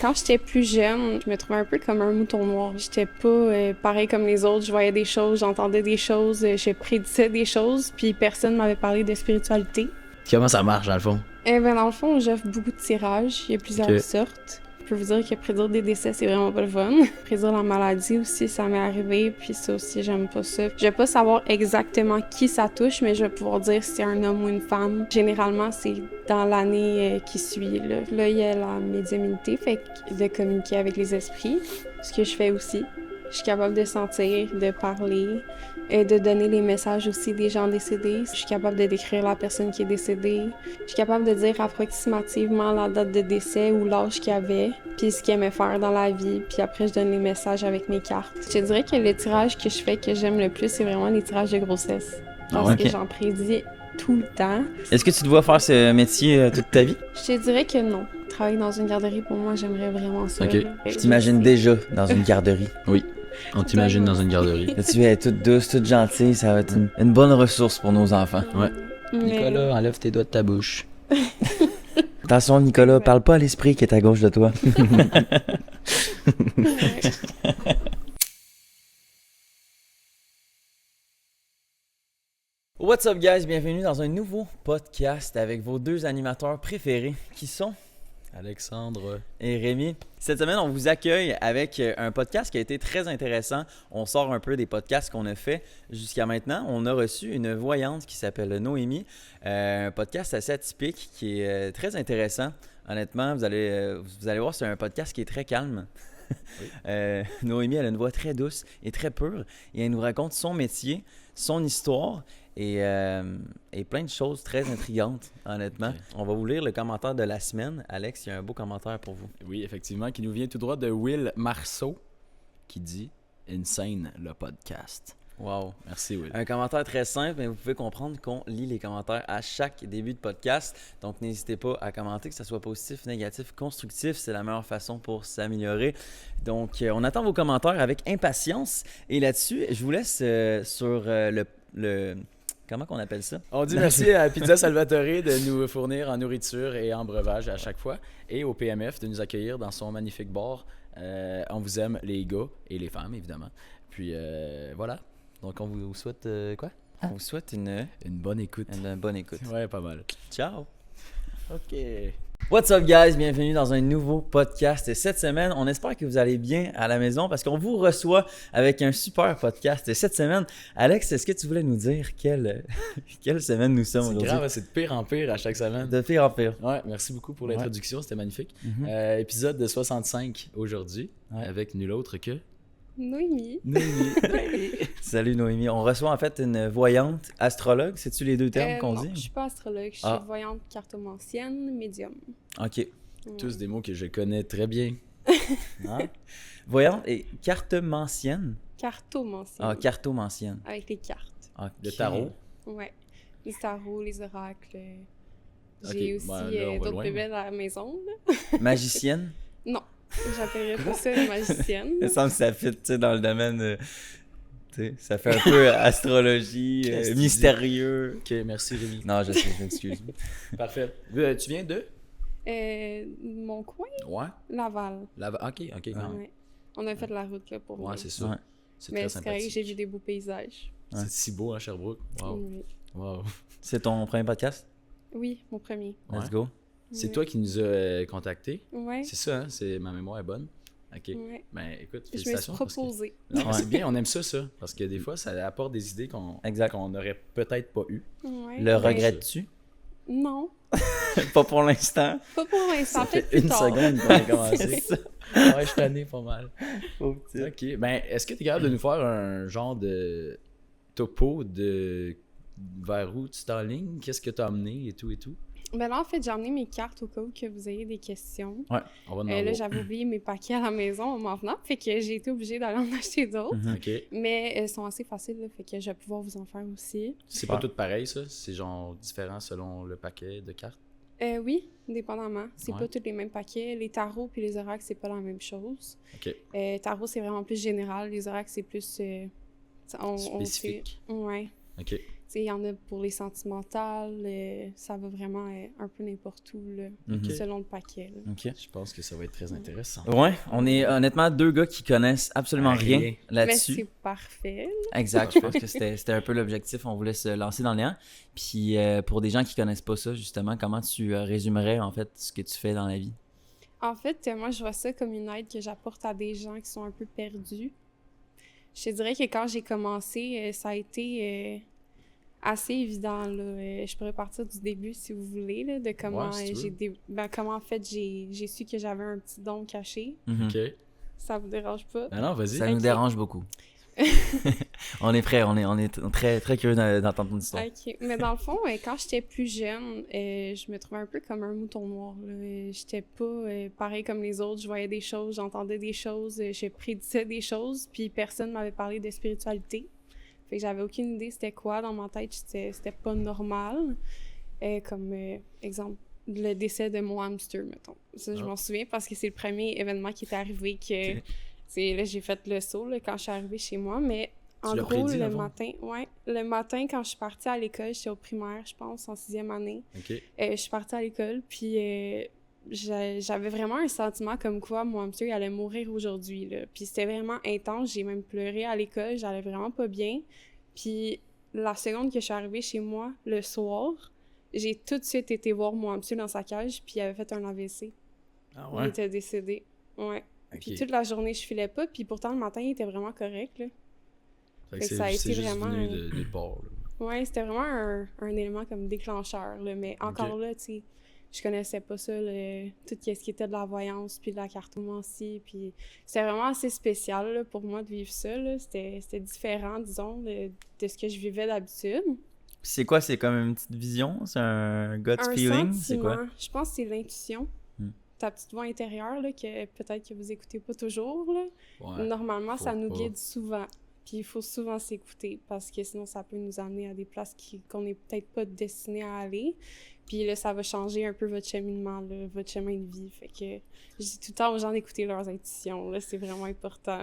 Quand j'étais plus jeune, je me trouvais un peu comme un mouton noir. J'étais pas pareil comme les autres. Je voyais des choses, j'entendais des choses, je prédisais des choses, puis personne m'avait parlé de spiritualité. Comment ça marche, dans le fond? Dans le fond, j'offre beaucoup de tirages. Il y a plusieurs sortes. Je peux vous dire que prédire des décès, c'est vraiment pas le fun. Prédire la maladie aussi, ça m'est arrivé, puis ça aussi, j'aime pas ça. Je vais pas savoir exactement qui ça touche, mais je vais pouvoir dire si c'est un homme ou une femme. Généralement, c'est dans l'année qui suit. Là, il y a la médiumnité, fait que de communiquer avec les esprits, ce que je fais aussi. Je suis capable de sentir, de parler, de donner les messages aussi des gens décédés. Je suis capable de décrire la personne qui est décédée. Je suis capable de dire approximativement la date de décès ou l'âge qu'il avait, puis ce qu'il aimait faire dans la vie. Puis après, je donne les messages avec mes cartes. Je te dirais que le tirage que je fais, que j'aime le plus, c'est vraiment les tirages de grossesse. Parce que j'en prédis tout le temps. Est-ce que tu te vois faire ce métier toute ta vie? Je te dirais que non. Travailler dans une garderie, pour moi, j'aimerais vraiment ça. OK. Je t'imagine déjà dans une garderie. Oui. On t'imagine dans une garderie. Là, tu es toute douce, toute gentille, ça va être une bonne ressource pour nos enfants. Ouais. Mais... Nicolas, enlève tes doigts de ta bouche. Attention, Nicolas, parle pas à l'esprit qui est à gauche de toi. What's up, guys? Bienvenue dans un nouveau podcast avec vos deux animateurs préférés qui sont Alexandre et Rémi. Cette semaine, on vous accueille avec un podcast qui a été très intéressant. On sort un peu des podcasts qu'on a fait jusqu'à maintenant. On a reçu une voyante qui s'appelle Noémie. Un podcast assez atypique qui est très intéressant. Honnêtement, vous allez voir, c'est un podcast qui est très calme. Oui. Noémie, elle a une voix très douce et très pure. Et elle nous raconte son métier, son histoire. Et plein de choses très intrigantes, honnêtement. Okay. On va vous lire le commentaire de la semaine. Alex, il y a un beau commentaire pour vous. Oui, effectivement, qui nous vient tout droit de Will Marceau, qui dit « Insane, le podcast ». Wow. Merci, Will. Un commentaire très simple, mais vous pouvez comprendre qu'on lit les commentaires à chaque début de podcast. Donc, n'hésitez pas à commenter, que ce soit positif, négatif, constructif. C'est la meilleure façon pour s'améliorer. Donc, on attend vos commentaires avec impatience. Et là-dessus, je vous laisse sur le comment qu'on appelle ça? On dit merci à Pizza Salvatore de nous fournir en nourriture et en breuvage à chaque fois et au PMF de nous accueillir dans son magnifique bar. On vous aime, les gars et les femmes, évidemment. Puis voilà. Donc, on vous souhaite quoi? On vous souhaite une bonne écoute. Une bonne écoute. Ouais, pas mal. Ciao! OK. What's up, guys? Bienvenue dans un nouveau podcast. Et cette semaine, on espère que vous allez bien à la maison parce qu'on vous reçoit avec un super podcast. Et cette semaine, Alex, est-ce que tu voulais nous dire quelle semaine nous sommes aujourd'hui? C'est grave, c'est de pire en pire à chaque semaine. De pire en pire. Ouais, merci beaucoup pour l'introduction, c'était magnifique. Mm-hmm. Épisode de 65 aujourd'hui, avec nul autre que... Noémie. Salut Noémie. On reçoit en fait une voyante astrologue. C'est-tu les deux termes qu'on dit? Non, je suis pas astrologue. Je suis voyante cartomancienne, médium. OK. Ouais. Tous des mots que je connais très bien. Voyante et cartomancienne? Cartomancienne. Ah, cartomancienne. Avec les cartes. Okay. Le tarot? Ouais. Les tarots, les oracles. Okay. J'ai aussi d'autres bébés à la maison. Magicienne? Non. J'appellerais pas ça une magicienne. Il me semble que ça fit dans le domaine, ça fait un peu astrologie, mystérieux. Ok, merci Rémi. Non, je sais, je m'excuse. Parfait. Tu viens de? Mon coin? Ouais. Laval. Ok. Ouais. On a fait de la route là pour c'est ça. Ouais. C'est mais très c'est sympathique. correct, j'ai vu des beaux paysages. C'est si beau, hein, Sherbrooke? Wow. Oui. Wow. C'est ton premier podcast? Oui, mon premier. Let's go. C'est toi qui nous as contactés? Oui. C'est ça, hein? Ma mémoire est bonne. OK. Ouais. Ben, écoute, félicitations. Je me suis proposée. Non, c'est bien, on aime ça. Parce que des fois, ça apporte des idées qu'on n'aurait peut-être pas eues. Ouais. Le regrettes-tu? Non. Pas pour l'instant. Pas pour l'instant, peut-être plus tard. Une seconde pour commencer. Ça. Ouais, je suis tanné pas mal. OK. Ben, est-ce que tu es capable de nous faire un genre de topo de vers où tu t'enlignes? Qu'est-ce que tu as amené et tout? Ben là, en fait, j'ai emmené mes cartes au cas où que vous ayez des questions. Ouais, on va en avoir. Là, j'avais oublié mes paquets à la maison en m'en venant, fait que j'ai été obligée d'aller en acheter d'autres. OK. Mais elles sont assez faciles, là, fait que je vais pouvoir vous en faire aussi. C'est pas tout pareil, ça? C'est genre différent selon le paquet de cartes? Oui, dépendamment. C'est pas tous les mêmes paquets. Les tarots puis les oracles, c'est pas la même chose. OK. Tarot, c'est vraiment plus général. Les oracles, c'est plus... spécifique. Ouais. OK. sais, il y en a pour les sentimentales, ça va vraiment un peu n'importe où, là, selon le paquet. Là. OK. Je pense que ça va être très intéressant. Ouais, on est honnêtement deux gars qui connaissent absolument rien Mais là-dessus. c'est parfait. Là. Exact, je pense que c'était un peu l'objectif, on voulait se lancer dans le néant. Puis pour des gens qui connaissent pas ça, justement, comment tu résumerais en fait ce que tu fais dans la vie? En fait, moi, je vois ça comme une aide que j'apporte à des gens qui sont un peu perdus. Je te dirais que quand j'ai commencé, ça a été assez évident. Là. Je pourrais partir du début, si vous voulez, là, de comment comment en fait j'ai su que j'avais un petit don caché. OK. Ça vous dérange pas? Non, vas-y. Ça nous dérange beaucoup. On est prêts, on est très, très curieux d'entendre ton histoire. OK. Mais dans le fond, quand j'étais plus jeune, je me trouvais un peu comme un mouton noir. Là. J'étais pas pareil comme les autres. Je voyais des choses, j'entendais des choses, je prédisais des choses, puis personne m'avait parlé de spiritualité. Fait que j'avais aucune idée c'était quoi. Dans ma tête, c'était pas normal. Comme exemple, le décès de mon hamster, mettons. Ça, je m'en souviens parce que c'est le premier événement qui est arrivé que... Là, j'ai fait le saut là, quand je suis arrivée chez moi, mais en gros, le matin, quand je suis partie à l'école, j'étais au primaire, je pense, en 6e année. Je suis partie à l'école, puis j'avais vraiment un sentiment comme quoi mon hamster il allait mourir aujourd'hui. Là. Puis c'était vraiment intense, j'ai même pleuré à l'école, j'allais vraiment pas bien. Puis la seconde que je suis arrivée chez moi, le soir, j'ai tout de suite été voir mon hamster dans sa cage, puis il avait fait un AVC. Ah ouais? Il était décédé, ouais. Puis toute la journée, je filais pas, puis pourtant, le matin, il était vraiment correct, là. Fait que ça a été juste vraiment... venu de nulle part, là. Ouais, c'était vraiment un élément comme déclencheur, là. Mais encore là, tu sais, je connaissais pas ça, tout ce qui était de la voyance, puis de la cartomancie, puis c'était vraiment assez spécial, là, pour moi, de vivre ça, là. C'était différent, disons, de ce que je vivais d'habitude. C'est quoi? C'est comme une petite vision? C'est un gut feeling? C'est quoi? Je pense que c'est l'intuition. Ta petite voix intérieure, là, que peut-être que vous écoutez pas toujours, là. Ouais, normalement, ça nous guide souvent. Puis il faut souvent s'écouter parce que sinon, ça peut nous amener à des places qu'on n'est peut-être pas destiné à aller. Puis là, ça va changer un peu votre cheminement, là, votre chemin de vie. Fait que je dis tout le temps aux gens d'écouter leurs intuitions, là, c'est vraiment important.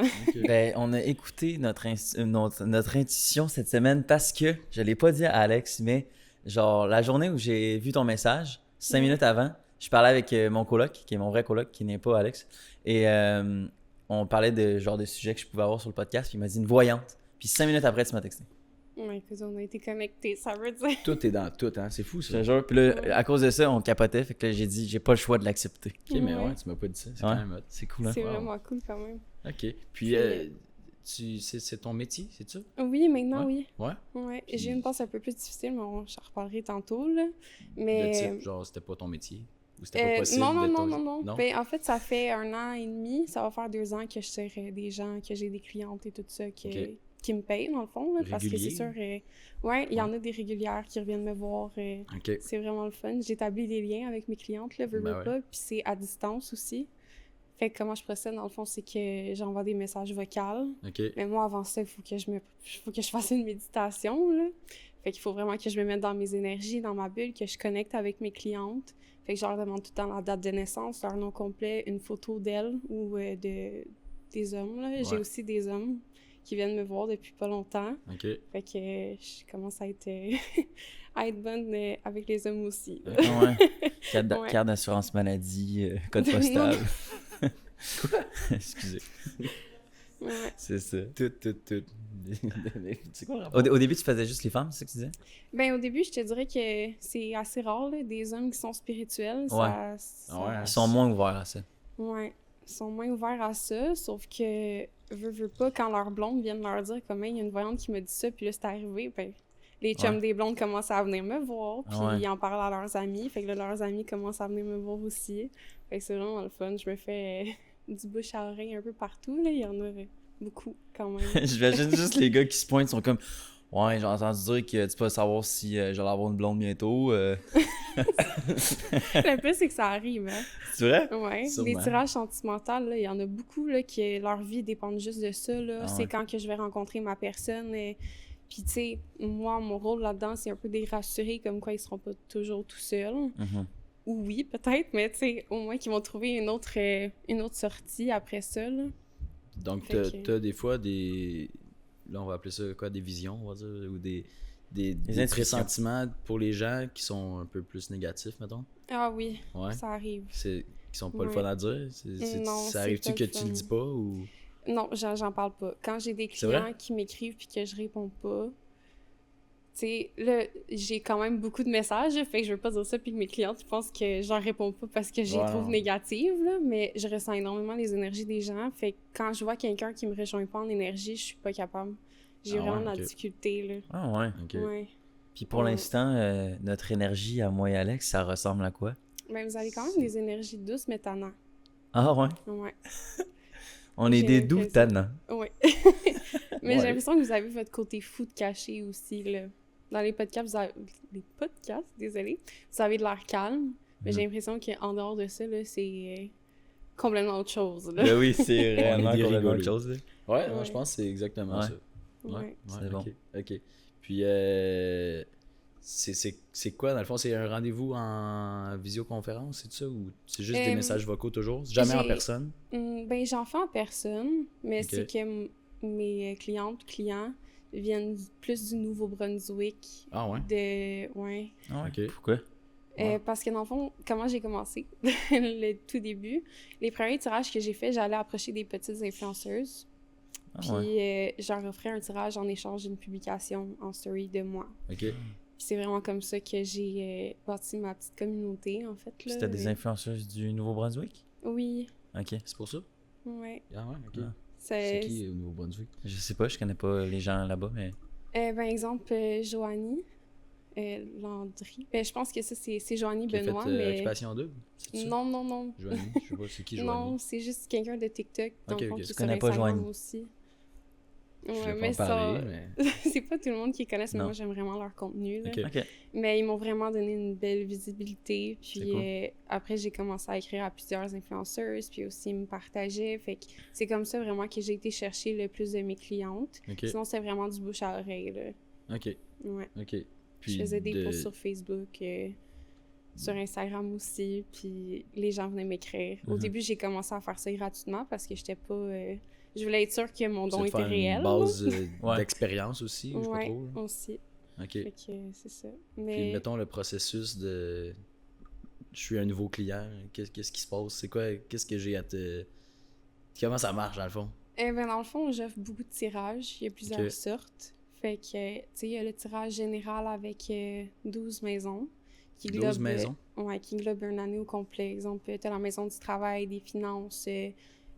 Ben, on a écouté notre intuition cette semaine parce que, je l'ai pas dit à Alex, mais genre, la journée où j'ai vu ton message, 5 minutes avant, je parlais avec mon coloc, qui est mon vrai coloc, qui n'est pas Alex, et on parlait de genre de sujets que je pouvais avoir sur le podcast, puis il m'a dit une voyante. Puis 5 minutes après, tu m'as texté. Ouais, écoute, on a été connectés, ça veut dire. Tout est dans tout, hein, c'est fou ça. Je te jure. Puis là, à cause de ça, on capotait, fait que là, j'ai dit, j'ai pas le choix de l'accepter. Ok, mais ouais, tu m'as pas dit ça, c'est quand même hot. C'est cool, hein? C'est vraiment cool quand même. Ok, puis c'est ton métier, c'est ça? Oui, maintenant, oui. Ouais. Puis... J'ai une passe un peu plus difficile, mais j'en reparlerai tantôt, là. Mais... Le type, genre, c'était pas ton métier? Ou c'était pas possible? Non. Ben, en fait, ça fait 1 an et demi, ça va faire 2 ans que je sers des gens, que j'ai des clientes et tout ça qui me payent, dans le fond, là, parce que c'est sûr, il y en a des régulières qui reviennent me voir, c'est vraiment le fun. J'établis des liens avec mes clientes, là, veux pas, puis c'est à distance aussi. Fait que comment je procède, dans le fond, c'est que j'envoie des messages vocaux. Mais moi, avant ça, il faut que je fasse une méditation, là. Fait qu'il faut vraiment que je me mette dans mes énergies, dans ma bulle, que je connecte avec mes clientes. Fait que je leur demande tout le temps la date de naissance, leur nom complet, une photo d'elles ou des hommes, là. J'ai aussi des hommes qui viennent me voir depuis pas longtemps. Fait que je commence à être bonne avec les hommes aussi. Carte d'assurance maladie, code postal. Excusez. C'est ça. Tout. C'est quoi, au début, tu faisais juste les femmes, c'est ça que tu disais? Ben, au début, je te dirais que c'est assez rare, là, des hommes qui sont spirituels. Ils sont moins ouverts à ça. Ouais, ils sont moins ouverts à ça, sauf que, veux pas, quand leurs blondes viennent leur dire comment il y a une voyante qui m'a dit ça, puis là, c'est arrivé, ben, les chums des blondes commencent à venir me voir, puis ils en parlent à leurs amis, fait que là, leurs amis commencent à venir me voir aussi. Fait que c'est vraiment le fun, je me fais du bouche à oreille un peu partout, là, il y en a beaucoup, quand même. J'imagine juste les gars qui se pointent sont comme « Ouais, j'ai entendu dire que tu peux savoir si j'allais avoir une blonde bientôt. » Le plus, c'est que ça arrive, hein. C'est vrai? Ouais. Les tirages sentimentaux, là, il y en a beaucoup, là, qui leur vie dépend juste de ça, là. C'est quand que je vais rencontrer ma personne. Puis, tu sais, moi, mon rôle là-dedans, c'est un peu de les rassurer comme quoi ils seront pas toujours tout seuls. Ou oui, peut-être, mais tu sais, au moins qu'ils vont trouver une autre sortie après ça, là. Donc, t'as des fois des... Là, on va appeler ça quoi? Des visions, on va dire? Ou des des intuitions. pressentiments pour les gens qui sont un peu plus négatifs, mettons? Ah oui, Ouais. ça arrive. Qui sont pas le Ouais. fun à dire? Non, ça c'est arrive-tu pas que le tu le fun. dis pas ou... Non, j'en parle pas. Quand j'ai des C'est vrai? clients qui m'écrivent puis que je réponds pas, tu sais, là, j'ai quand même beaucoup de messages, fait que je veux pas dire ça puis que mes clientes pensent que j'en réponds pas parce que je les Ouais, trouve non. négatives, là, mais je ressens énormément les énergies des gens, fait que quand je vois quelqu'un qui me rejoint pas en énergie, je suis pas capable. J'ai Ah vraiment ouais, de la ok. difficulté, là. Ah ouais. Ok. Ouais. Puis pour Ouais. l'instant, notre énergie à moi et Alex, ça ressemble à quoi? Ben, vous avez quand même des énergies douces, mais tannantes. Ah ouais? Ouais. On est J'ai des doux l'impression. tannants. Ouais. Mais Ouais. j'ai l'impression que vous avez votre côté fou de caché aussi, là. Dans les podcasts, les podcasts, désolé, vous avez de l'air calme, mais j'ai l'impression qu'en dehors de ça, là, c'est complètement autre chose, là. Ben oui, c'est On est réellement des complètement autre rigolos. chose. Là. Ouais, non, Ouais. je pense que c'est exactement Ouais. ça. Ouais. C'est ok, bon. ok. Puis, c'est quoi, dans le fond? C'est un rendez-vous en visioconférence, c'est ça? Ou c'est juste des messages vocaux toujours? Jamais en j'ai- personne? Ben, j'en fais en personne, mais Ok. c'est que mes clients viennent plus du Nouveau-Brunswick. Ah ouais? Ouais. Ah ouais. Ok. Pourquoi? Ouais. Parce que dans le fond, comment j'ai commencé, le tout début, les premiers tirages que j'ai faits, j'allais approcher des petites influenceuses. Ah Puis ouais. je leur offrais un tirage en échange d'une publication en story de moi. Ok. Puis c'est vraiment comme ça que j'ai bâti ma petite communauté, en fait. Là. C'était des influenceuses du Nouveau-Brunswick? Oui, Ok. C'est pour ça? ouais. Ah ouais, ok. Ah. C'est qui au Nouveau-Brunswick? Je sais pas, je connais pas les gens là-bas, mais. Par exemple, Joanie Landry. Ben, je pense que ça, c'est Joanie Qui a Benoît, fait mais... Occupation Double? C'est ça? Non. Joanie? Je sais pas, c'est qui Joanie? Non, c'est juste quelqu'un de TikTok, dans Ok, le fond, ok. qui Je est connais sur pas Instagram Joanie. aussi. Je Ouais, vais mais pas en parler, ça... mais... c'est pas tout le monde qui connaisse, mais Non. moi, j'aime vraiment leur contenu, là. Ok. Ok. Mais ils m'ont vraiment donné une belle visibilité. C'est Puis cool. après, j'ai commencé à écrire à plusieurs influenceuses, puis aussi ils me partageaient. Fait que c'est comme ça vraiment que j'ai été chercher le plus de mes clientes. Ok. Sinon, c'est vraiment du bouche à oreille, là. Ok. Ouais. Ok. Puis Je faisais des de- posts sur Facebook, sur Instagram aussi, puis les gens venaient m'écrire. Au Mhm. début, j'ai commencé à faire ça gratuitement parce que j'étais pas... je voulais être sûre que mon don de était faire réel. une là. base Ouais. d'expérience aussi, ou je sais pas Ouais, trop. là. aussi. Ok. Fait que c'est ça. Puis Mais... mettons le processus de... Je suis un nouveau client, qu'est-ce qui se passe? C'est quoi? Qu'est-ce que j'ai à te... Comment ça marche, dans le fond? Ben, dans le fond, j'offre beaucoup de tirages. Il y a plusieurs Ok. sortes. Fait que, tu sais, il y a le tirage général avec 12 maisons. Qui 12 maisons? Ouais, qui englobe une année au complet. Exemple, tu as la maison du travail, des finances,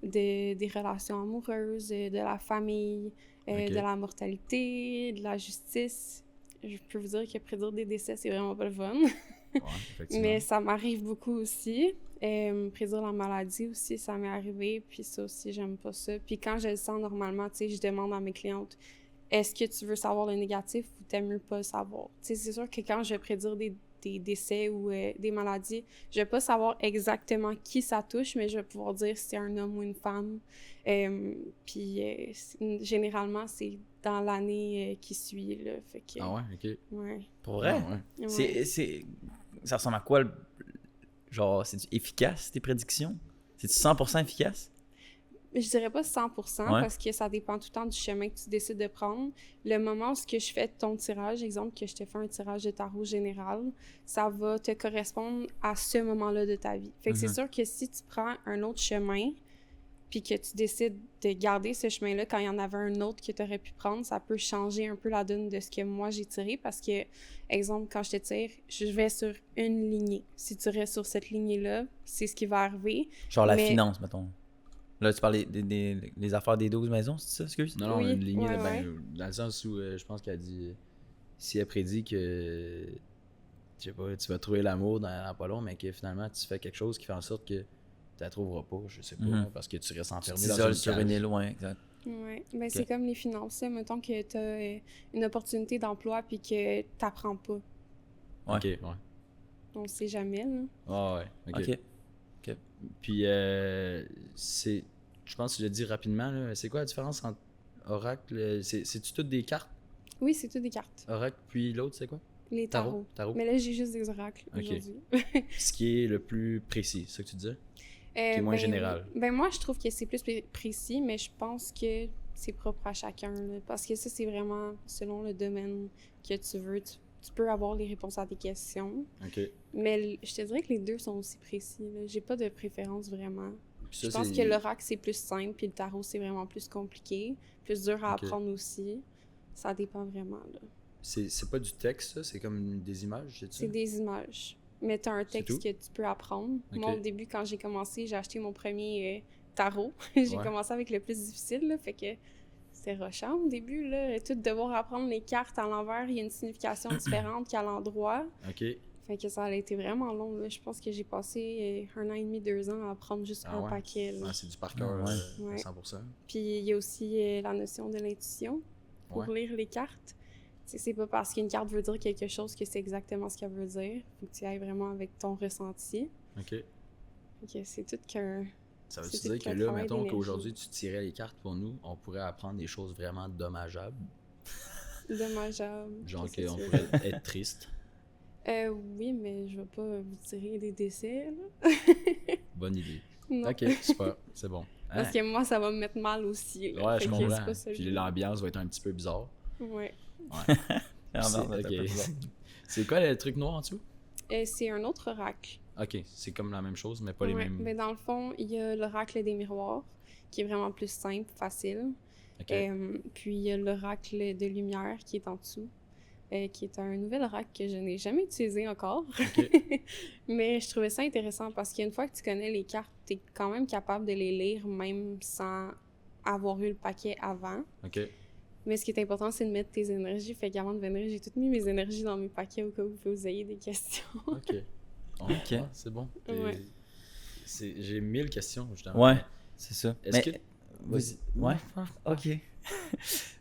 des relations amoureuses, de la famille, Ok. de la mortalité, de la justice. Je peux vous dire que prédire des décès, c'est vraiment pas le fun. Ouais, effectivement. Mais ça m'arrive beaucoup aussi. Prédire la maladie aussi, ça m'est arrivé. Puis ça aussi, j'aime pas ça. Puis quand je le sens normalement, tu sais, je demande à mes clientes, est-ce que tu veux savoir le négatif ou t'aimes mieux pas le savoir? Tu sais, c'est sûr que quand je vais prédire des décès ou des maladies, je vais pas savoir exactement qui ça touche, mais je vais pouvoir dire si c'est un homme ou une femme. Puis généralement, c'est dans l'année qui suit, là. Fait que, Ah ouais, ok. ouais. Pour vrai? Ah ouais. Ouais. Ça ressemble à quoi? Genre, c'est efficace, tes prédictions? C'est-tu 100% efficace? Je dirais pas 100% Ouais. parce que ça dépend tout le temps du chemin que tu décides de prendre. Le moment où ce que je fais ton tirage, exemple que je te fais un tirage de tarot général, ça va te correspondre à ce moment-là de ta vie. Fait que c'est sûr que si tu prends un autre chemin puis que tu décides de garder ce chemin-là quand il y en avait un autre que tu aurais pu prendre, ça peut changer un peu la donne de ce que moi j'ai tiré parce que, exemple, quand je te tire, je vais sur une lignée. Si tu restes sur cette lignée-là, c'est ce qui va arriver. Genre la Mais- finance, mettons. Là, tu parles des affaires des 12 maisons, c'est ça, excuse? Non, Oui, une lignée, ouais, ben, dans le sens où je pense qu'elle dit... Si elle prédit que... Je sais pas, tu vas trouver l'amour dans pas long, mais que finalement, tu fais quelque chose qui fait en sorte que tu la trouveras pas, je sais pas, Mhm. hein, parce que tu restes Tu enfermé dans t'isoles une sur cage. une île, ouais, exact. Ouais, ben c'est comme les finances, là. Mettons que tu as une opportunité d'emploi puis que t'apprends pas. Ouais. Ok, ouais. On sait jamais, là. Ah ouais, ok. Ok. Puis, c'est... Je pense que je le dis rapidement, là, c'est quoi la différence entre oracle... C'est-tu toutes des cartes? Oui, c'est tout des cartes. Oracle, puis l'autre, c'est quoi? Les Tarot. tarots. Mais là, j'ai juste des oracles Ok. aujourd'hui. Ce qui est le plus précis, c'est ça que tu disais? Qui est moins général. Ben moi, je trouve que c'est plus précis, mais je pense que c'est propre à chacun, là, parce que ça, c'est vraiment selon le domaine que tu veux. Tu peux avoir les réponses à tes questions, OK. mais je te dirais que les deux sont aussi précis, là. J'ai pas de préférence vraiment. Puis ça, Je pense que l'oracle, c'est plus simple, puis le tarot, c'est vraiment plus compliqué, plus dur à apprendre aussi. Ça dépend vraiment, là. C'est pas du texte, ça? C'est comme des images, c'est ça? C'est des images. Mais t'as un texte que tu peux apprendre. Ok. Moi, au début, quand j'ai commencé, j'ai acheté mon premier tarot. J'ai Ouais. commencé avec le plus difficile, là, fait que c'était rushant au début, là. Tout devoir apprendre les cartes à l'envers, il y a une signification différente qu'à l'endroit. OK. Fait que ça a été vraiment long, là. Je pense que j'ai passé 1 an et demi, 2 ans à apprendre juste un paquet, là. Ah, c'est du par cœur, Ouais. 100%. Puis il y a aussi la notion de l'intuition pour lire les cartes. T'sais, c'est pas parce qu'une carte veut dire quelque chose que c'est exactement ce qu'elle veut dire. Faut que tu ailles vraiment avec ton ressenti. OK. Ok, c'est tout qu'un... Ça veut dire que là, mettons qu'aujourd'hui, tu tirais les cartes pour nous, on pourrait apprendre des choses vraiment dommageables. Dommageable. Genre qu'on pourrait être triste. Oui, mais je vais pas vous tirer des décès, là. Bonne idée. Non. OK, super. C'est bon. Parce que moi, ça va me mettre mal aussi, là. Ouais, Fait je que comprends. c'est pas ça le Puis but. l'ambiance va être un petit peu bizarre. Ouais. OK. C'est quoi le truc noir en dessous? C'est un autre oracle. OK, c'est comme la même chose, mais pas les mêmes. Mais dans le fond, il y a l'oracle des miroirs, qui est vraiment plus simple, facile. OK. Puis il y a l'oracle de lumière qui est en dessous, qui est un nouvel oracle que je n'ai jamais utilisé encore. OK. Mais je trouvais ça intéressant parce qu'une fois que tu connais les cartes, tu es quand même capable de les lire même sans avoir eu le paquet avant. OK. Mais ce qui est important, c'est de mettre tes énergies. Fait qu'avant de venir, j'ai toutes mis mes énergies dans mes paquets au cas où vous ayez des questions. OK. OK. C'est bon. Ouais. J'ai 1000 questions, justement. Ouais, c'est ça. Est-ce Mais que... Ouais. OK.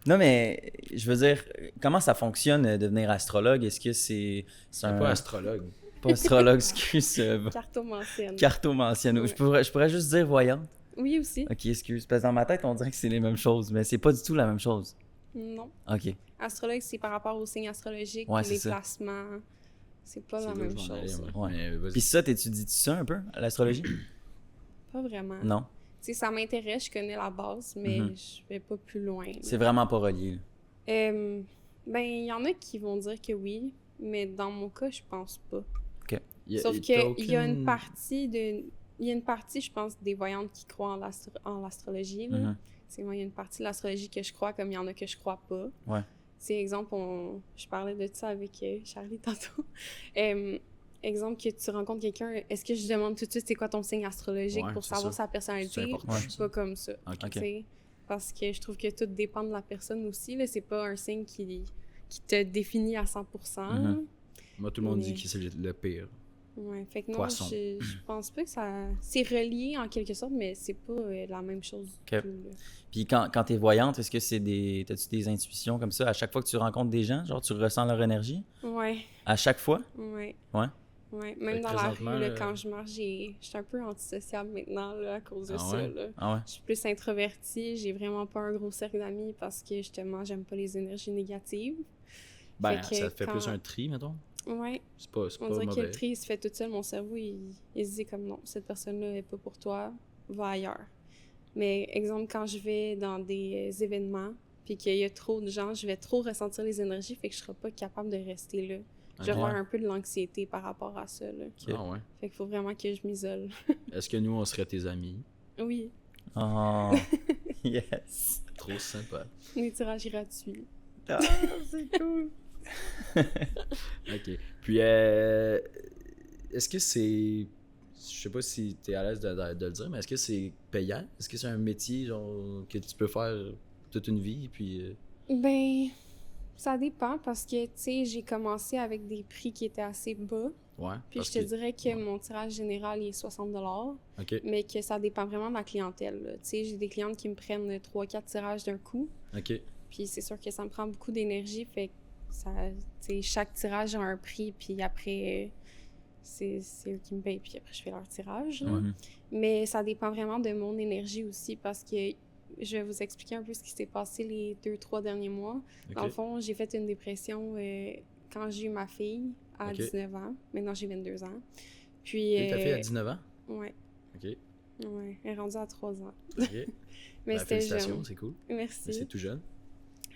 Non, mais je veux dire, comment ça fonctionne devenir astrologue? Est-ce que c'est un... pas astrologue. Pas astrologue, excuse. Cartomancienne. Cartomancienne. Ouais. Je pourrais juste dire voyante. Oui, aussi. OK, excuse. Parce que dans ma tête, on dirait que c'est les mêmes choses, mais c'est pas du tout la même chose. Non. OK. Astrologue, c'est par rapport aux signes astrologiques, Ouais, les c'est ça. placements. C'est pas la C'est là même que je m'en allais, chose. moi. Ouais. Mais vas-y. Puis ça, t'étudies-tu ça un peu, l'astrologie? Pas vraiment. Non. Tu sais, ça m'intéresse, je connais la base, mais Mhm. je vais pas plus loin. là. C'est vraiment pas relié. Là. Ben, il y en a qui vont dire que oui, mais dans mon cas, je pense pas. Sauf t'as qu'il y a une aucune- partie de... Il y a une partie, je pense, des voyantes qui croient en l'astrologie. là. Mhm. C'est moi, il y a une partie de l'astrologie que je crois, comme il y en a que je crois pas. Ouais. C'est exemple, je parlais de ça avec Charlie tantôt. Exemple que tu rencontres quelqu'un, est-ce que je demande tout de suite c'est quoi ton signe astrologique Ouais, pour c'est savoir ça. sa personnalité? C'est important, Je suis pas comme ça. OK. Tu sais, parce que je trouve que tout dépend de la personne aussi. Là. C'est pas un signe qui te définit à 100%. Mhm. Moi, tout le monde dit Mais- que c'est le pire. Ouais, fait que non, Poisson. je pense pas que ça... C'est relié en quelque sorte, mais c'est pas la même chose du Ok. tout. Là. Puis quand t'es voyante, est-ce que c'est t'as-tu des intuitions comme ça à chaque fois que tu rencontres des gens? Genre, tu ressens leur énergie? Ouais, À chaque fois? ouais. Ouais. Ouais, Fait même que dans la rue, présentement, là, là- quand je marche, je suis un peu antisociable maintenant là, à cause de Ah ça. ouais? Là. Ah ouais? Je suis plus introvertie, j'ai vraiment pas un gros cercle d'amis parce que justement, j'aime pas les énergies négatives. Ben, Fait que ça te fait quand- plus un tri, mettons. Ouais, C'est pas on dirait que mauvais. le tri se fait tout seul. Mon cerveau, il se dit comme non, cette personne-là est pas pour toi, va ailleurs. Mais exemple, quand je vais dans des événements, puis qu'il y a trop de gens, je vais trop ressentir les énergies, fait que je serai pas capable de rester là. Je vais Ok. avoir un peu de l'anxiété par rapport à ça. Là. Ah ouais. Fait qu'il faut vraiment que je m'isole. Est-ce que nous, on serait tes amis? Oui, Oh, yes. Trop sympa. les tirages gratuits. Ah, c'est cool. OK. Puis, est-ce que c'est... Je sais pas si t'es à l'aise de le dire, mais est-ce que c'est payant? Est-ce que c'est un métier genre que tu peux faire toute une vie, puis... Ben, ça dépend parce que, tu sais, j'ai commencé avec des prix qui étaient assez bas. Ouais. Puis parce je te que- dirais que mon tirage général il est 60 $, OK. mais que ça dépend vraiment de la clientèle. là. Tu sais, j'ai des clientes qui me prennent 3-4 tirages d'un coup. OK. Puis c'est sûr que ça me prend beaucoup d'énergie. Fait que ça, tu sais, chaque tirage a un prix. Puis après, c'est eux qui me payent. Puis après, je fais leur tirage. là. Mhm. Mais ça dépend vraiment de mon énergie aussi parce que je vais vous expliquer un peu ce qui s'est passé les 2-3 derniers mois. Dans le OK. fond, j'ai fait une dépression quand j'ai eu ma fille à Ok. 19 ans. Maintenant, j'ai 22 ans. Puis, Et ta fille à 19 ans? ouais. OK. Ouais, elle est rendue à 3 ans. OK. Mais c'était félicitations, jeune. c'est cool. Merci. C'est tout jeune.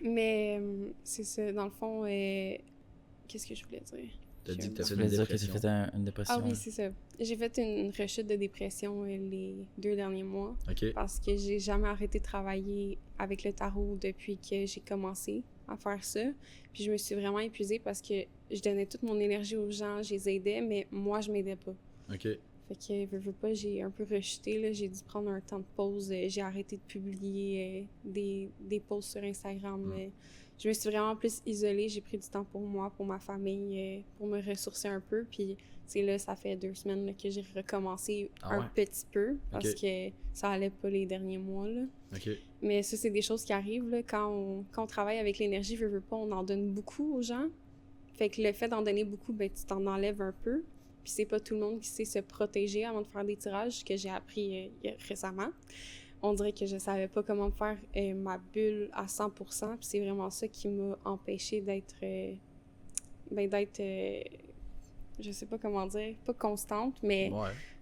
Mais c'est ça, dans le fond, qu'est-ce que je voulais dire? T'as dit que t'as Tu fait voulais une dire que tu dépression. as fait une dépression. Ah oui, c'est ça. J'ai fait une rechute de dépression les 2 derniers mois OK. parce que j'ai jamais arrêté de travailler avec le tarot depuis que j'ai commencé à faire ça. Puis je me suis vraiment épuisée parce que je donnais toute mon énergie aux gens, je les aidais, mais moi, je m'aidais pas. OK. Fait que, veux pas, j'ai un peu rechuté, là. J'ai dû prendre un temps de pause. J'ai arrêté de publier des posts sur Instagram. Je me suis vraiment plus isolée. J'ai pris du temps pour moi, pour ma famille, pour me ressourcer un peu. Puis, c'est là, ça fait 2 semaines là, que j'ai recommencé un petit peu parce que ça allait pas les derniers mois, là. OK. Mais ça, c'est des choses qui arrivent, là. Quand on travaille avec l'énergie, veux pas, on en donne beaucoup aux gens. Fait que le fait d'en donner beaucoup, ben, tu t'en enlèves un peu. Puis c'est pas tout le monde qui sait se protéger avant de faire des tirages, que j'ai appris récemment. On dirait que je savais pas comment faire ma bulle à 100%, puis c'est vraiment ça qui m'a empêchée d'être... je sais pas comment dire, pas constante, mais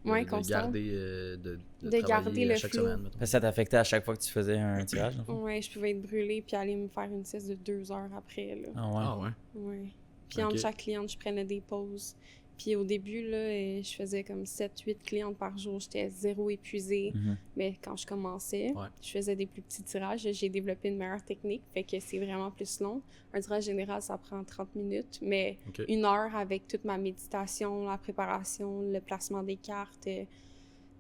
moins constante. De garder le chaque flow. semaine, mettons. Ça t'affectait à chaque fois que tu faisais un tirage, dans le fond? Ouais, je pouvais être brûlée puis aller me faire une sieste de 2 heures après, là. Ah ouais. Ah ouais. Ouais. Puis entre chaque cliente, je prenais des pauses. Puis au début, là, je faisais comme 7-8 clientes par jour. J'étais zéro épuisée. Mais quand je commençais, je faisais des plus petits tirages. J'ai développé une meilleure technique, fait que c'est vraiment plus long. Un tirage général, ça prend 30 minutes, mais 1 heure avec toute ma méditation, la préparation, le placement des cartes. Fait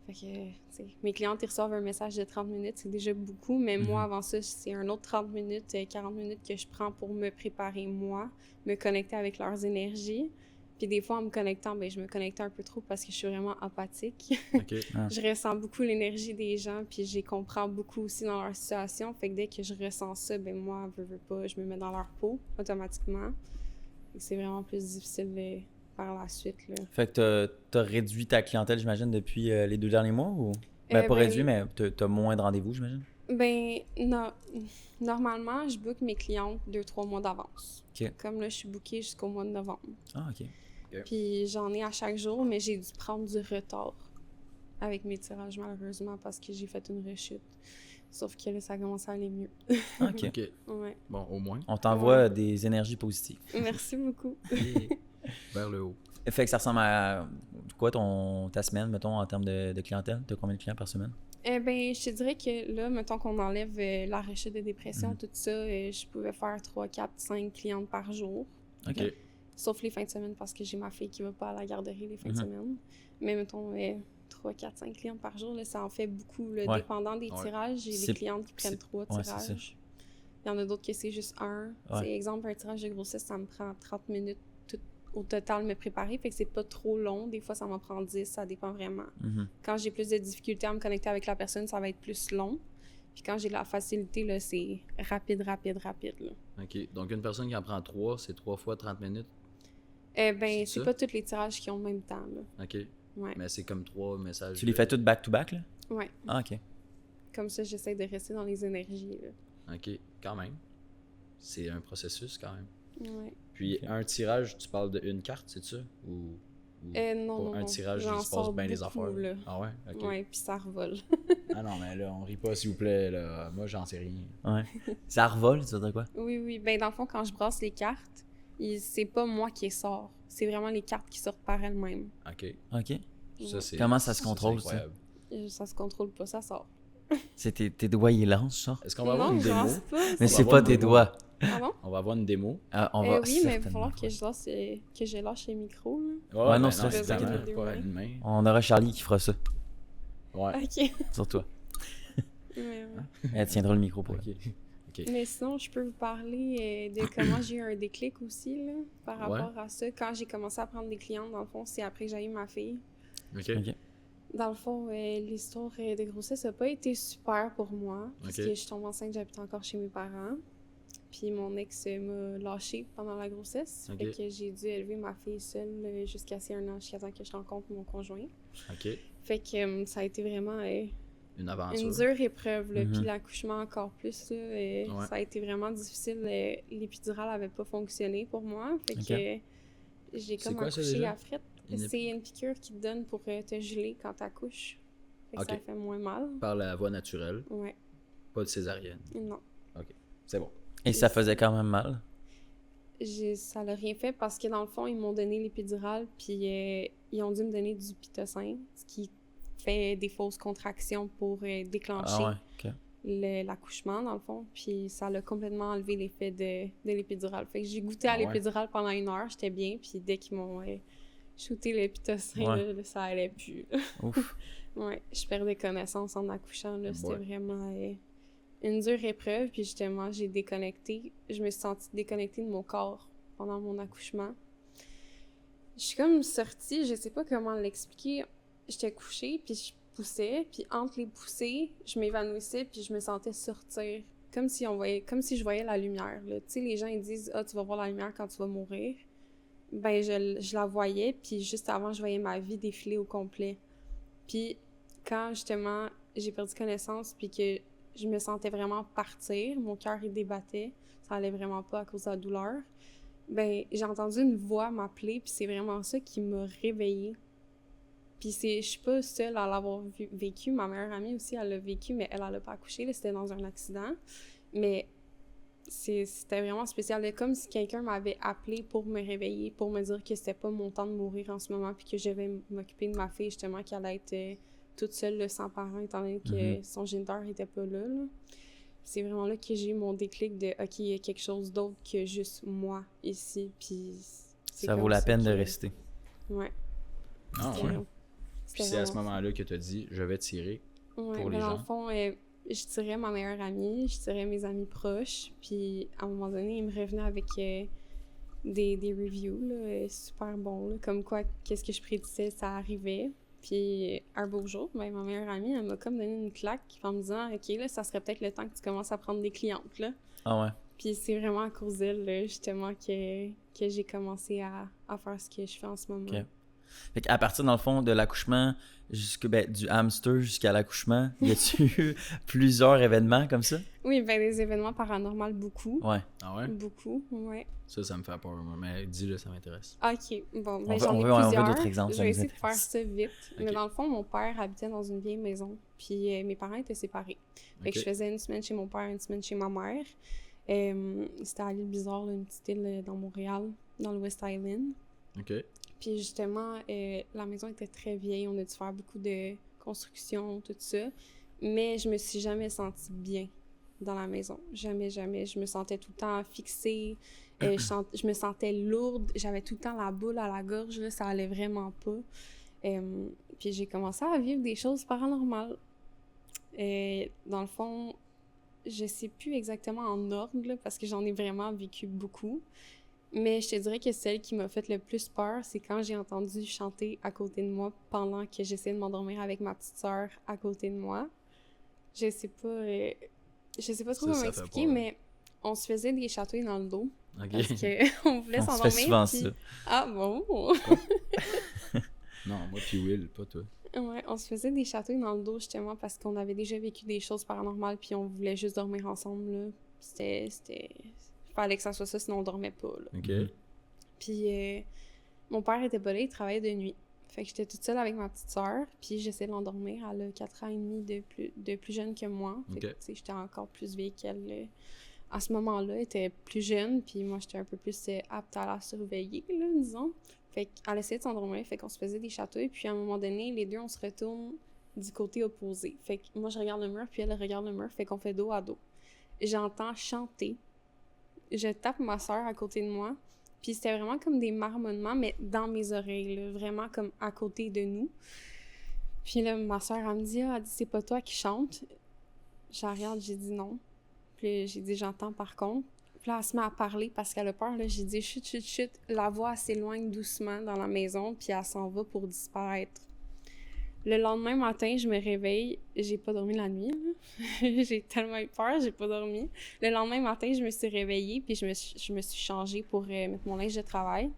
que, mes clientes, ils reçoivent un message de 30 minutes, c'est déjà beaucoup, mais moi, avant ça, c'est un autre 30 minutes, 40 minutes que je prends pour me préparer moi, me connecter avec leurs énergies. Puis des fois, en me connectant, ben, je me connectais un peu trop parce que je suis vraiment empathique. Je ressens beaucoup l'énergie des gens, puis je les comprends beaucoup aussi dans leur situation. Fait que dès que je ressens ça, ben moi, veux pas, je me mets dans leur peau automatiquement. Et c'est vraiment plus difficile par la suite, là. Fait que t'as réduit ta clientèle, j'imagine, depuis les 2 derniers mois, ou? Ben, pas réduit, mais t'as moins de rendez-vous, j'imagine? Ben, normalement, je book mes clientes 2-3 mois d'avance. Comme là, je suis bookée jusqu'au mois de novembre. Ah, OK. Puis j'en ai à chaque jour, mais j'ai dû prendre du retard avec mes tirages, malheureusement, parce que j'ai fait une rechute. Sauf que là, ça commence à aller mieux. OK. Ouais. Bon, au moins. On t'envoie des énergies positives. Merci beaucoup. Vers le haut. Fait que ça ressemble à quoi ta semaine, mettons, en termes de clientèle? T'as combien de clients par semaine? Ben, je te dirais que là, mettons qu'on enlève la rechute de dépression, tout ça, je pouvais faire 3, 4, 5 clientes par jour. OK. Sauf les fins de semaine parce que j'ai ma fille qui va pas à la garderie les fins de semaine. Mais mettons 3, 4, 5 clientes par jour, là, ça en fait beaucoup. Là, dépendant des tirages, j'ai des clientes qui prennent 3 tirages. Il y en a d'autres que c'est juste un. Exemple, un tirage de grossesse, ça me prend 30 minutes au total me préparer. Fait que c'est pas trop long. Des fois, ça m'en prend 10, ça dépend vraiment. Quand j'ai plus de difficultés à me connecter avec la personne, ça va être plus long. Puis quand j'ai de la facilité, là, c'est rapide, là. OK. Donc, une personne qui en prend 3, c'est 3 fois 30 minutes? Ben, c'est pas tous les tirages qui ont le même temps, là. OK. Ouais. Mais c'est comme 3 messages. Tu les fais toutes back-to-back, là? Ouais. Ah, OK. Comme ça, j'essaie de rester dans les énergies, là. OK. Quand même. C'est un processus, quand même. Ouais. Puis, un tirage, tu parles d'une carte, c'est ça? Ou non, un tirage, j'en il se passe sors bien les beaucoup, affaires? là. Ah ouais? OK. Ouais, puis ça revole. Ah non, mais là, on rit pas, s'il vous plaît, là. Moi, j'en sais rien. Ouais. Ça revole, ça veut dire quoi? Oui. Ben, dans le fond, quand je brasse les cartes, c'est pas moi qui les sors. C'est vraiment les cartes qui sortent par elles-mêmes. OK. OK. Ça, comment ça se contrôle, c'est incroyable. Ça se contrôle pas, ça sort. C'est tes doigts, ils lancent, ça? Est-ce qu'on va avoir une démo? Mais c'est pas tes doigts. Pardon? On va avoir une démo. On va oui, mais il va falloir que je lâche les micros, là. Ouais, non, c'est ça, pas une main. On aura Charlie qui fera ça. Ouais. OK. Sur toi. Ouais. Elle tiendra le micro pour OK. Mais sinon, je peux vous parler de comment j'ai eu un déclic aussi, là, par rapport à ça. Quand j'ai commencé à prendre des clientes, dans le fond, c'est après que j'ai eu ma fille. OK. Dans le fond, l'histoire de grossesse n'a pas été super pour moi. Parce que je suis tombée enceinte, j'habitais encore chez mes parents. Puis mon ex m'a lâchée pendant la grossesse. Fait que j'ai dû élever ma fille seule jusqu'à ses 1 an, jusqu'à temps que je rencontre mon conjoint. OK. Fait que ça a été vraiment une aventure. une dure épreuve. Là. Puis l'accouchement encore plus. Là, ça a été vraiment difficile. L'épidurale n'avait pas fonctionné pour moi. Fait que j'ai comme accouché à frette. C'est une piqûre qui te donne pour te geler quand tu accouches. Fait que Ok. ça fait moins mal. Par la voie naturelle, Ouais, pas de césarienne. non. C'est bon. Et ça faisait quand même mal. Ça l'a rien fait parce que dans le fond, ils m'ont donné l'épidurale, puis ils ont dû me donner du pitocin, ce qui fait des fausses contractions pour déclencher Ah ouais, ok. l'accouchement, dans le fond. Puis ça l'a complètement enlevé l'effet de l'épidurale. Fait que j'ai goûté à Ah ouais? l'épidurale pendant 1 heure, j'étais bien, puis dès qu'ils m'ont shooté le pitocin, Ouais. là, ça allait plus. Ouf. Ouais, je perdais connaissance en accouchant, là. C'était Ouais. vraiment une dure épreuve, puis justement, j'ai déconnecté. Je me suis sentie déconnectée de mon corps pendant mon accouchement. Je suis comme sortie, je sais pas comment l'expliquer. J'étais couchée, puis je poussais, puis entre les poussées, je m'évanouissais, puis je me sentais sortir. Comme si je voyais la lumière, là. Tu sais, les gens, ils disent « Ah, tu vas voir la lumière quand tu vas mourir. » Ben, je la voyais, puis juste avant, je voyais ma vie défiler au complet. Puis quand, justement, j'ai perdu connaissance, puis que je me sentais vraiment partir, mon cœur, il débattait, ça allait vraiment pas à cause de la douleur, ben, j'ai entendu une voix m'appeler, puis c'est vraiment ça qui m'a réveillée. Puis je suis pas seule à l'avoir vécu, ma meilleure amie aussi, elle l'a vécu, mais elle a pas accouché, là, c'était dans un accident. Mais c'était vraiment spécial, là, comme si quelqu'un m'avait appelé pour me réveiller, pour me dire que c'était pas mon temps de mourir en ce moment, puis que je vais m'occuper de ma fille, justement, qui allait être toute seule, là, sans parents, étant donné que son géniteur était pas là. C'est vraiment là que j'ai eu mon déclic de « OK, il y a quelque chose d'autre que juste moi ici. » Puis Ça vaut la peine de rester. Ouais. Ah C'était ouais. c'était Puis c'est à ce vraiment moment-là que tu as dit, je vais tirer. Ouais, pour les dans gens. le fond, je tirais ma meilleure amie, je tirais mes amis proches, puis à un moment donné, ils me revenaient avec des reviews là, super bons, là, comme quoi, qu'est-ce que je prédisais, ça arrivait. Puis un beau jour, ben, ma meilleure amie, elle m'a comme donné une claque en me disant « OK, là, ça serait peut-être le temps que tu commences à prendre des clientes, là. » Ah ouais. Puis c'est vraiment à cause d'elle, là, justement, que j'ai commencé à faire ce que je fais en ce moment. Ok. Fait qu'à partir, dans le fond, de l'accouchement, du hamster jusqu'à l'accouchement, y a-tu eu plusieurs événements comme ça? Oui, ben des événements paranormaux, beaucoup. Ouais. Ah ouais? Beaucoup, ouais. Ça me fait peur, moi. Mais dis-le, ça m'intéresse. OK, bon, ben On veut- j'en ai on veut plusieurs. d'autres exemples, Je ça vais nous essayer de faire intéresse. ça vite. Mais Ok. dans le fond, mon père habitait dans une vieille maison, puis mes parents étaient séparés. Fait que Ok. je faisais une semaine chez mon père, une semaine chez ma mère. C'était à l'île Bizarre, là, une petite île dans Montréal, dans le West Island. OK. Puis justement, la maison était très vieille, on a dû faire beaucoup de construction, tout ça. Mais je me suis jamais sentie bien dans la maison. Jamais, jamais. Je me sentais tout le temps fixée, je me sentais lourde, j'avais tout le temps la boule à la gorge, là, ça allait vraiment pas. Puis j'ai commencé à vivre des choses paranormales. Dans le fond, je sais plus exactement en ordre, là, parce que j'en ai vraiment vécu beaucoup. Mais je te dirais que celle qui m'a fait le plus peur, c'est quand j'ai entendu chanter à côté de moi pendant que j'essayais de m'endormir avec ma petite sœur à côté de moi. Je sais pas trop comment Ça fait expliquer, peur. mais on se faisait des chatouilles dans le dos OK. parce qu'on voulait On se s'endormir. fait souvent puis- ça. Ah bon? Non, moi puis Will, pas toi. Ouais, on se faisait des chatouilles dans le dos justement parce qu'on avait déjà vécu des choses paranormales puis on voulait juste dormir ensemble, là. C'était... Fallait que ça soit ça, sinon on dormait pas, là. OK. Puis mon père était pas là, il travaillait de nuit. Fait que j'étais toute seule avec ma petite sœur, puis j'essayais de l'endormir. Elle a 4 ans et demi de plus jeune que moi. Fait que, Ok. tu sais, j'étais encore plus vieille qu'elle. À ce moment-là, elle était plus jeune, puis moi, j'étais un peu plus apte à la surveiller, là, disons. Fait qu'elle essayait de s'endormir, fait qu'on se faisait des chatouilles, puis à un moment donné, les deux, on se retourne du côté opposé. Fait que moi, je regarde le mur, puis elle regarde le mur, fait qu'on fait dos à dos. J'entends chanter. Je tape ma sœur à côté de moi, puis c'était vraiment comme des marmonnements, mais dans mes oreilles, là, vraiment comme à côté de nous. Puis là, ma sœur, elle me dit « Ah, elle dit, c'est pas toi qui chante? » Je la regarde, j'ai dit non. Puis j'ai dit « J'entends par contre. » Puis là, elle se met à parler parce qu'elle a peur, là. J'ai dit « Chut, chut, chut. » La voix, elle s'éloigne doucement dans la maison, puis elle s'en va pour disparaître. Le lendemain matin, je me réveille. J'ai pas dormi la nuit, là. J'ai tellement eu peur, j'ai pas dormi. Le lendemain matin, je me suis réveillée, puis je me suis changée pour mettre mon linge de travail.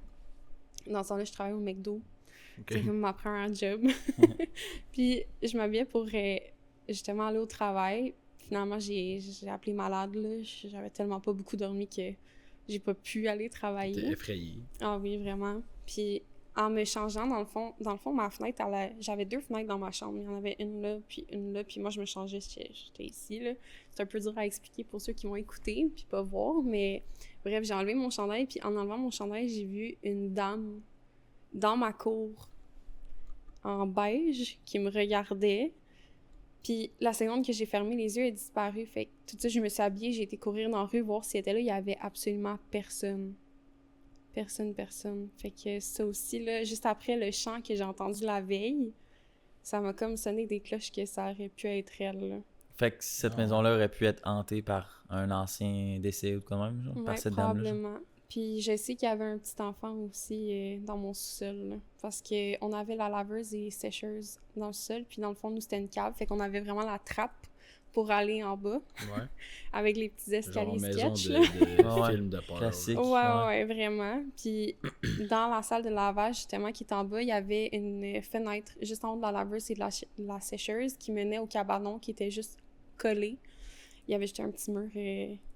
Dans ce temps-là, je travaille au McDo. OK. C'est comme ma première job. Puis je m'habillais pour justement aller au travail. Finalement, j'ai appelé malade, là. J'avais tellement pas beaucoup dormi que j'ai pas pu aller T'es travailler. effrayé. Ah oui, vraiment. Puis en me changeant, dans le fond ma fenêtre, j'avais 2 fenêtres dans ma chambre. Il y en avait une là, puis moi, je me changeais, j'étais ici, là. C'est un peu dur à expliquer pour ceux qui vont écouter puis pas voir, mais bref, j'ai enlevé mon chandail, puis en enlevant mon chandail, j'ai vu une dame dans ma cour en beige qui me regardait. Puis la seconde que j'ai fermé les yeux, elle est disparue. Fait que tout de suite, je me suis habillée, j'ai été courir dans la rue voir si elle était là. Il y avait absolument personne. Personne. Fait que ça aussi, là, juste après le chant que j'ai entendu la veille, ça m'a comme sonné des cloches que ça aurait pu être elle, là. Fait que cette maison-là aurait pu être hantée par un ancien décès ou quand même, genre, par cette dame-là. Probablement. Puis je sais qu'il y avait un petit enfant aussi dans mon sous-sol, là, parce qu'on avait la laveuse et sécheuse dans le sol, puis dans le fond, nous, c'était une cave, fait qu'on avait vraiment la trappe pour aller en bas, avec les petits escaliers sketch, là. de film de peur. Classique. Ouais, vraiment. Puis dans la salle de lavage, justement, qui est en bas, il y avait une fenêtre juste en haut de la laveuse et de la sécheuse qui menait au cabanon qui était juste collé. Il y avait juste un petit mur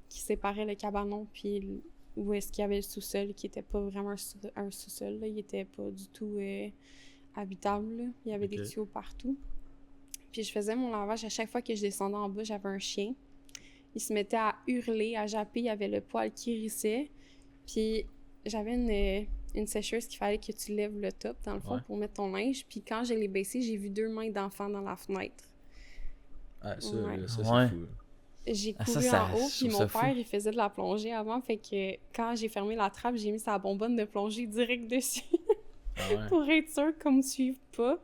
qui séparait le cabanon puis où est-ce qu'il y avait le sous-sol qui était pas vraiment un sous-sol, là. Il était pas du tout habitable, là. Il y avait des tuyaux partout. Puis je faisais mon lavage, à chaque fois que je descendais en bas, j'avais un chien. Il se mettait à hurler, à japper, il y avait le poil qui hérissait. Puis j'avais une sécheuse qu'il fallait que tu lèves le top, dans le fond, pour mettre ton linge. Puis quand je l'ai baissé, j'ai vu 2 mains d'enfants dans la fenêtre. Ah, ça, c'est fou. J'ai couru en haut, puis mon père, il faisait de la plongée avant, fait que quand j'ai fermé la trappe, j'ai mis sa bonbonne de plongée direct dessus. Pour être sûr qu'on me suive pas.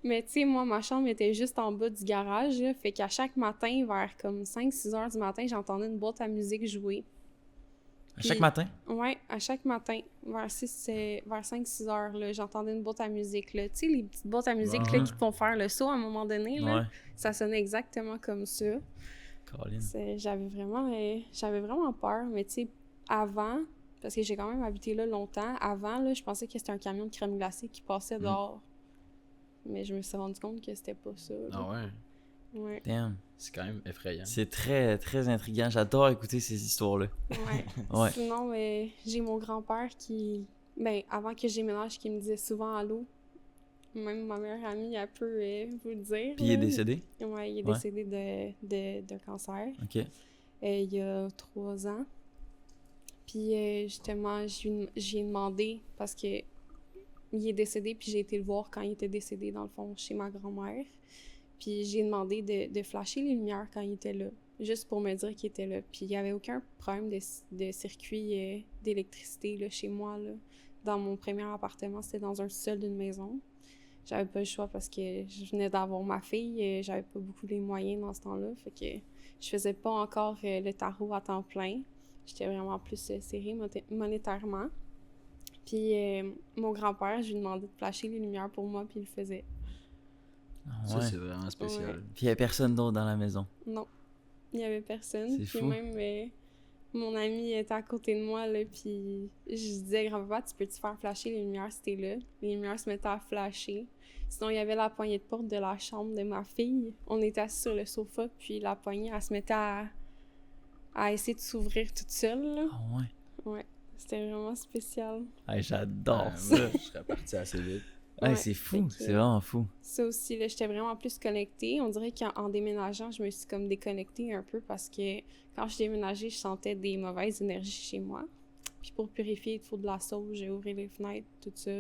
Mais tu sais, moi, ma chambre était juste en bas du garage, là, fait qu'à chaque matin, vers comme 5-6 heures du matin, j'entendais une boîte à musique jouer. À chaque matin? Ouais, à chaque matin, vers 5-6 heures, là, j'entendais une boîte à musique, là. Tu sais, les petites boîtes à musique là, qui te font faire le saut à un moment donné, là, ça sonnait exactement comme ça. J'avais vraiment peur, mais tu sais, avant, parce que j'ai quand même habité là longtemps, avant, là, je pensais que c'était un camion de crème glacée qui passait dehors. Mais je me suis rendu compte que c'était pas ça, là. Ah ouais? Ouais. Damn. C'est quand même effrayant. C'est très, très intriguant. J'adore écouter ces histoires-là. Ouais. Sinon, j'ai mon grand-père qui... Ben, avant que j'éménage, qui me disait souvent allô. Même ma meilleure amie, elle peut vous le dire. Puis il est décédé? Ouais, il est décédé de cancer. OK. Il y a 3 ans. Puis justement, j'ai demandé, parce que il est décédé, puis j'ai été le voir quand il était décédé, dans le fond, chez ma grand-mère. Puis j'ai demandé de flasher les lumières quand il était là, juste pour me dire qu'il était là. Puis il n'y avait aucun problème de circuit d'électricité là, chez moi. Là. Dans mon premier appartement, c'était dans un sol d'une maison. J'avais pas le choix parce que je venais d'avoir ma fille, j'avais pas beaucoup les moyens dans ce temps-là. Fait que je faisais pas encore le tarot à temps plein. J'étais vraiment plus serrée monétairement. Puis mon grand-père, je lui demandais de flasher les lumières pour moi, puis il le faisait. Ça, c'est vraiment spécial. Puis il n'y avait personne d'autre dans la maison. Non, il n'y avait personne. C'est puis fou. Même mon ami était à côté de moi, là, puis je disais, grand-papa, tu peux-tu faire flasher les lumières si t'es là? Les lumières se mettaient à flasher. Sinon, il y avait la poignée de porte de la chambre de ma fille. On était assis sur le sofa, puis la poignée, elle se mettait à essayer de s'ouvrir toute seule, là. Ah ouais? Ouais, c'était vraiment spécial. Hey, j'adore ça. Je serais parti assez vite. Ouais, c'est fou, c'est vraiment fou. Ça aussi, là, j'étais vraiment plus connectée. On dirait qu'en déménageant, je me suis comme déconnectée un peu parce que quand je déménageais, je sentais des mauvaises énergies chez moi. Puis pour purifier, il faut de la sauge, j'ai ouvert les fenêtres, tout ça.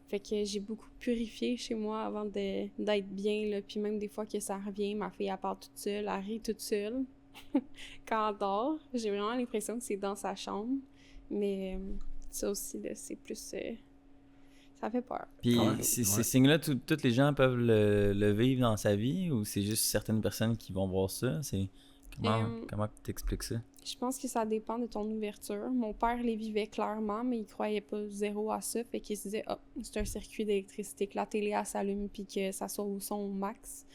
Fait que j'ai beaucoup purifié chez moi avant d'être bien, là. Puis même des fois que ça revient, ma fille, elle part toute seule, elle rit toute seule. Quand elle dort, j'ai vraiment l'impression que c'est dans sa chambre. Mais ça aussi, là, c'est plus... ça fait peur. Puis ces signes-là, tous les gens peuvent le vivre dans sa vie ou c'est juste certaines personnes qui vont voir ça? Comment t'expliques ça? Je pense que ça dépend de ton ouverture. Mon père les vivait clairement, mais il croyait pas zéro à ça. Fait qu'il se disait, c'est un circuit d'électricité, que la télé, elle s'allume puis que ça soit au son au max.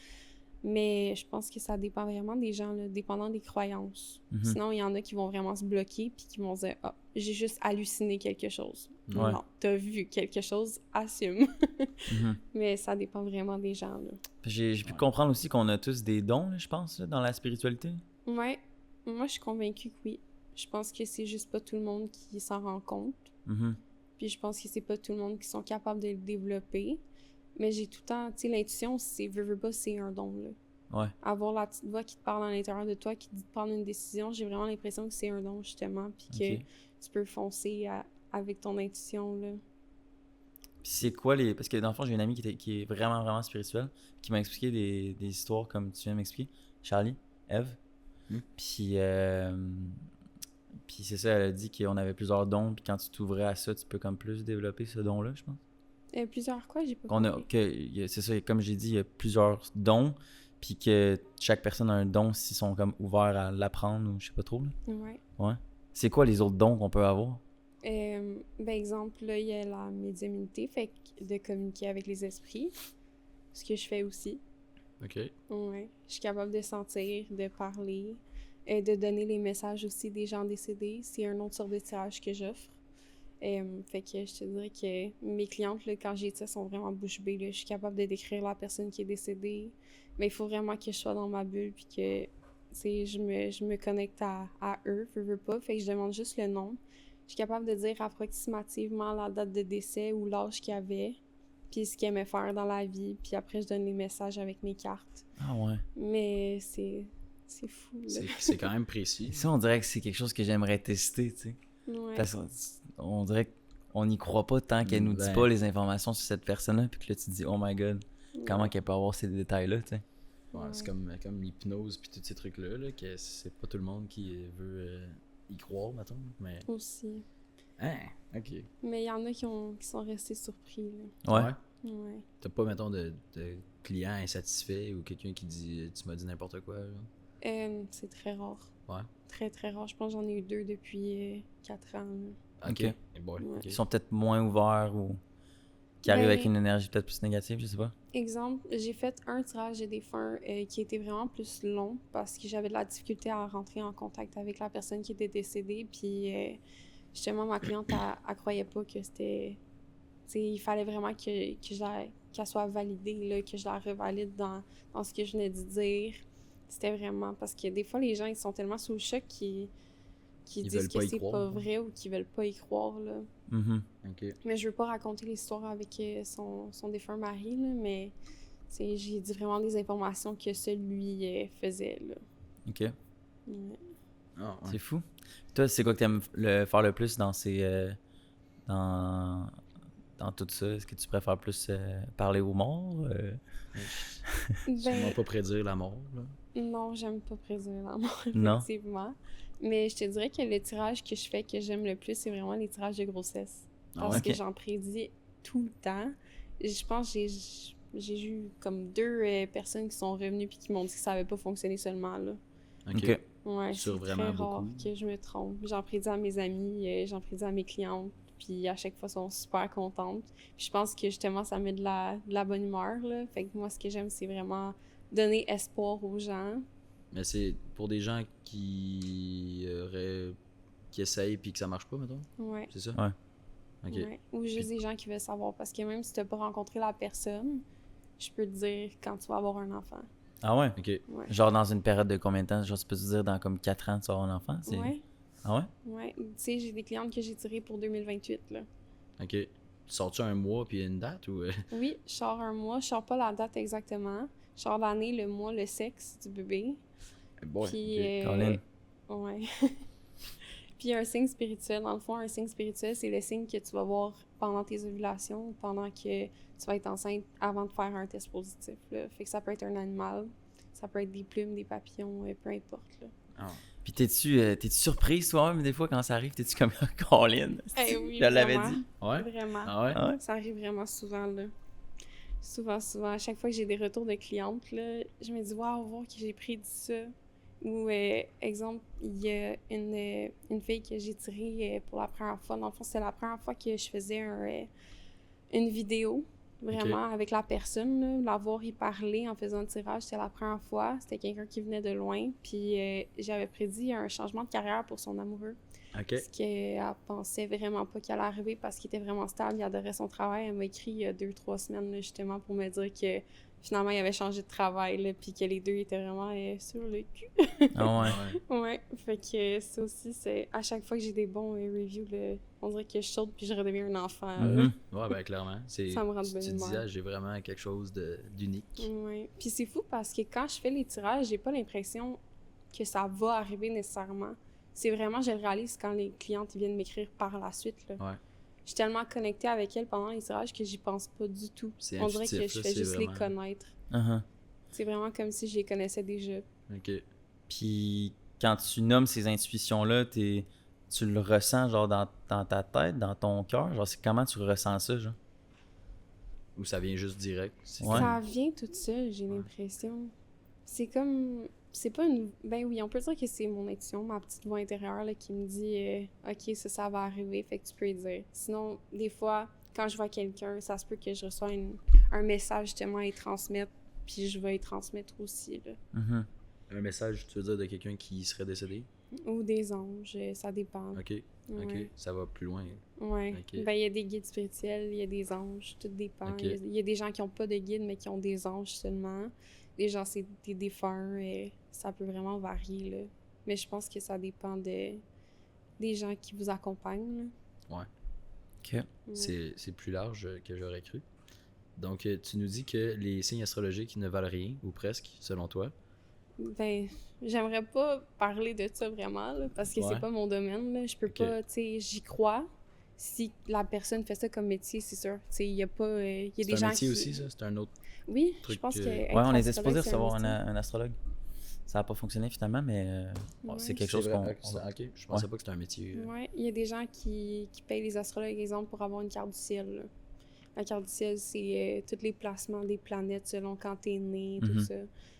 Mais je pense que ça dépend vraiment des gens, là, dépendant des croyances. Mm-hmm. Sinon, il y en a qui vont vraiment se bloquer puis qui vont dire « j'ai juste halluciné quelque chose. Ouais. » Non, t'as vu quelque chose, assume. Mm-hmm. Mais ça dépend vraiment des gens, là. J'ai pu comprendre aussi qu'on a tous des dons, là, je pense, là, dans la spiritualité. Ouais. Moi, je suis convaincue que oui. Je pense que c'est juste pas tout le monde qui s'en rend compte. Mm-hmm. Puis je pense que c'est pas tout le monde qui sont capables de le développer. Mais j'ai tout le temps, tu sais, l'intuition, veux pas, c'est un don, là. Ouais. Avoir la petite voix qui te parle à l'intérieur de toi, qui te dit de prendre une décision, j'ai vraiment l'impression que c'est un don, justement, puis que tu peux foncer avec ton intuition, là. Puis c'est quoi les... Parce que dans le fond, j'ai une amie qui est vraiment, vraiment spirituelle, qui m'a expliqué des histoires comme tu viens de m'expliquer. Charlie, Eve. Puis c'est ça, elle a dit qu'on avait plusieurs dons, puis quand tu t'ouvrais à ça, tu peux comme plus développer ce don-là, je pense. Plusieurs quoi? J'ai pas compris. C'est ça, comme j'ai dit, il y a plusieurs dons, puis que chaque personne a un don s'ils sont comme ouverts à l'apprendre ou je sais pas trop. Là. Ouais. C'est quoi les autres dons qu'on peut avoir? Exemple, là, il y a la médiumnité, fait que de communiquer avec les esprits, ce que je fais aussi. OK. Ouais. Je suis capable de sentir, de parler, de donner les messages aussi des gens décédés. C'est un autre sorte de tirage que j'offre. Fait que je te dirais que mes clientes, là, quand j'ai ça, sont vraiment bouche bée. Là. Je suis capable de décrire la personne qui est décédée. Mais il faut vraiment que je sois dans ma bulle puis que je me connecte à eux, veux pas. Fait que je demande juste le nom. Je suis capable de dire approximativement la date de décès ou l'âge qu'il avait, puis ce qu'il aimait faire dans la vie. Puis après, je donne les messages avec mes cartes. Ah ouais. Mais c'est fou, là. C'est quand même précis. Ça, on dirait que c'est quelque chose que j'aimerais tester, tu sais. Ouais. Parce qu'on dirait qu'on n'y croit pas tant qu'elle nous dit pas les informations sur cette personne-là, puis que là, tu te dis, oh my god, comment qu'elle peut avoir ces détails-là, tu sais. Ouais, c'est comme l'hypnose puis tous ces trucs-là, là, que c'est pas tout le monde qui veut y croire, mettons. Mais... Aussi. Hein, ok. Mais il y en a qui sont restés surpris, là. Ouais. Ouais. T'as pas, mettons, de clients insatisfaits ou quelqu'un qui dit tu m'as dit n'importe quoi, là? C'est très rare. Ouais. Très, très rare. Je pense que j'en ai eu 2 depuis 4 ans. Là. Ok. Et bon, Ouais. Ils sont peut-être moins ouverts ou qui arrivent avec une énergie peut-être plus négative, je sais pas. Exemple, j'ai fait un tirage de défunt qui était vraiment plus long parce que j'avais de la difficulté à rentrer en contact avec la personne qui était décédée. Puis justement, ma cliente, elle croyait pas que c'était... T'sais, il fallait vraiment qu'elle soit validée, là, que je la revalide dans ce que je venais de dire. C'était vraiment... Parce que des fois, les gens, ils sont tellement sous le choc qu'ils disent que c'est pas vrai ou qu'ils veulent pas y croire, là. Okay. Mais je veux pas raconter l'histoire avec son défunt mari, là, mais j'ai dit vraiment des informations que celui faisait, là. Ok. Ouais. Oh, ouais. C'est fou. Toi, c'est quoi que t'aimes faire le plus dans dans tout ça? Est-ce que tu préfères plus parler aux morts? Sûrement pas prédire la mort, là. Non, j'aime pas prédire la mort, Non. effectivement. Mais je te dirais que le tirage que je fais, que j'aime le plus, c'est vraiment les tirages de grossesse. Parce que j'en prédis tout le temps. Je pense que j'ai eu comme 2 personnes qui sont revenues puis qui m'ont dit que ça avait pas fonctionné seulement, là. Ok. Ouais, Sur c'est vraiment très rare beaucoup. que je me trompe. J'en prédis à mes amis, j'en prédis à mes clientes, puis à chaque fois, elles sont super contentes. Puis je pense que justement, ça met de la bonne humeur, là. Fait que moi, ce que j'aime, c'est vraiment donner espoir aux gens. Mais c'est pour des gens qui essayent puis que ça marche pas, mettons? Ouais. C'est ça? Ouais. Ok. Ouais. Ou juste des gens qui veulent savoir. Parce que même si tu n'as pas rencontré la personne, je peux te dire quand tu vas avoir un enfant. Ah ouais? Ok. Ouais. Genre dans une période de combien de temps? Genre, tu peux te dire dans comme 4 ans, tu vas avoir un enfant? Ouais. Ah ouais? Ouais. Tu sais, j'ai des clientes que j'ai tirées pour 2028, là. Ok. Sors-tu un mois puis une date ou. Oui, je sors un mois. Je sors pas la date exactement. Je sors l'année, le mois, le sexe du bébé. Bon, Puis, Colin. ouais. Puis un signe spirituel, dans le fond, un signe spirituel, c'est le signe que tu vas voir pendant tes ovulations, pendant que tu vas être enceinte avant de faire un test positif, là. Fait que ça peut être un animal, ça peut être des plumes, des papillons, peu importe, là. Ah. Puis t'es-tu surprise toi-même des fois quand ça arrive? T'es-tu comme Colin? Oui, Je l'avais vraiment. dit. Ouais? Vraiment. Ah ouais? Ah ouais? Ça arrive vraiment souvent, là. Souvent. À chaque fois que j'ai des retours de clientes, là, je me dis, waouh, voir que j'ai prédit ça. Ou, exemple, il y a une fille que j'ai tirée pour la première fois. Dans le fond, c'était la première fois que je faisais une vidéo, vraiment, avec la personne, là. La voir y parler en faisant le tirage, c'était la première fois. C'était quelqu'un qui venait de loin. Puis, j'avais prédit un changement de carrière pour son amoureux. Ok. Parce qu'elle pensait vraiment pas qu'il allait arriver parce qu'il était vraiment stable, il adorait son travail. Elle m'a écrit il y a 2-3 semaines, là, justement, pour me dire que finalement, il avait changé de travail, là, puis que les deux étaient vraiment sur le cul. Ah ouais. Ouais, fait que ça aussi, c'est... À chaque fois que j'ai des bons reviews, là, on dirait que je saute puis je redeviens un enfant. là. Mhm. Ouais, ben clairement. Ça me rend de Tu bonne te humeur. dis, ah, j'ai vraiment quelque chose d'unique. Ouais. Puis c'est fou parce que quand je fais les tirages, j'ai pas l'impression que ça va arriver nécessairement. C'est vraiment, je le réalise quand les clientes viennent m'écrire par la suite, là. Ouais. Je suis tellement connectée avec elles pendant les tirages que j'y pense pas du tout. C'est On dirait que intuitif, je là, fais c'est juste les vraiment- connaître. Uh-huh. C'est vraiment comme si je les connaissais déjà. Ok. Puis quand tu nommes ces intuitions-là, tu le ressens genre dans ta tête, dans ton cœur? Genre, comment tu ressens ça, genre? Ou ça vient juste direct. Ouais. Ça vient tout seul, j'ai l'impression. C'est comme... C'est pas une... Ben oui, on peut dire que c'est mon intuition, ma petite voix intérieure là, qui me dit OK, ça va arriver, fait que tu peux le dire. Sinon, des fois, quand je vois quelqu'un, ça se peut que je reçois un message justement à y transmettre, puis je vais y transmettre aussi, là. Mhm. Un message, tu veux dire, de quelqu'un qui serait décédé? Ou des anges, ça dépend. Ok. Ok. Ouais. Ça va plus loin. Ouais. Ok. Ben, il y a des guides spirituels, il y a des anges, tout dépend. Ok. Il y a des gens qui n'ont pas de guide, mais qui ont des anges seulement. Des gens, c'est des défunts, et ça peut vraiment varier, là. Mais je pense que ça dépend des gens qui vous accompagnent, là. Ouais. OK. Ouais. C'est plus large que j'aurais cru. Donc, tu nous dis que les signes astrologiques ne valent rien, ou presque, selon toi. Ben, j'aimerais pas parler de ça vraiment, là, parce que Ouais. c'est pas mon domaine, là. Je peux Ok. pas, tu sais, j'y crois. Si la personne fait ça comme métier, c'est sûr. Tu sais, il y a pas... il y a C'est des un gens métier qui... aussi, ça? C'est un autre... Oui, je truc pense que- que... Ouais, être on était astrologue, supposé c'est recevoir métier. un astrologue. Ça n'a pas fonctionné finalement, mais bon, Ouais. c'est quelque C'est chose vrai? qu'on... Ok, je pensais Ouais. pas que c'était un métier. Ouais, il y a des gens qui payent les astrologues, exemple, pour avoir une carte du ciel, là. La carte du ciel, c'est tous les placements des planètes selon quand t'es né, tout Mhm. ça.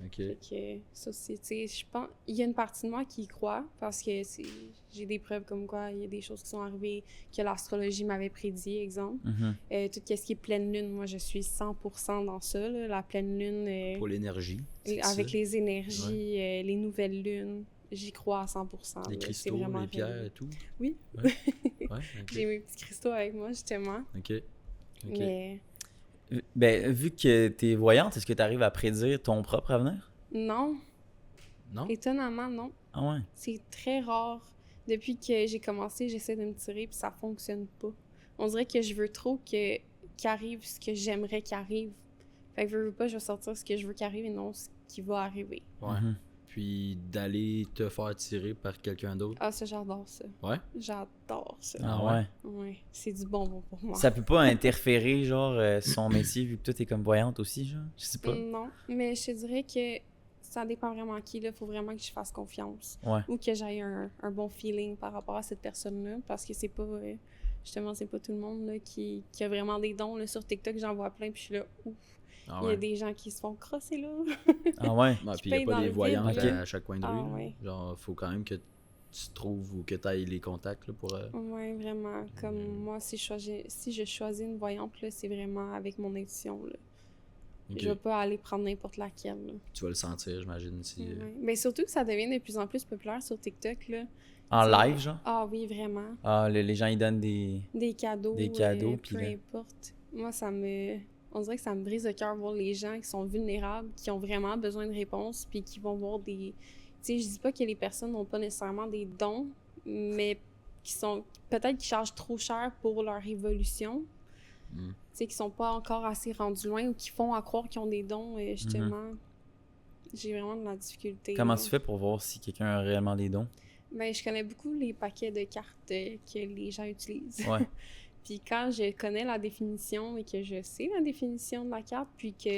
Ok. Fait que ça, c'est, tu sais, je pense... Il y a une partie de moi qui y croit, parce que j'ai des preuves comme quoi il y a des choses qui sont arrivées que l'astrologie m'avait prédit, exemple. Mhm. Tout ce qui est pleine lune, moi, je suis 100% dans ça, là. La pleine lune, Pour l'énergie. c'est avec ça? les énergies, les nouvelles lunes, j'y crois à 100%. Les là. C'est cristaux, vraiment les pierres réel. et tout. Oui. Ouais. Ouais, ok. J'ai mes petits cristaux avec moi, justement. Ok. Ok. Mais Ben, vu que tu es voyante, est-ce que tu arrives à prédire ton propre avenir? non, Non? étonnamment, non. Ah ouais? C'est très rare. Depuis que j'ai commencé, j'essaie de me tirer, puis ça fonctionne pas. On dirait que je veux trop qu'arrive ce que j'aimerais qu'arrive. Fait que veux pas, je vais sortir ce que je veux qu'arrive et non ce qui va arriver. Ouais. Mhm. Puis d'aller te faire tirer par quelqu'un d'autre. Ah, ça, j'adore ça. Ouais? J'adore ça. Ah ouais? ouais? Ouais, c'est du bonbon pour moi. Ça peut pas interférer, genre, son métier, vu que toi, t'es comme voyante aussi, genre? Je sais pas. Non, mais je te dirais que ça dépend vraiment qui, là. Faut vraiment que je fasse confiance. Ouais. Ou que j'aie un bon feeling par rapport à cette personne-là. Parce que c'est pas... justement, c'est pas tout le monde là, qui a vraiment des dons. Là. Sur TikTok, j'en vois plein, puis je suis là, ouf. Ah Il y a ouais. des gens qui se font crosser là. Ah ouais? Ouais, qui puis il n'y a payent pas dans des le voyantes vide, là. à chaque coin de Ah rue. là. ouais. Genre, faut quand même que tu trouves ou que tu ailles les contacts là, pour. Ouais, vraiment. Comme moi, si je choisis une voyante, là, c'est vraiment avec mon intuition. Là. Ok. Je vais pas aller prendre n'importe laquelle. Là. Tu vas le sentir, j'imagine. Si, Ouais. Mais surtout que ça devient de plus en plus populaire sur TikTok. Là. En Tu sais, live, genre? Ah oui, vraiment. Ah, les gens, ils donnent des... Des cadeaux. Des cadeaux, peu puis là- importe. Moi, on dirait que ça me brise le cœur voir les gens qui sont vulnérables, qui ont vraiment besoin de réponses, puis qui vont voir des... Tu sais, je dis pas que les personnes n'ont pas nécessairement des dons, mais qui sont... Peut-être qu'ils chargent trop cher pour leur évolution. Mm. Tu sais, qui sont pas encore assez rendus loin ou qui font à croire qu'ils ont des dons, justement. J'ai vraiment de la difficulté. Comment là. tu fais pour voir si quelqu'un a réellement des dons? Ben, je connais beaucoup les paquets de cartes que les gens utilisent. Ouais. Puis quand je connais la définition et que je sais la définition de la carte, puis que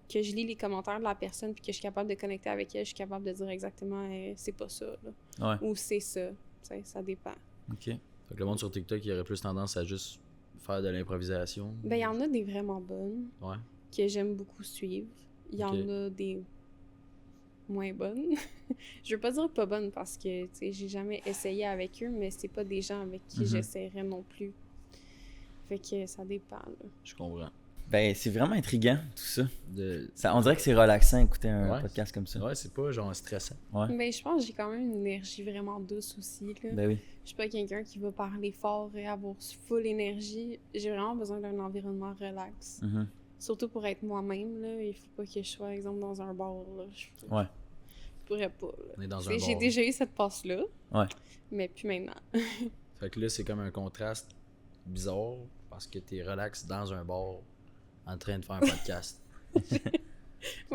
je lis les commentaires de la personne, puis que je suis capable de connecter avec elle, je suis capable de dire exactement c'est pas ça, là. Ouais. Ou c'est ça. Tu sais, ça dépend. OK. Fait que le monde sur TikTok, il aurait plus tendance à juste faire de l'improvisation. Ben, il y en a des vraiment bonnes Ouais. que j'aime beaucoup suivre. Il y Ok. en a des moins bonnes. Je veux pas dire pas bonnes parce que, tu sais, j'ai jamais essayé avec eux, mais c'est pas des gens avec qui Mhm. j'essaierais non plus. Fait que ça dépend, là. Je comprends. Ben, c'est vraiment intriguant, tout ça. De... On dirait que c'est relaxant écouter un Ouais. podcast comme ça. Ouais, c'est pas genre stressant. Ouais. Ben, je pense que j'ai quand même une énergie vraiment douce aussi, là. Ben oui. Je suis pas quelqu'un qui va parler fort et avoir full énergie. J'ai vraiment besoin d'un environnement relax. Mhm. Surtout pour être moi-même, là, il faut pas que je sois, par exemple, dans un bar, là. Ouais. Je pourrais pas, là. On est dans un J'ai bar. déjà eu cette passe-là, Ouais. mais plus maintenant. Fait que là, c'est comme un contraste bizarre parce que t'es relax dans un bar en train de faire un podcast. Oui,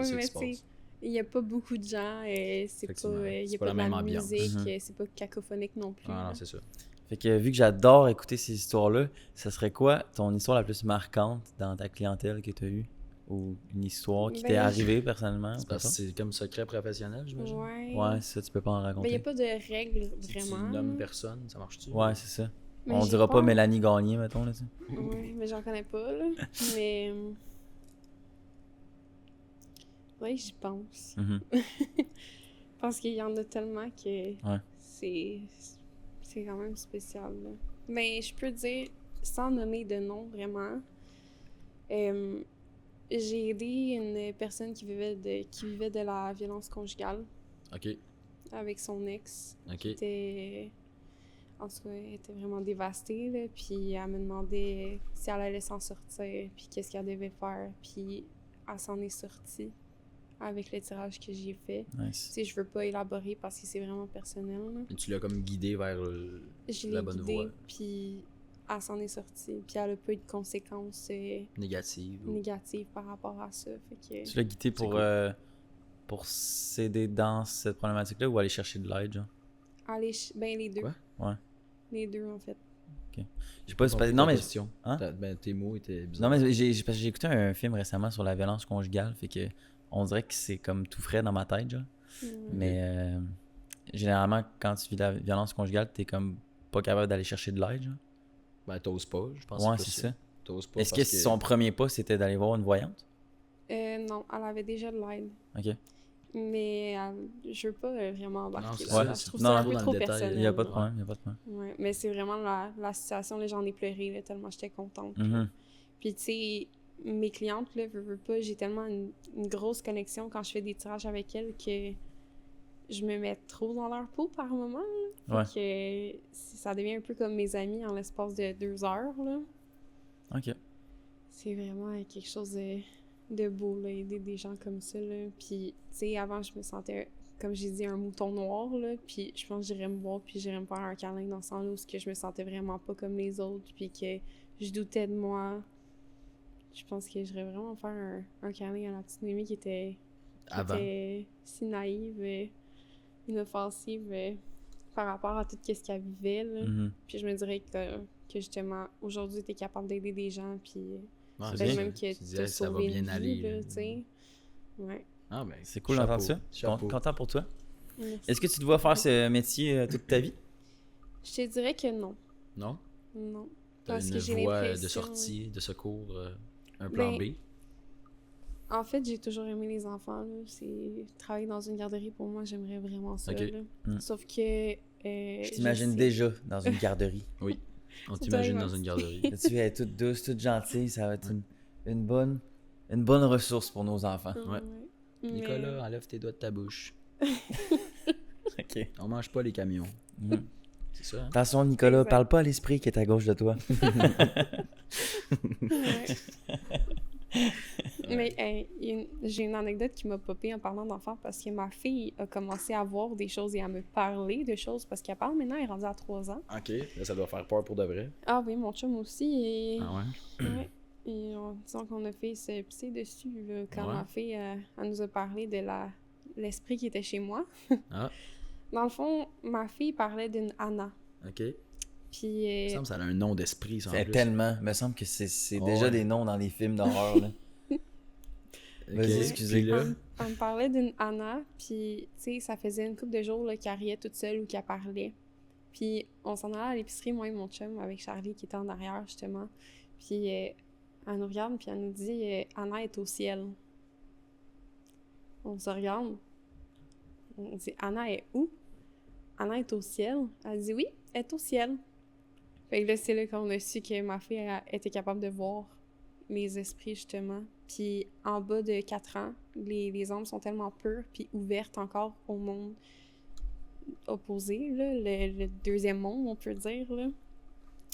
ça mais qui se tu sais, passe. il y a pas beaucoup de gens, c'est pas, Effectivement. il y C'est a pas pas la de la même ambiance. musique, Mhm. c'est pas cacophonique non plus. Ah là. non, c'est ça. Fait que vu que j'adore écouter ces histoires-là, ça serait quoi ton histoire la plus marquante dans ta clientèle que tu as eue? Ou une histoire qui Ben, t'est arrivée personnellement? C'est parce que c'est comme secret professionnel, j'imagine. Ouais. Ouais, ça, tu peux pas en Ben, il raconter. n'y a pas de règles Si vraiment. tu nommes là. personne, ça marche-tu? Ouais, c'est ça. Mais On j'ai dira pas peur. Mélanie Gagné, mettons, là, tu sais. Ouais, mais j'en connais pas, là. Mais. Ouais, j'y pense. Mhm. Parce qu'il y en a tellement que. Ouais. C'est quand même spécial, là. Mais je peux dire, sans nommer de nom vraiment, j'ai aidé une personne qui vivait de la violence conjugale Ok, avec son ex. ok. En tout cas, elle était vraiment dévastée, là, puis elle me demandait si elle allait s'en sortir, puis qu'est-ce qu'elle devait faire, puis elle s'en est sortie avec le tirage que j'ai fait. Nice. Tu sais, je veux pas élaborer parce que c'est vraiment personnel, là. Et tu l'as comme guidé vers Je la l'ai bonne guidée, voie puis elle s'en est sortie, puis elle a pas eu de conséquences négative. ou- négatives par rapport à ça, fait que... Tu l'as guidé pour s'aider dans cette problématique-là ou aller chercher de l'aide, genre? Ben, les deux. Quoi? Ouais. Les deux, en fait. J'ai pas... Compris Non, ta mais... question. Hein? Ben, tes mots étaient Non, bizarres. mais parce que j'ai écouté un film récemment sur la violence conjugale, fait que on dirait que c'est comme tout frais dans ma tête, genre. Mais généralement, quand tu vis la violence conjugale, t'es comme pas capable d'aller chercher de l'aide, genre. Ben, t'oses pas, je pense. Ouais, que c'est ça. T'oses pas Est-ce que parce son premier pas, c'était d'aller voir une voyante? Non, elle avait déjà de l'aide. Ok. Mais je veux pas vraiment Non, embarquer c'est là-dedans. ça. Je trouve Non, ça un non, peu dans trop le détail, personnel. Il y a pas de là. problème, il y a pas de problème. Ouais, mais c'est vraiment la situation, là, j'en ai pleuré là, tellement j'étais contente. Mhm. Puis tu sais, mes clientes, là, veux pas, j'ai tellement une grosse connexion quand je fais des tirages avec elles que je me mets trop dans leur peau par moment. Là. Fait que ça devient un peu comme mes amis en l'espace de 2 heures. Là. Ok. C'est vraiment quelque chose de beau, là, aider des gens comme ça. Là. Puis, tu sais, avant, je me sentais, comme j'ai dit, un mouton noir. Là, puis, je pense que j'irais me voir, puis j'irais me faire un câlin dans ce sens-là où je me sentais vraiment pas comme les autres, puis que je doutais de moi. Je pense que j'irais vraiment faire un câlin à la petite Noémie qui était si naïve, inoffensive par rapport à tout ce qu'elle vivait. Là. Mhm. Puis, je me dirais que justement, aujourd'hui, t'es capable d'aider des gens, puis... Ouais, C'est peut-être bien. même que Tu disais, t'as ça va sauvé bien une aller, vie, là. là, tu sais. Ouais. Ah, ben, C'est cool chapeau, d'entendre ça. chapeau. Content pour toi. Merci. Est-ce que tu dois faire ce métier toute ta vie? Je te dirais que non. Non? Non. T'as Parce une que j'ai voie de l'impression... sortie, de secours, un plan Ben, B? En fait, j'ai toujours aimé les enfants, là. Travailler dans une garderie, pour moi, j'aimerais vraiment ça, Ok. là. Mm. Sauf que... Je t'imagine sais- déjà dans une garderie. Oui. On C'est t'imagine tellement- dans une garderie. Tu es toute douce, toute gentille, ça va être une bonne ressource pour nos enfants. Ouais. Mais- Nicolas, enlève tes doigts de ta bouche. Ok. On mange pas les camions. Mhm. C'est ça, hein? Attention, Nicolas, Exact. parle pas à l'esprit qui est à gauche de toi. Ouais. Mais j'ai une anecdote qui m'a popé en parlant d'enfants parce que ma fille a commencé à voir des choses et à me parler de choses parce qu'elle parle maintenant, elle est rendue à 3 ans. Ok, là, ça doit faire peur pour de vrai. Ah oui, mon chum aussi. Et, Ah ouais? ouais. Et disons qu'on a fait se pisser dessus là, quand Ouais. ma fille elle nous a parlé de l'esprit qui était chez moi. Ah, Dans le fond, ma fille parlait d'une Anna. ok. Il Puis me semble que ça a un nom d'esprit, ça, en C'est plus. tellement. Il me semble que c'est Oh, déjà ouais. des noms dans les films d'horreur. Là. Ok. Vas-y, excusez. Puis là, Elle me parlait d'une Anna, puis tu sais, ça faisait une couple de jours là, qu'elle riait toute seule ou qu'elle parlait. Puis on s'en allait à l'épicerie, moi et mon chum, avec Charlie qui était en arrière justement. Puis elle nous regarde, puis elle nous dit Anna est au ciel. On se regarde. On dit Anna est où? Anna est au ciel. Elle dit oui, elle est au ciel. Fait que là, c'est là qu'on a su que ma fille elle était capable de voir les esprits, justement. Puis en bas de 4 ans, les âmes sont tellement pures puis ouvertes encore au monde opposé, là, le deuxième monde, on peut dire, là.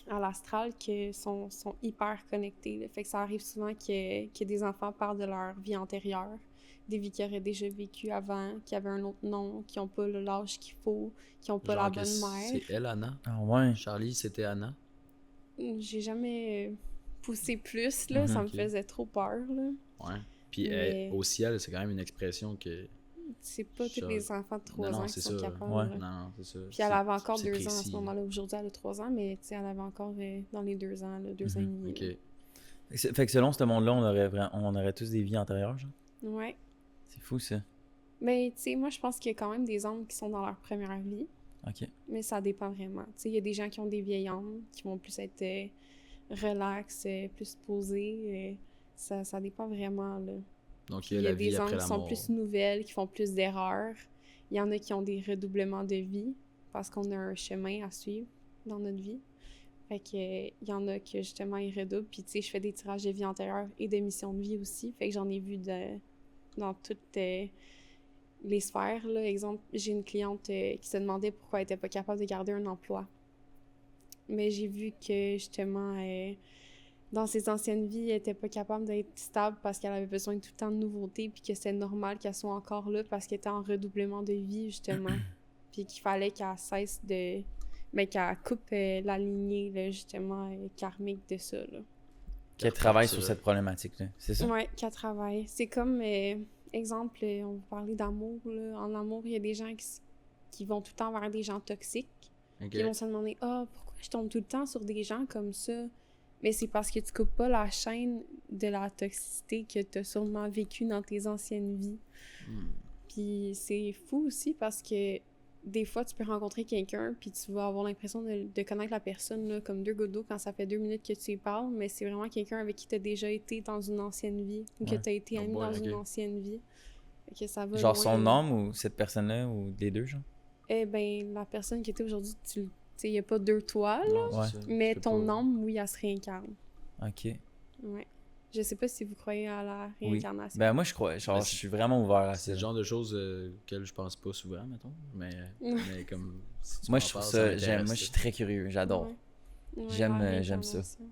à l'astral qui sont hyper connectés. Là. Fait que ça arrive souvent que des enfants parlent de leur vie antérieure, des vies qu'ils auraient déjà vécues avant, qui avaient un autre nom, qui n'ont pas l'âge qu'il faut, qui n'ont pas Genre la que bonne mère. c'est elle, Anna. Ah ouais. Charlie, c'était Anna. J'ai jamais poussé plus, là. Ça me ok. faisait trop peur, là. Ouais. Puis Mais- au ciel, c'est quand même une expression que... C'est pas tous Ça- les enfants de 3 non, ans c'est qui sont ça. capables. Ouais. là. Non, c'est ça. Puis elle avait encore c'est 2 ans à précis. ce moment-là. Aujourd'hui, elle a 3 ans, mais tu sais, elle avait encore dans les 2 ans, là, 2 ans et demi. Ok. là. Fait que selon ce monde-là, on aurait tous des vies antérieures, genre. Ouais. C'est fou, ça. Mais tu sais, moi, je pense qu'il y a quand même des âmes qui sont dans leur première vie. OK. Mais ça dépend vraiment. Tu sais, il y a des gens qui ont des vieilles âmes, qui vont plus être relax, plus posés. Ça dépend vraiment, là. Donc, Puis il y a il y a la vie des âmes après qui la sont mort. plus nouvelles, qui font plus d'erreurs. Il y en a qui ont des redoublements de vie parce qu'on a un chemin à suivre dans notre vie. Fait que il y en a que justement ils redoublent. Puis tu sais, je fais des tirages de vie antérieure et de mission de vie aussi. Fait que j'en ai vu dans toutes les sphères. Là. Exemple, j'ai une cliente qui se demandait pourquoi elle était pas capable de garder un emploi. Mais j'ai vu que justement dans ses anciennes vies, elle était pas capable d'être stable parce qu'elle avait besoin de tout le temps de nouveautés, puis que c'était normal qu'elle soit encore là parce qu'elle était en redoublement de vie, justement. Puis qu'il fallait qu'elle cesse de... Mais qu'elle coupe la lignée, là, justement, karmique de ça, là. Qu'elle travaille sur cette problématique-là. C'est ça? Ouais, qu'elle travaille. C'est comme, exemple, on va parler d'amour, là. En amour, il y a des gens qui vont tout le temps vers des gens toxiques. Ok. Puis ils vont se demander « Ah, pourquoi je tombe tout le temps sur des gens comme ça? » Mais c'est parce que tu coupes pas la chaîne de la toxicité que tu as sûrement vécue dans tes anciennes vies. Puis c'est fou aussi parce que des fois, tu peux rencontrer quelqu'un puis tu vas avoir l'impression de connaître la personne là, comme deux gouttes d'eau quand ça fait 2 minutes que tu y parles, mais c'est vraiment quelqu'un avec qui tu as déjà été dans une ancienne vie ou que Ouais. tu as été Oh ami boy, dans ok. une ancienne vie. Fait que ça va Genre loin, son là. âme ou cette personne-là ou les deux, genre? Eh ben, la personne qui était aujourd'hui, tu sais, il n'y a pas 2 toi, là, Non, Ouais. c'est ça. mais Tu peux ton pas- âme, oui, elle se réincarne. OK. Ouais. Je sais pas si vous croyez à la Oui. réincarnation. Ben moi, je crois. Genre, Ben, je suis vraiment ouvert à C'est ça. le genre de choses auxquelles je pense pas souvent, mettons. Mais comme. si tu Moi, m'en je trouve parles, ça... m'intéresse, Moi, je suis très curieux. J'adore. Ouais. Ouais, J'aime, la j'aime ça. réincarnation.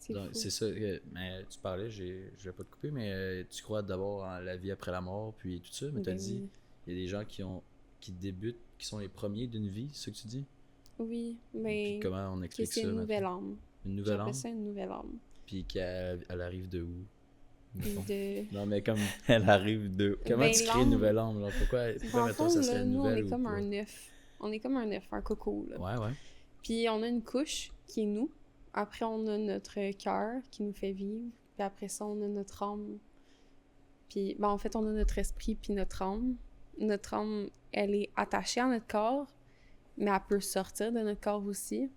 C'est Donc, fou. c'est ça. Mais tu parlais, je vais pas te couper, mais tu crois d'abord en la vie après la mort, puis tout ça. Mais t'as Ben dit, oui. il y a des gens qui débutent, qui sont les premiers d'une vie, c'est ce que tu dis? Oui, Puis mais comment on que explique c'est ça? une mettons? nouvelle âme. Une nouvelle J'appelle âme? ça une nouvelle âme. Puis qu'elle arrive de où? mettons? De... Non, mais comme. Elle arrive de... Comment Ben, tu crées une l'âme- nouvelle âme? Là? Pourquoi, Dans le mettons, fond, ça là, serait une nous, on nouvelle est ou comme pas? un œuf. On est comme un œuf, un coco, là. Ouais, ouais. Puis on a une couche qui est nous. Après, on a notre cœur qui nous fait vivre. Puis après ça, on a notre âme. Puis, ben, en fait, on a notre esprit puis notre âme. Notre âme, elle est attachée à notre corps, mais elle peut sortir de notre corps aussi.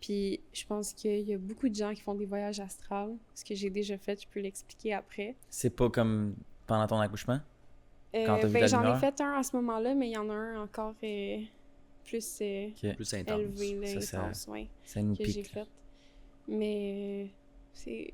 Puis je pense qu'il y a beaucoup de gens qui font des voyages astrales. Ce que j'ai déjà fait, je peux l'expliquer après. C'est pas comme pendant ton accouchement? Quand t'as vu Ben, la j'en ai lumière? fait un à ce moment-là, mais il y en a un encore plus OK. Plus intense. élevé, là, Ça, intense, ouais, Ça nous que j'ai pique. là. fait. Mais c'est...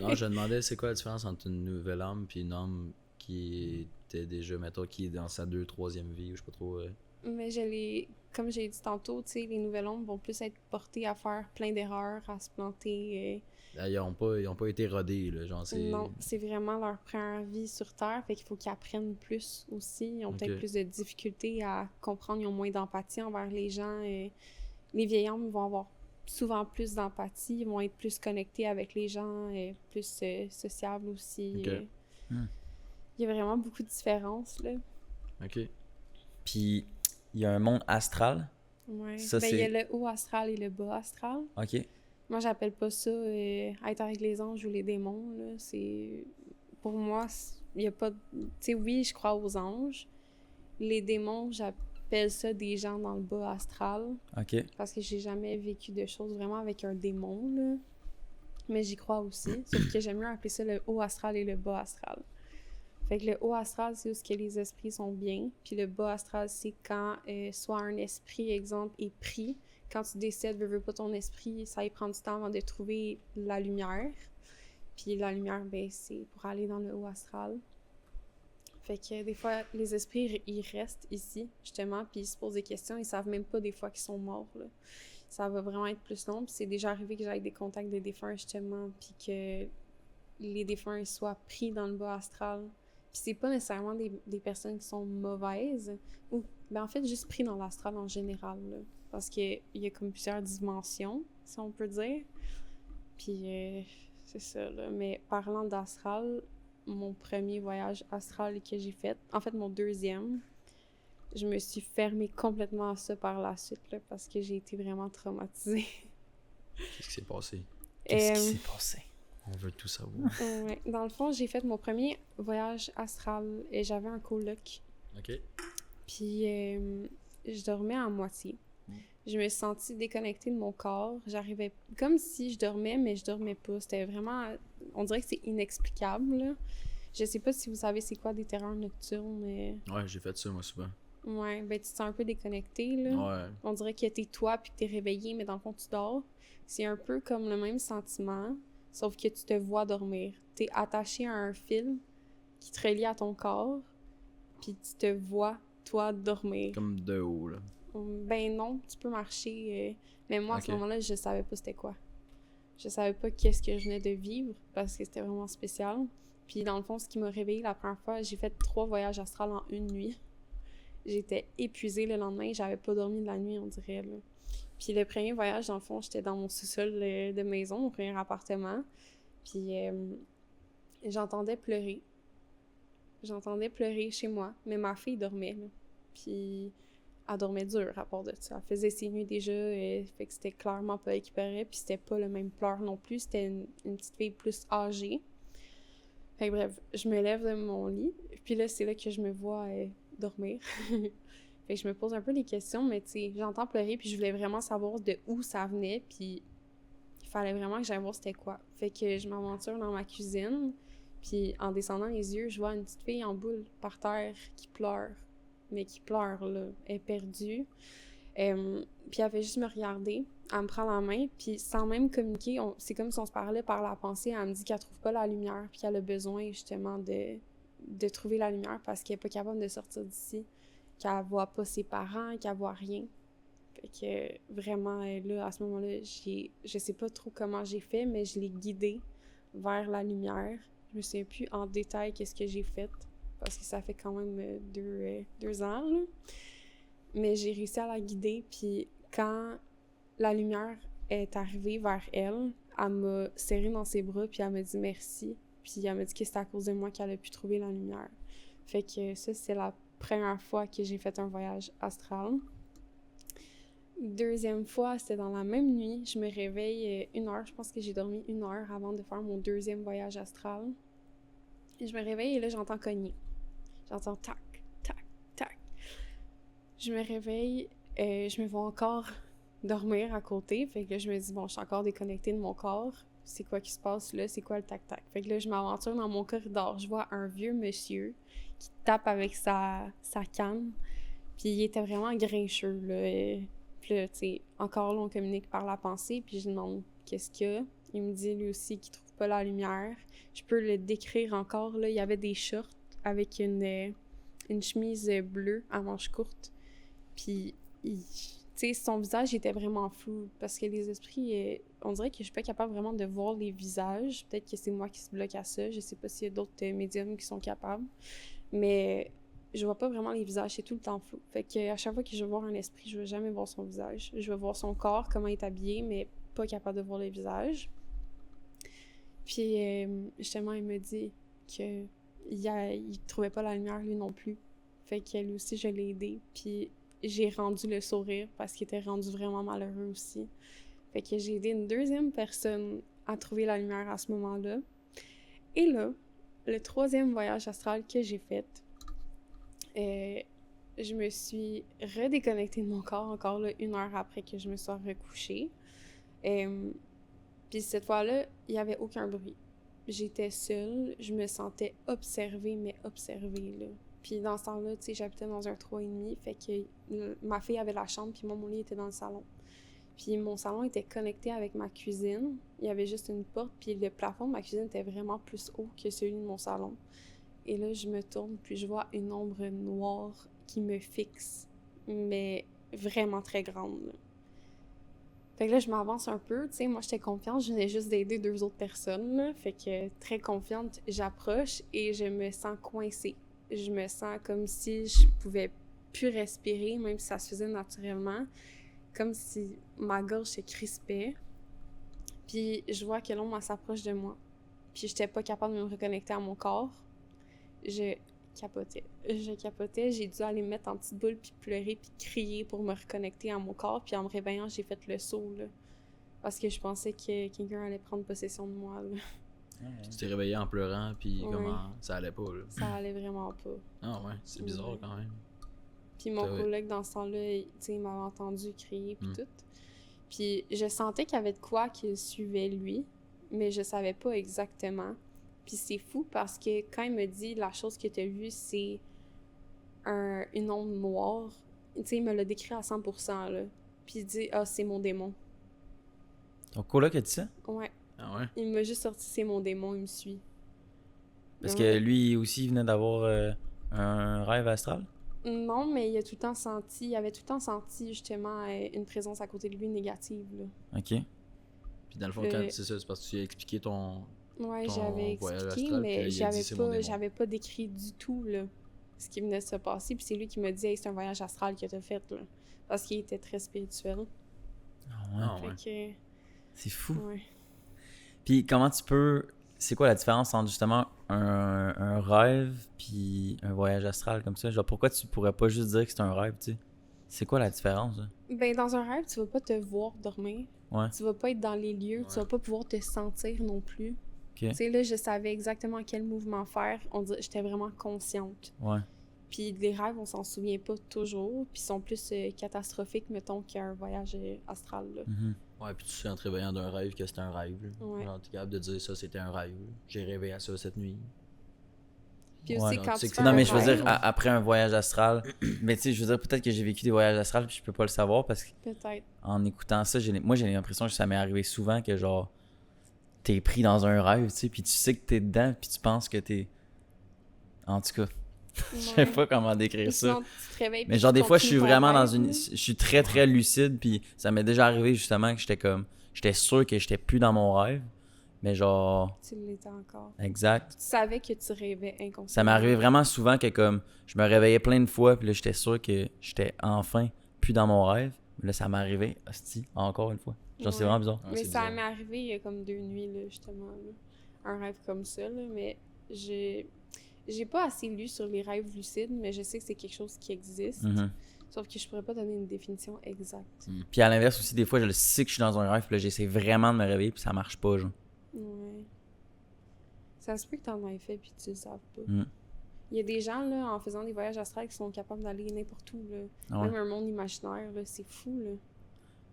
Non, je me demandais c'est quoi la différence entre une nouvelle âme puis une âme qui était déjà, mettons, qui est dans sa 2e, 3e vie, ou je sais pas trop. Mais comme j'ai dit tantôt, tu sais, les nouvelles ombres vont plus être portées à faire plein d'erreurs, à se planter. Là, ils ont pas été rodés, là. Genre, c'est. Non, c'est vraiment leur première vie sur Terre, fait qu'il faut qu'ils apprennent plus aussi. Ils ont peut-être Ok. plus de difficultés à comprendre, ils ont moins d'empathie envers les gens. Les vieilles âmes vont avoir souvent plus d'empathie, ils vont être plus connectés avec les gens, plus sociables aussi. Ok. Il y a vraiment beaucoup de différences, là. Ok. Puis, il y a un monde astral. Ouais. Ça, Ben, il y a c'est- le haut astral et le bas astral. OK. Moi, j'appelle pas ça être avec les anges ou les démons, là. C'est... Pour moi, il y a pas... Tu sais, oui, je crois aux anges. Les démons, j'appelle ça des gens dans le bas astral. OK. Parce que j'ai jamais vécu de choses vraiment avec un démon, là. Mais j'y crois aussi. Sauf que j'aime mieux appeler ça le haut astral et le bas astral. Fait que le haut astral, c'est où ce que les esprits sont bien. Puis le bas astral, c'est quand soit un esprit, exemple, est pris. Quand tu décèdes, veux pas ton esprit, ça y prend du temps avant de trouver la lumière. Puis la lumière, ben, c'est pour aller dans le haut astral. Fait que des fois, les esprits, ils restent ici, justement, puis ils se posent des questions. Ils savent même pas des fois qu'ils sont morts, là. Ils ça va vraiment être plus long. Puis c'est déjà arrivé que j'aille des contacts de défunts, justement, puis que les défunts soient pris dans le bas astral. Puis c'est pas nécessairement des personnes qui sont mauvaises, ou en fait, juste pris dans l'astral en général, là. Parce qu'il y a comme plusieurs dimensions, si on peut dire. Puis c'est ça, là. Mais parlant d'astral, mon premier voyage astral que j'ai fait, en fait, mon deuxième, je me suis fermée complètement à ça par la suite, là, parce que j'ai été vraiment traumatisée. Qu'est-ce qui s'est passé? Qu'est-ce qui s'est passé? On veut tout savoir. Ouais. Dans le fond, j'ai fait mon premier voyage astral et j'avais un coloc. OK. Puis je dormais à moitié. Je me suis sentie déconnectée de mon corps. J'arrivais comme si je dormais, mais je dormais pas. C'était vraiment... On dirait que c'est inexplicable, là. Je sais pas si vous savez c'est quoi des terreurs nocturnes, mais... Ouais, j'ai fait ça, moi, souvent. Ouais, ben tu te sens un peu déconnecté, là. Ouais. On dirait que t'es toi puis que t'es réveillé, mais dans le fond, tu dors. C'est un peu comme le même sentiment, sauf que tu te vois dormir. T'es attaché à un fil qui te relie à ton corps, puis tu te vois, toi, dormir. Comme de haut, là. Ben non, tu peux marcher, mais moi, à ce Ok. moment-là, je savais pas c'était quoi. Je savais pas qu'est-ce que je venais de vivre, parce que c'était vraiment spécial. Puis dans le fond, ce qui m'a réveillée la première fois, j'ai fait 3 voyages astrales en une nuit. J'étais épuisée le lendemain, j'avais pas dormi de la nuit, on dirait, là. Puis le premier voyage, dans le fond, j'étais dans mon sous-sol de maison, mon premier appartement. Puis j'entendais pleurer. J'entendais pleurer chez moi, mais ma fille dormait, là. Puis elle dormait dur à part de ça. Elle faisait ses nuits déjà, fait que c'était clairement pas elle qui pleurait, puis c'était pas le même pleur non plus, c'était une petite fille plus âgée. Fait que bref, je me lève de mon lit, puis là, c'est là que je me vois dormir. Fait que je me pose un peu des questions, mais tu sais, j'entends pleurer, puis je voulais vraiment savoir de où ça venait, puis il fallait vraiment que j'aille voir c'était quoi. Fait que je m'aventure dans ma cuisine, puis en descendant les yeux, je vois une petite fille en boule par terre qui pleure. Mais qui pleure, là. Elle est perdue. Puis elle fait juste me regarder. Elle me prend la main, puis sans même communiquer, c'est comme si on se parlait par la pensée. Elle me dit qu'elle trouve pas la lumière, puis qu'elle a besoin, justement, de trouver la lumière parce qu'elle est pas capable de sortir d'ici. Qu'elle voit pas ses parents, qu'elle voit rien. Fait que, vraiment, là, à ce moment-là, je sais pas trop comment j'ai fait, mais je l'ai guidée vers la lumière. Je me souviens plus en détail qu'est-ce que j'ai fait, parce que ça fait quand même 2 ans, là. Mais j'ai réussi à la guider, puis quand la lumière est arrivée vers elle, elle m'a serré dans ses bras, puis elle m'a dit merci. Puis elle m'a dit que c'était à cause de moi qu'elle a pu trouver la lumière. Fait que ça, c'est la première fois que j'ai fait un voyage astral. Deuxième fois, c'était dans la même nuit. Je me réveille 1 heure. Je pense que j'ai dormi 1 heure avant de faire mon deuxième voyage astral. Et je me réveille et là, j'entends cogner. J'entends tac, tac, tac. Je me réveille, je me vois encore dormir à côté. Fait que là, je me dis, bon, je suis encore déconnectée de mon corps. C'est quoi qui se passe là? C'est quoi le tac-tac? Fait que là, je m'aventure dans mon corridor. Je vois un vieux monsieur qui tape avec sa canne. Puis il était vraiment grincheux, là. Puis là, tu sais, encore là, on communique par la pensée. Puis je lui demande qu'est-ce qu'il y a. Il me dit lui aussi qu'il trouve pas la lumière. Je peux le décrire encore, là. Il y avait des shorts avec une chemise bleue à manches courtes. Puis, tu sais, son visage était vraiment flou. Parce que les esprits, on dirait que je suis pas capable vraiment de voir les visages. Peut-être que c'est moi qui se bloque à ça. Je sais pas s'il y a d'autres médiums qui sont capables. Mais je vois pas vraiment les visages, c'est tout le temps flou. Fait que à chaque fois que je vais voir un esprit, je vais jamais voir son visage. Je vais voir son corps, comment il est habillé, mais pas capable de voir le visage. Puis justement, il me dit que il trouvait pas la lumière lui non plus. Fait que lui aussi, je l'ai aidé. Puis j'ai rendu le sourire parce qu'il était rendu vraiment malheureux aussi. Fait que j'ai aidé une deuxième personne à trouver la lumière à ce moment-là. Et là, le troisième voyage astral que j'ai fait, je me suis redéconnectée de mon corps encore là 1 heure après que je me sois recouchée. Puis cette fois-là, il n'y avait aucun bruit. J'étais seule, je me sentais observée, mais observée, là. Puis dans ce temps-là, tu sais, j'habitais dans un 3,5, fait que ma fille avait la chambre, puis moi, mon lit était dans le salon. Puis mon salon était connecté avec ma cuisine. Il y avait juste une porte, puis le plafond de ma cuisine était vraiment plus haut que celui de mon salon. Et là, je me tourne, puis je vois une ombre noire qui me fixe, mais vraiment très grande, là. Fait que là, je m'avance un peu, tu sais, moi, j'étais confiante, je venais juste d'aider 2 autres personnes, là. Fait que, très confiante, j'approche et je me sens coincée. Je me sens comme si je pouvais plus respirer, même si ça se faisait naturellement. Comme si ma gorge se crispait. Puis je vois que l'ombre, elle s'approche de moi. Puis j'étais pas capable de me reconnecter à mon corps. Je capotais. J'ai dû aller me mettre en petite boule, puis pleurer, puis crier pour me reconnecter à mon corps. Puis en me réveillant, j'ai fait le saut, là. Parce que je pensais que quelqu'un allait prendre possession de moi, là. Tu t'es réveillé en pleurant, puis Ouais. comment ça allait pas, là? Ça allait vraiment pas. Ah ouais, c'est bizarre Ouais. quand même. Puis mon T'as- collègue, dans ce temps-là, tu sais, il m'avait entendu crier, puis Mm. tout. Puis je sentais qu'il y avait de quoi qui suivait lui, mais je savais pas exactement. Puis c'est fou parce que quand il me dit la chose que tu as vue, c'est une ombre noire, tu sais, il me l'a décrit à 100%, là. Puis il dit « Ah, c'est mon démon. Ton coloc a dit ça? » Ouais. Ah ouais? Il m'a juste sorti « C'est mon démon, il me suit. » Parce Ouais. que lui aussi, il venait d'avoir un rêve astral? Non, mais il avait tout le temps senti justement une présence à côté de lui négative, là. OK. Puis dans le fond, Le- quand c'est ça, c'est parce que tu as expliqué ton. Ouais, Ton j'avais voyage expliqué, astral, mais puis il a dit, c'est mon démon. j'avais pas décrit du tout, là, ce qui venait de se passer. Puis c'est lui qui m'a dit « Hey, c'est un voyage astral que t'as fait, là. » Parce qu'il était très spirituel. Ah ouais. Ah ouais. Fait C'est fou. que, ouais. Puis comment tu peux... C'est quoi la différence entre justement un rêve puis un voyage astral comme ça? Genre, pourquoi tu pourrais pas juste dire que c'est un rêve, tu sais? C'est quoi la différence, là? Ben, dans un rêve, tu vas pas te voir dormir. Ouais. Tu vas pas être dans les lieux. Tu Ouais. vas pas pouvoir te sentir non plus. OK. Tu sais, là, je savais exactement quel mouvement faire. J'étais vraiment consciente. Ouais. Puis les rêves, on s'en souvient pas toujours. Puis ils sont plus catastrophiques, mettons, qu'un voyage astral, là. Mhm. Ouais, puis tu sais en te réveillant d'un rêve que c'était un rêve. Là. Ouais. Genre, t'es capable de dire ça, c'était un rêve. Là. J'ai rêvé à ça cette nuit. Puis Ouais, aussi, non, quand tu sais tu que fais c'est Non, un mais je veux rêve, dire, après un voyage astral, mais tu sais, je veux dire, peut-être que j'ai vécu des voyages astrales puis je peux pas le savoir parce peut-être. qu'en écoutant ça, moi, j'ai l'impression que ça m'est arrivé souvent que, genre, t'es pris dans un rêve, tu sais, puis tu sais que t'es dedans puis tu penses que t'es... En tout cas, je sais pas comment décrire ça. Sinon, tu te réveilles, Mais puis genre, tu des fois, je suis continues ton vraiment dans rêve, une... là. Je suis très, très lucide, puis ça m'est déjà arrivé, justement, que j'étais comme... J'étais sûr que j'étais plus dans mon rêve, mais genre... Tu l'étais encore. Exact. Tu savais que tu rêvais inconsciemment. Ça m'est arrivé vraiment souvent que, comme, je me réveillais plein de fois, puis là, j'étais sûr que j'étais enfin plus dans mon rêve. Mais là, ça m'est arrivé, hostie, encore une fois. Genre, c'est Ouais. vraiment bizarre. Ouais, Mais c'est ça bizarre. m'est arrivé il y a comme 2 nuits, là, justement. Là. Un rêve comme ça, là. Mais j'ai pas assez lu sur les rêves lucides, mais je sais que c'est quelque chose qui existe. Mhm. Sauf que je pourrais pas donner une définition exacte. Puis à l'inverse aussi, des fois, je le sais que je suis dans un rêve, puis là, j'essaie vraiment de me réveiller, puis ça marche pas, genre. Ouais. Ça se peut que t'en aies fait puis tu le saves pas. Mm. Il y a des gens, là, en faisant des voyages astrales, qui sont capables d'aller n'importe où, là. Ah ouais. Même un monde imaginaire, là, c'est fou, là.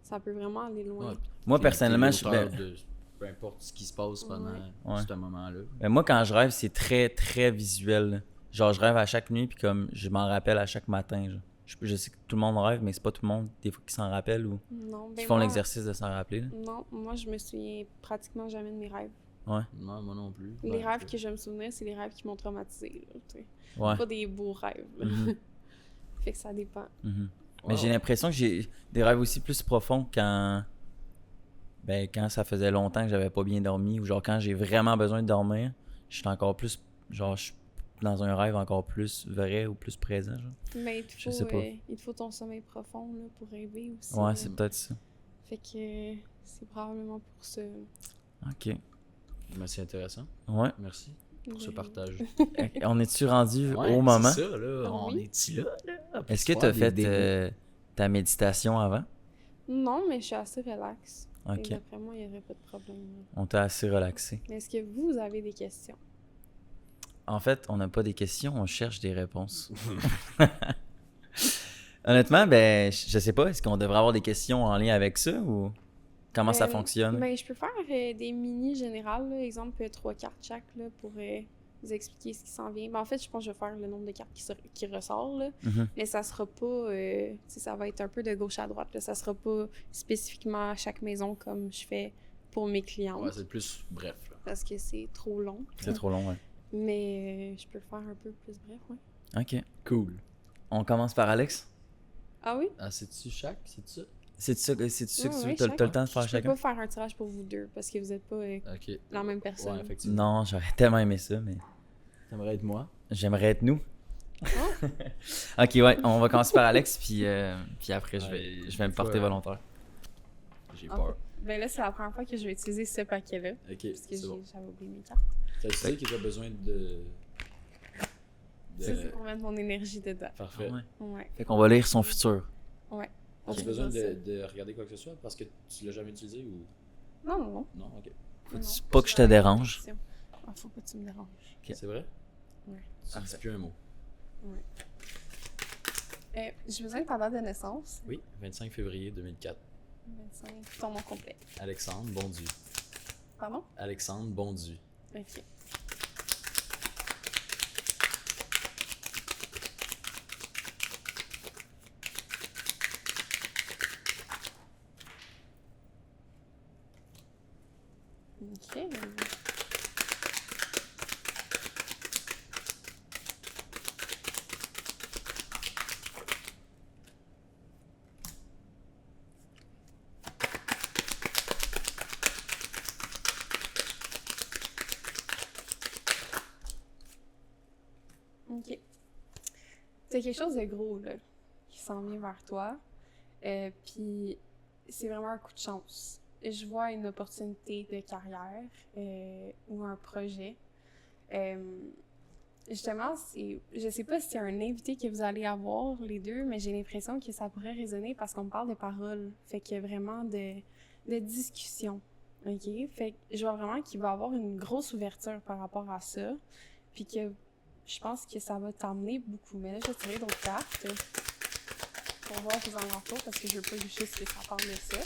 Ça peut vraiment aller loin. Ouais, Moi, puis personnellement, t'es je... l'auteur ben, de peu importe ce qui se passe pendant Ouais. ce moment-là. ben, moi, quand je rêve, c'est très, très visuel, là. Genre, je rêve à chaque nuit, puis comme, je m'en rappelle à chaque matin, genre. Je sais que tout le monde rêve, mais c'est pas tout le monde, des fois, qui s'en rappelle ou Non, ben qui font moi- l'exercice de s'en rappeler, là. Non, moi, je me souviens pratiquement jamais de mes rêves. Ouais. Non, moi non plus. Les Ben, rêves que je me souvenais, c'est les rêves qui m'ont traumatisé, là, tu sais. Ouais. Pas des beaux rêves, là. Mhm. Fait que ça dépend. Mhm. Mais wow. j'ai l'impression que j'ai des rêves aussi plus profonds quand ça faisait longtemps que j'avais pas bien dormi ou genre quand j'ai vraiment besoin de dormir, je suis encore plus genre je suis dans un rêve encore plus vrai ou plus présent, genre. Mais Je sais pas. il te faut ton sommeil profond, là, pour rêver aussi. Ouais, là. c'est peut-être ça. Fait que c'est probablement pour ça. OK. Ben, c'est intéressant. Ouais. Merci pour ce Ouais. partage. On est-tu rendu Ouais, au moment? C'est ça, là. Ah On oui. est-tu là? Est-ce que tu as fait ta méditation avant? Non, mais je suis assez relax. OK. Et d'après moi, il n'y aurait pas de problème. Là. On t'a assez relaxé. Mais est-ce que vous avez des questions? En fait, on n'a pas des questions, on cherche des réponses. Honnêtement, ben, je sais pas, est-ce qu'on devrait avoir des questions en lien avec ça ou comment ça fonctionne? Ben, je peux faire des mini générales, là, exemple 3 cartes chaque, là, pour vous expliquer ce qui s'en vient. Ben, en fait, je pense que je vais faire le nombre de cartes qui ressort, là, Mhm. mais ça sera pas, tu sais, ça va être un peu de gauche à droite, là, ça sera pas spécifiquement à chaque maison comme je fais pour mes clientes, Ouais, c'est plus bref, là. parce que c'est trop long. C'est trop long, ouais. Mais je peux le faire un peu plus bref, ouais. OK. Cool. On commence par Alex? Ah oui? Ah, c'est-tu chaque? C'est ça? C'est ça que Ouais, t'as le temps de faire Je peux chacun? pas faire un tirage pour vous deux parce que vous êtes pas Ok. la même personne. Ouais, effectivement. Non, j'aurais tellement aimé ça, mais T'aimerais être moi? j'aimerais être nous. Ah. Ok, ouais, on va commencer par Alex, puis après, je Ouais, vais me porter volontaire. J'ai Ah, peur. Ben là, c'est la première fois que je vais utiliser ce paquet-là. Ok, Parce que c'est bon. j'avais oublié mes cartes. T'as dit que t'as besoin de... Ça, c'est pour mettre mon énergie dedans. Parfait. Ouais. Ouais. Fait qu'on va lire son futur. Ouais. As-tu On besoin va faire ça. de regarder quoi que ce soit parce que tu l'as jamais utilisé ou... Non, non, non. Non, ok. Non, Pas que je te dérange. Ah, faut pas que tu me déranges. Ok. C'est vrai? Ouais. Tu ne dis plus un mot. J'ai besoin de ta date de naissance. Oui, 25 février 2004. 25. Ton nom complet. Alexandre Bondu. Pardon? Alexandre Bondu. Ok. Ok. Ok. C'est quelque chose de gros, là, qui s'en vient vers toi. Puis, c'est vraiment un coup de chance. Je vois une opportunité de carrière ou un projet. Justement, je sais pas si c'est un invité que vous allez avoir, les deux, mais j'ai l'impression que ça pourrait résonner parce qu'on parle de paroles. Fait qu'il y a vraiment de discussion. OK? Fait que je vois vraiment qu'il va y avoir une grosse ouverture par rapport à ça. Puis que je pense que ça va t'emmener beaucoup. Mais là, je vais tirer d'autres cartes pour voir vos alentours parce que je veux pas juste que ça parle de ça.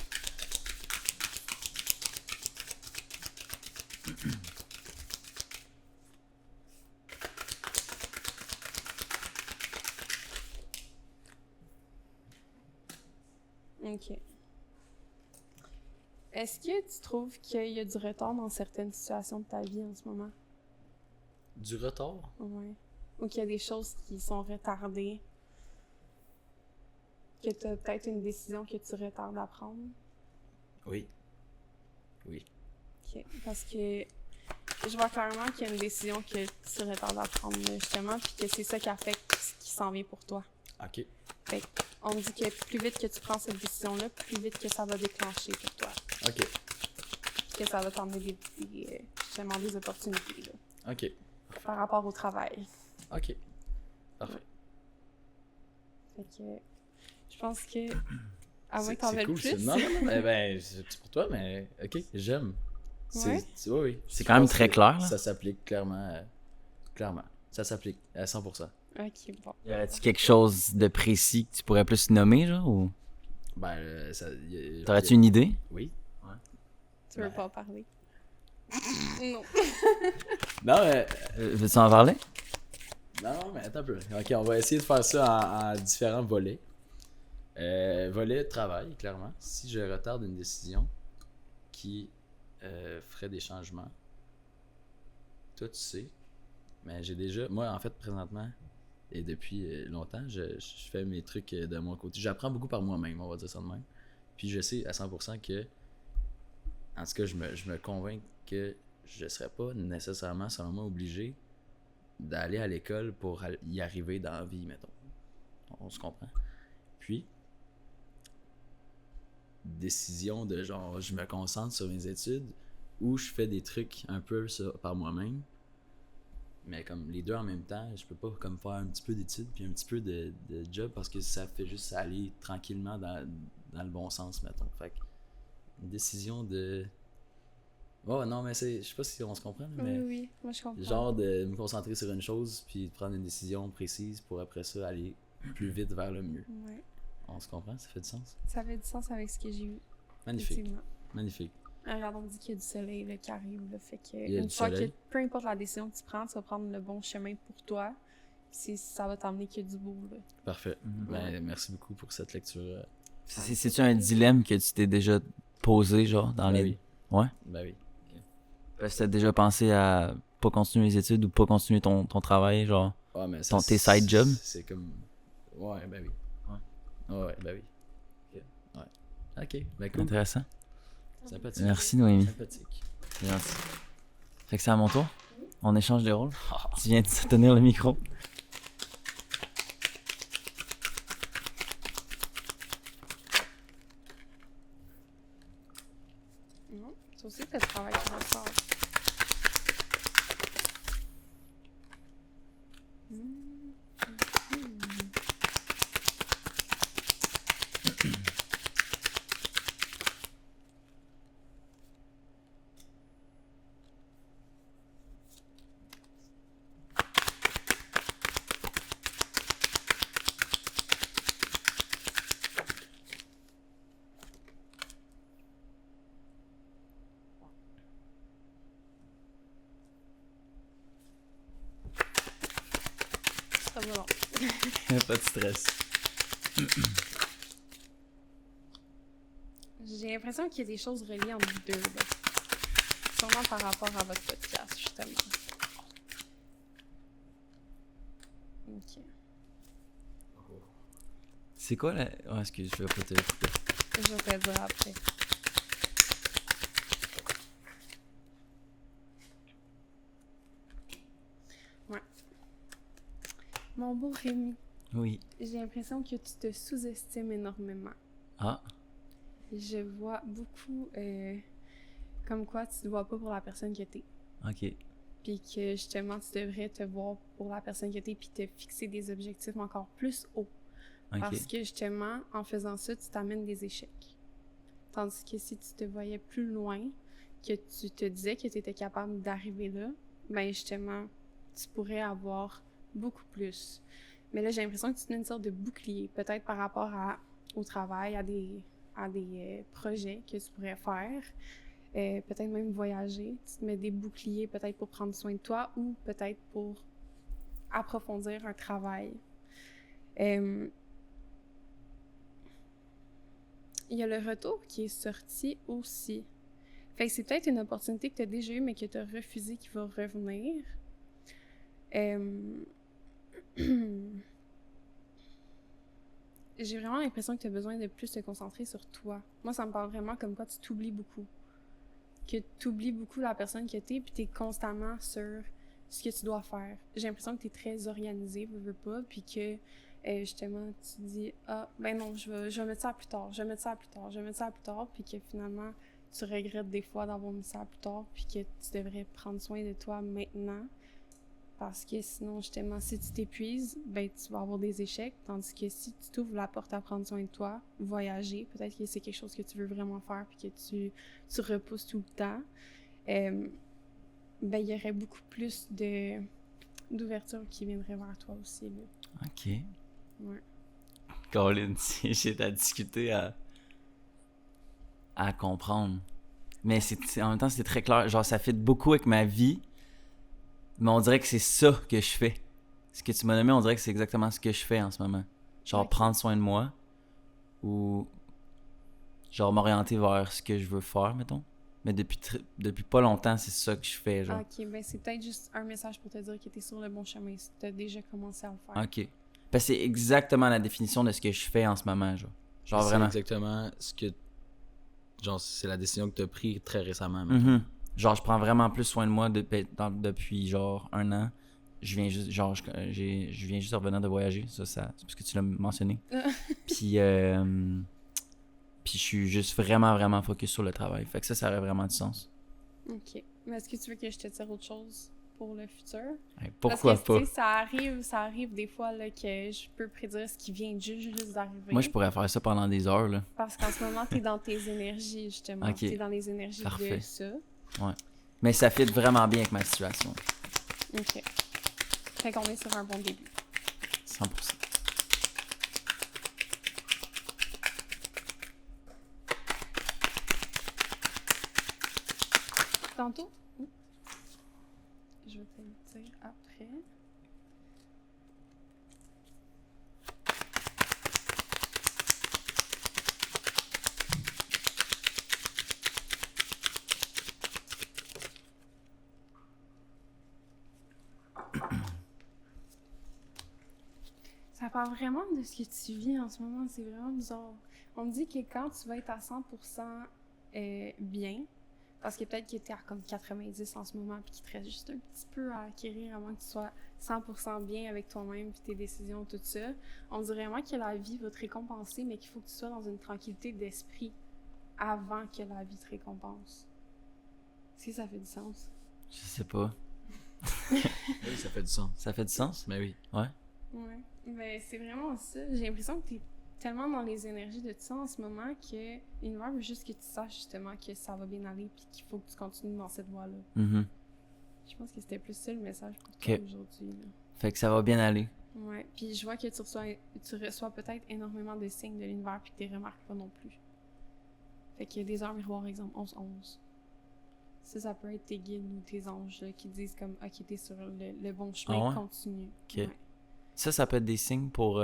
OK. Est-ce que tu trouves qu'il y a du retard dans certaines situations de ta vie en ce moment? Du retard? Ouais. Ou qu'il y a des choses qui sont retardées? Que tu as peut-être une décision que tu retardes à prendre? Oui. Oui. OK. Parce que je vois clairement qu'il y a une décision que tu retardes à prendre, justement, puis que c'est ça qui affecte ce qui s'en vient pour toi. Ok. Fait on me dit que plus vite que tu prends cette décision-là, plus vite que ça va déclencher pour toi. Ok. Que ça va t'emmener justement des opportunités, là, Ok. par rapport au travail. Ok. Parfait. Fait que je pense que à moins que t'en C'est veuilles cool, plus. ça. Non, non, non. Eh ben, c'est pour toi, mais ok, j'aime. Ouais? Oui, oui. C'est Je quand même pense très que clair, là. Ça s'applique clairement. Clairement. Ça s'applique à 100%. Ok, bon. Y aurait-tu quelque chose de précis que tu pourrais plus nommer, genre, ou Ben, t'aurais-tu une idée? Oui. Tu veux Ben. pas en parler? Non. Non, mais. Veux-tu en parler? Non, mais attends un peu. Ok, on va essayer de faire ça en différents volets. Volet de travail, clairement. Si je retarde une décision qui ferait des changements, toi tu sais, mais j'ai déjà, moi en fait présentement et depuis longtemps, je fais mes trucs de mon côté. J'apprends beaucoup par moi-même, on va dire ça de même. Puis je sais à 100% que, en tout cas, je me convainc que je serais pas nécessairement, selon moi, obligé d'aller à l'école pour y arriver dans la vie, mettons. On se comprend. Puis, décision de genre, je me concentre sur mes études ou je fais des trucs un peu ça, par moi-même. Mais comme les deux en même temps, je peux pas comme faire un petit peu d'études puis un petit peu de job parce que ça fait juste aller tranquillement dans le bon sens, mettons. Fait que, une décision de... Oh non, mais c'est... Je sais pas si on se comprend, mais... Oui, moi je comprends. Genre de me concentrer sur une chose puis de prendre une décision précise pour après ça aller plus vite vers le mieux. Ouais. On se comprend? Ça fait du sens? Ça fait du sens avec ce que j'ai eu. Magnifique. Effectivement. Magnifique. Regarde, on me dit qu'il y a du soleil là, qui arrive. Là, fait que Il y a une du fois soleil. que peu importe la décision que tu prends, tu vas prendre le bon chemin pour toi. Puis ça va t'emmener qu'il y a du beau. Là. Parfait. Mhm. Ben, merci beaucoup pour cette lecture. C'est-tu un dilemme que tu t'es déjà posé, genre, dans Ben les... oui. Ouais? Ben oui. Est-ce que t'as déjà pensé à pas continuer les études ou pas continuer ton travail, genre? Ouais, mais ça, Tes side jobs? C'est comme... Ouais, ben oui. Ouais, ben oui. Ok. Ouais. Ok, ben cool. Intéressant. Sympathique. Merci, Noémie. Sympathique. C'est gentil. Fait que c'est à mon tour. On échange de rôles. Tu viens de te tenir le micro. Non, ça aussi, c'est le travail qui ressort. Ça va long. Pas de stress. J'ai l'impression qu'il y a des choses reliées entre vous deux, là. Sûrement par rapport à votre podcast, justement. Ok. C'est quoi la... Oh, excuse, je vais pas te couper. Je vais te le dire après. Ouais. Mon beau Rémi, Oui. j'ai l'impression que tu te sous-estimes énormément. Ah, Je vois beaucoup comme quoi tu te vois pas pour la personne que t'es. ok. Puis que justement, tu devrais te voir pour la personne que t'es puis te fixer des objectifs encore plus hauts. Ok. Parce que justement, en faisant ça, tu t'amènes des échecs. Tandis que si tu te voyais plus loin, que tu te disais que tu étais capable d'arriver là, ben justement, tu pourrais avoir beaucoup plus. Mais là, j'ai l'impression que tu te mets une sorte de bouclier, peut-être par rapport au travail, à des projets que tu pourrais faire, peut-être même voyager. Tu te mets des boucliers peut-être pour prendre soin de toi ou peut-être pour approfondir un travail. Il y a le retour qui est sorti aussi. Fait que c'est peut-être une opportunité que tu as déjà eue, mais que tu as refusé qui va revenir. J'ai vraiment l'impression que tu as besoin de plus te concentrer sur toi. Moi, ça me parle vraiment comme quoi tu t'oublies beaucoup. Que tu oublies beaucoup la personne que tu es, puis tu es constamment sur ce que tu dois faire. J'ai l'impression que tu es très organisé, veux pas, puis que justement, tu dis « Ah, ben non, je vais mettre ça plus tard, je vais mettre ça plus tard, je vais mettre ça plus tard », puis que finalement, tu regrettes des fois d'avoir mis ça plus tard, puis que tu devrais prendre soin de toi maintenant, parce que sinon, justement, si tu t'épuises, ben tu vas avoir des échecs, tandis que si tu t'ouvres la porte à prendre soin de toi, voyager, peut-être que c'est quelque chose que tu veux vraiment faire, puis que tu repousses tout le temps, ben il y aurait beaucoup plus d'ouverture qui viendrait vers toi aussi, là. Ok. Ouais. Colin, j'ai à discuter à comprendre. Mais en même temps, c'est très clair. Genre, ça fit beaucoup avec ma vie. Mais on dirait que c'est ça que je fais. Ce que tu m'as nommé, on dirait que c'est exactement ce que je fais en ce moment. Genre, Ok. prendre soin de moi. Ou genre m'orienter vers ce que je veux faire, mettons. Mais depuis pas longtemps, c'est ça que je fais, genre. Ok, ben c'est peut-être juste un message pour te dire que t'es sur le bon chemin, si t'as déjà commencé à le faire. Ok. Parce que c'est exactement la définition de ce que je fais en ce moment, genre. Genre C'est vraiment. exactement ce que. Genre, c'est la décision que tu as prise très récemment. mettons. Mhm. Genre, je prends vraiment plus soin de moi depuis genre 1 an. Je viens juste, genre, je viens juste de revenir de voyager, ça c'est parce que tu l'as mentionné. Puis je suis juste vraiment focus sur le travail. Fait que ça aurait vraiment du sens. Ok. Mais est-ce que tu veux que je te tire autre chose pour le futur? Ouais, pourquoi Parce que, pas? tu sais, ça arrive des fois là, que je peux prédire ce qui vient juste d'arriver. Moi, je pourrais faire ça pendant des heures, là. Parce qu'en ce moment, t'es dans tes énergies, justement. Ok. T'es dans les énergies Parfait. de ça. Ouais. Mais ça fit vraiment bien avec ma situation. Ok. Fait qu'on est sur un bon début. 100%. Tantôt, je vais te le dire après. Ça dépend vraiment de ce que tu vis en ce moment. C'est vraiment bizarre. On me dit que quand tu vas être à 100% bien, parce que peut-être que t'es à comme 90 en ce moment, puis qu'il te reste juste un petit peu à acquérir avant que tu sois 100% bien avec toi-même, puis tes décisions, tout ça, on dit vraiment que la vie va te récompenser, mais qu'il faut que tu sois dans une tranquillité d'esprit avant que la vie te récompense. Est-ce que ça fait du sens? Je sais pas. Oui, ça fait du sens. Ça fait du sens? Mais oui. Ouais. Ouais. Mais c'est vraiment ça. J'ai l'impression que t'es tellement dans les énergies de tout ça en ce moment que l'univers veut juste que tu saches justement que ça va bien aller puis qu'il faut que tu continues dans cette voie-là. Mhm. Je pense que c'était plus ça le message pour toi aujourd'hui. Là. Fait que ça va bien aller. Ouais. Puis je vois que tu reçois peut-être énormément de signes de l'univers puis que tu les remarques pas non plus. Fait qu'il y a des heures miroirs, exemple 11-11. Ça peut être tes guides ou tes anges là, qui disent comme « Ok, t'es sur le bon chemin, Ah ouais? continue. Ok. Ouais. Ça peut être des signes pour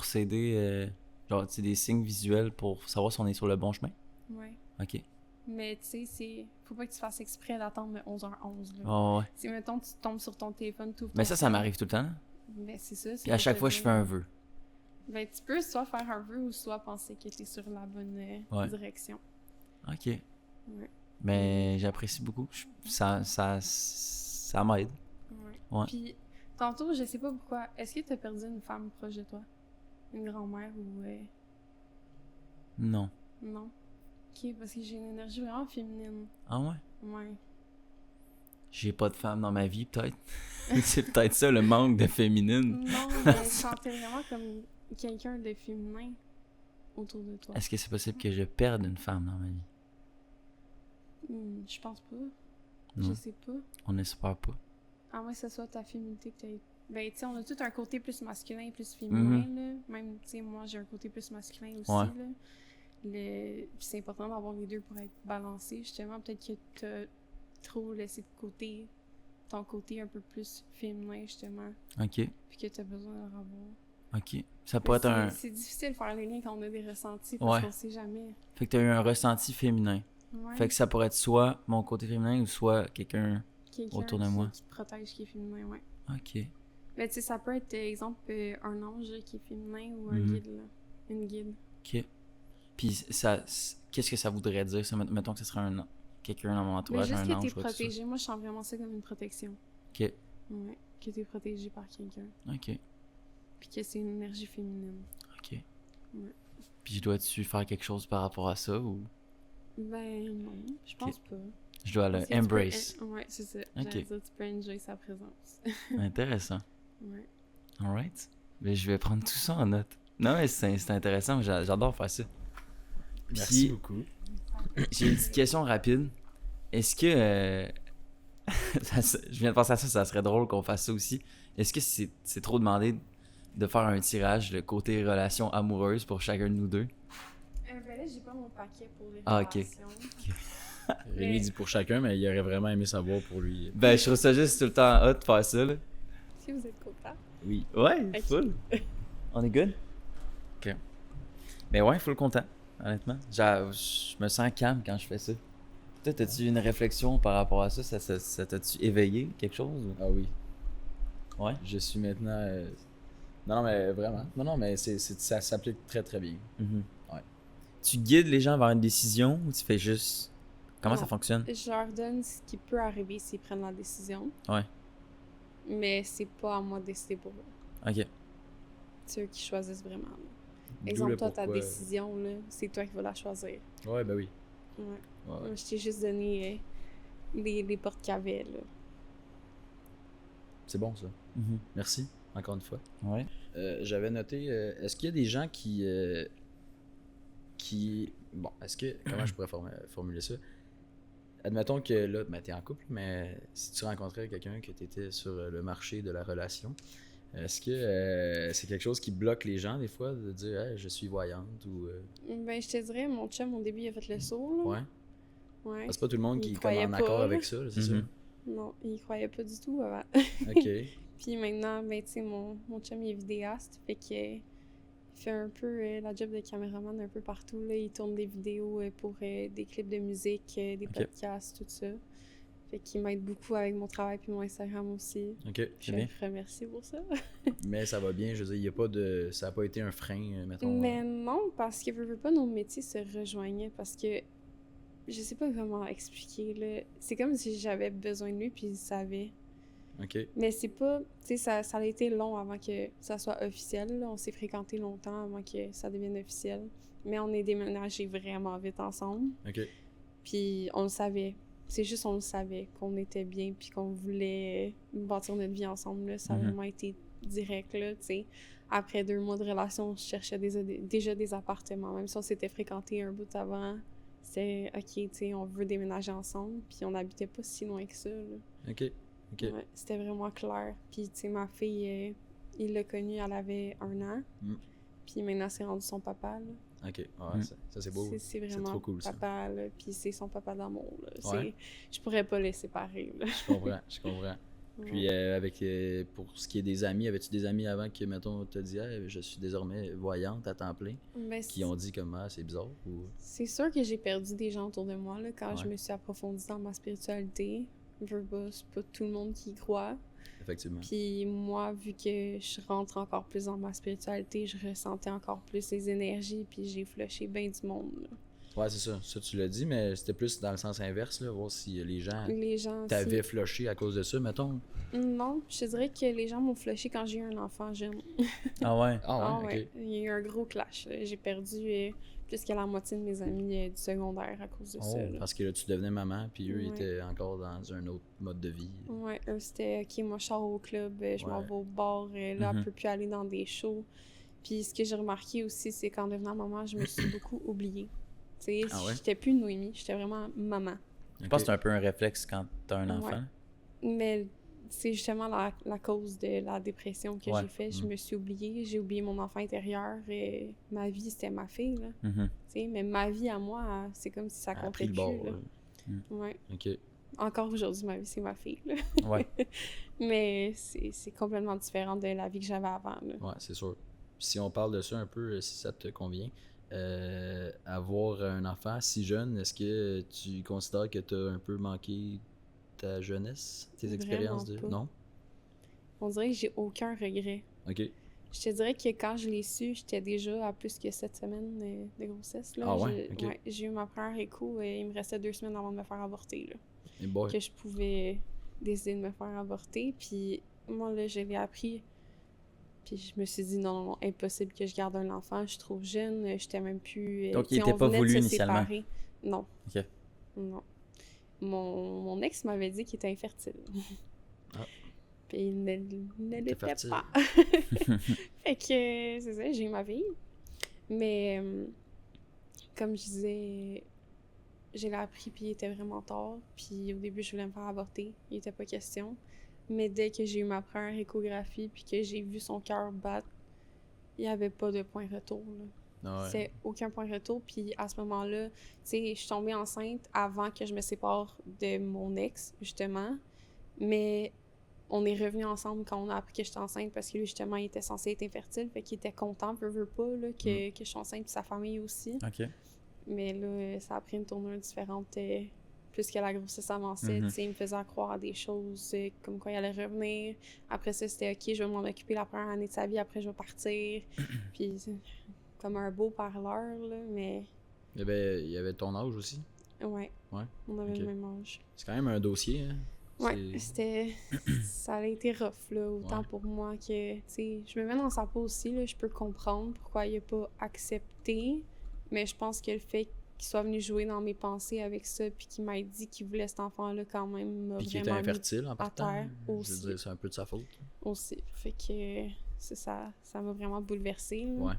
s'aider, genre, tu sais, des signes visuels pour savoir si on est sur le bon chemin. Ouais. Ok. Mais tu sais, faut pas que tu fasses exprès d'attendre le 11h11. Là. Oh, ouais. Si, mettons, tu tombes sur ton téléphone, tout. Mais ça m'arrive tout le temps. Là. Mais c'est ça. Puis à chaque fois, je fais un vœu. Ben, tu peux soit faire un vœu ou soit penser que t'es sur la bonne direction. Ok. Ouais. Mais j'apprécie beaucoup. Ça m'aide. Ouais. Ouais. Puis, tantôt, je sais pas pourquoi, est-ce que t'as perdu une femme proche de toi? Une grand-mère ou... Non. Non? Ok, parce que j'ai une énergie vraiment féminine. Ah ouais? Ouais. J'ai pas de femme dans ma vie, peut-être. C'est peut-être ça, le manque de féminine. Non, mais je sentais vraiment comme quelqu'un de féminin autour de toi. Est-ce que c'est possible que je perde une femme dans ma vie? Je pense pas. Non. Je sais pas. On n'espère pas. À moins que ce soit ta féminité que t'as... Ben, tu sais, on a tout un côté plus masculin, plus féminin, là. Même, tu sais, moi, j'ai un côté plus masculin aussi, Ouais. là. Puis c'est important d'avoir les deux pour être balancé. Justement, peut-être que t'as trop laissé de côté ton côté un peu plus féminin, justement. Ok. Puis que t'as besoin de le revoir. Ok. Ça pourrait être un... C'est difficile de faire les liens quand on a des ressentis, parce Ouais. qu'on sait jamais. Fait que t'as eu un ressenti féminin. Ouais. Fait que ça pourrait être soit mon côté féminin ou soit quelqu'un autour de moi. Qui te protège, qui est féminin, ouais. Ok. Mais tu sais, ça peut être, exemple, un ange qui est féminin ou un Mhm. guide, là. Une guide. Ok. Puis ça, qu'est-ce que ça voudrait dire? Ça, mettons que ce serait quelqu'un dans mon Mais entourage, juste un que ange, t'es quoi que ce soit. protégé. Moi, je sens vraiment ça comme une protection. Ok. Ouais. Que t'es protégé par quelqu'un. Ok. Puis que c'est une énergie féminine. Ok. Ouais. Puis je dois-tu faire quelque chose par rapport à ça ou Ben, non. Je pense pas. je dois le Parce que tu embrace? peux ouais, c'est ça. Ok. J'allais dire, tu peux enjoy sa présence. Intéressant. Ouais. Alright. Mais je vais prendre tout ça en note. Non, mais c'est intéressant. J'adore faire ça. Merci Puis, beaucoup. j'ai une petite question rapide. Est-ce que... je viens de penser à ça, ça serait drôle qu'on fasse ça aussi. Est-ce que c'est trop demandé de faire un tirage de côté relations amoureuses pour chacun de nous deux? Ben là, j'ai pas mon paquet pour les Ah, ok. relations. Rémi dit pour chacun, mais il aurait vraiment aimé savoir pour lui. Ben, je trouve ça juste tout le temps hot de faire ça, là. Est-ce que vous êtes content? Oui. Ouais, Ok. full. On est good? Ok. Mais ouais, full content, honnêtement. Je me sens calme quand je fais ça. Toi, t'as-tu une réflexion par rapport à ça? Ça t'a-tu éveillé quelque chose? Ou... Ah oui. Ouais? Je suis maintenant... Non, mais vraiment. Non, mais ça s'applique très, très bien. Mhm. Ouais. Tu guides les gens vers une décision ou tu fais juste... Comment Non. ça fonctionne? Je leur donne ce qui peut arriver s'ils prennent la décision. Ouais. Mais c'est pas à moi de décider pour eux. Ok. C'est eux qui choisissent vraiment. Là. D'où Exemple, le toi, ta pourquoi. décision, là, c'est toi qui vas la choisir. Ouais, ben oui. Ouais. Ouais. Moi, je t'ai juste donné les portes qu'il y avait, là. C'est bon, ça. Mhm. Merci, encore une fois. Ouais. J'avais noté, est-ce qu'il y a des gens bon, est-ce que, comment je pourrais formuler ça? Admettons que là, ben, t'es en couple, mais si tu rencontrais quelqu'un que t'étais sur le marché de la relation, est-ce que c'est quelque chose qui bloque les gens des fois de dire hey, je suis voyante ou Ben, je te dirais, mon chum, au début, il a fait le saut, là. ouais? Ouais. Ah, c'est pas tout le monde Il qui est comme croyait en pas, accord là. avec ça, là, c'est Mhm. Non, il croyait pas du tout avant. ça? Ok. Puis maintenant, ben, tu sais, mon chum, il est vidéaste, fait que il fait un peu la job de caméraman un peu partout, là. Il tourne des vidéos pour des clips de musique, des Ok. podcasts, tout ça. Fait qu'il m'aide beaucoup avec mon travail puis mon Instagram aussi. OK. Je bien. le remercie pour ça. Mais ça va bien, je veux dire, il y a pas de... ça n'a pas été un frein, mettons. Mais non, parce que veux pas, nos métiers se rejoignaient parce que je sais pas comment expliquer, là. C'est comme si j'avais besoin de lui puis il savait. OK. Mais c'est pas... Tu sais, ça a été long avant que ça soit officiel, là. On s'est fréquenté longtemps avant que ça devienne officiel. Mais on est déménagé vraiment vite ensemble. OK. Puis on le savait. C'est juste on le savait qu'on était bien puis qu'on voulait bâtir notre vie ensemble, là. Ça a vraiment été direct, là, tu sais. Après 2 mois de relation, on cherchait déjà des appartements. Même si on s'était fréquenté un bout avant, c'était OK, tu sais, on veut déménager ensemble. Puis on n'habitait pas si loin que ça, là. OK. OK. Ouais, c'était vraiment clair. Puis, tu sais, ma fille, il l'a connue, elle avait 1 an. Puis maintenant, c'est rendu son papa, là. OK. Ouais, ça, c'est beau. C'est vraiment trop cool, ça. papa, là. Puis c'est son papa d'amour, là. Ouais. Je pourrais pas les séparer, là. Je comprends. Puis pour ce qui est des amis, avais-tu des amis avant qui, mettons, te disaient je suis désormais voyante à temps plein, Ben, qui ont dit comment c'est bizarre ou... C'est sûr que j'ai perdu des gens autour de moi, là, quand Ouais. je me suis approfondie dans ma spiritualité. Veux pas, c'est pas tout le monde qui y croit. Effectivement. Puis moi, vu que je rentre encore plus dans ma spiritualité, je ressentais encore plus les énergies, puis j'ai flushé bien du monde, là. Ouais, c'est ça. Ça, tu l'as dit, mais c'était plus dans le sens inverse, là, voir si les gens Les gens t'avaient flushé à cause de ça, mettons. Non, je te dirais que les gens m'ont flushé quand j'ai eu un enfant jeune. Ah ouais? Ah ouais, OK. Il y a eu un gros clash, là. J'ai perdu plus que la moitié de mes amis du secondaire à cause de ça, là. Parce que là, tu devenais maman, puis eux, ils Ouais. étaient encore dans un autre mode de vie. Ouais, eux, c'était OK, moi, je sors au club, je m'en Ouais. vais au bar, là, elle peut plus aller dans des shows. Puis ce que j'ai remarqué aussi, c'est qu'en devenant maman, je me suis beaucoup oubliée. Tu sais, Ah ouais? j'étais plus Noémie, j'étais vraiment maman. Je pense que c'est un peu un réflexe quand t'as un enfant. Ouais. Mais c'est justement la cause de la dépression que Ouais. j'ai fait. Je me suis oubliée, j'ai oublié mon enfant intérieur. Et ma vie, c'était ma fille, là. Mhm. Tu sais, mais ma vie à moi, c'est comme si ça Elle a comptait pris le plus, bord. là. là. Ouais. OK. Encore aujourd'hui, ma vie, c'est ma fille, là. Ouais. Mais c'est complètement différent de la vie que j'avais avant, là. Ouais, c'est sûr. Puis si on parle de ça un peu, si ça te convient, avoir un enfant si jeune, est-ce que tu considères que tu as un peu manqué ta jeunesse, tes expériences de... Vraiment pas. Non? On dirait que j'ai aucun regret. OK. Je te dirais que quand je l'ai su, j'étais déjà à plus que 7 semaines de grossesse, là. Ah ouais? OK. Ouais, j'ai eu ma première écho et il me restait 2 semaines avant de me faire avorter, là. Et boy. Que je pouvais décider de me faire avorter. Puis moi, là, je l'ai appris. Puis je me suis dit, non, impossible que je garde un enfant. Je suis trop jeune. J'étais même plus... Donc, il tu sais, était on pas venait de voulu se initialement? séparer. Non. OK. Non. Mon ex m'avait dit qu'il était infertile. Ah. Puis il ne l'était fertile. pas. Fait que, c'est ça, j'ai eu ma fille. Mais, comme je disais, je l'ai appris, puis il était vraiment tard. Puis au début, je voulais me faire avorter. Il était pas question. Mais dès que j'ai eu ma première échographie, puis que j'ai vu son cœur battre, il n'y avait pas de point retour, là. Ah ouais. C'est aucun point retour. Puis à ce moment-là, tu sais, je suis tombée enceinte avant que je me sépare de mon ex, justement. Mais on est revenus ensemble quand on a appris que j'étais enceinte parce que lui, justement, il était censé être infertile. Fait qu'il était content, veut pas, là, que je suis enceinte, puis sa famille aussi. OK. Mais là, ça a pris une tournure différente. Plus que la grossesse avançait, tu sais, il me faisait croire à des choses comme quoi il allait revenir. Après ça, c'était OK, je vais m'en occuper la première année de sa vie, après je vais partir. Puis comme un beau parleur, là, mais Il y avait ton âge aussi. ouais, Ouais. on avait Ok. le même âge. C'est quand même un dossier, hein? Ouais, ça a été rough, là, autant Ouais. pour moi que, tu sais, je me mets dans sa peau aussi, là, je peux comprendre pourquoi il a pas accepté, mais je pense que le fait qu'il soit venu jouer dans mes pensées avec ça, puis qu'il m'a dit qu'il voulait cet enfant-là quand même, m'a Puis qui était vraiment mis infertile en partant. terre Je aussi. veux dire, c'est un peu de sa faute. aussi. Fait que ça m'a vraiment bouleversée, là. Ouais.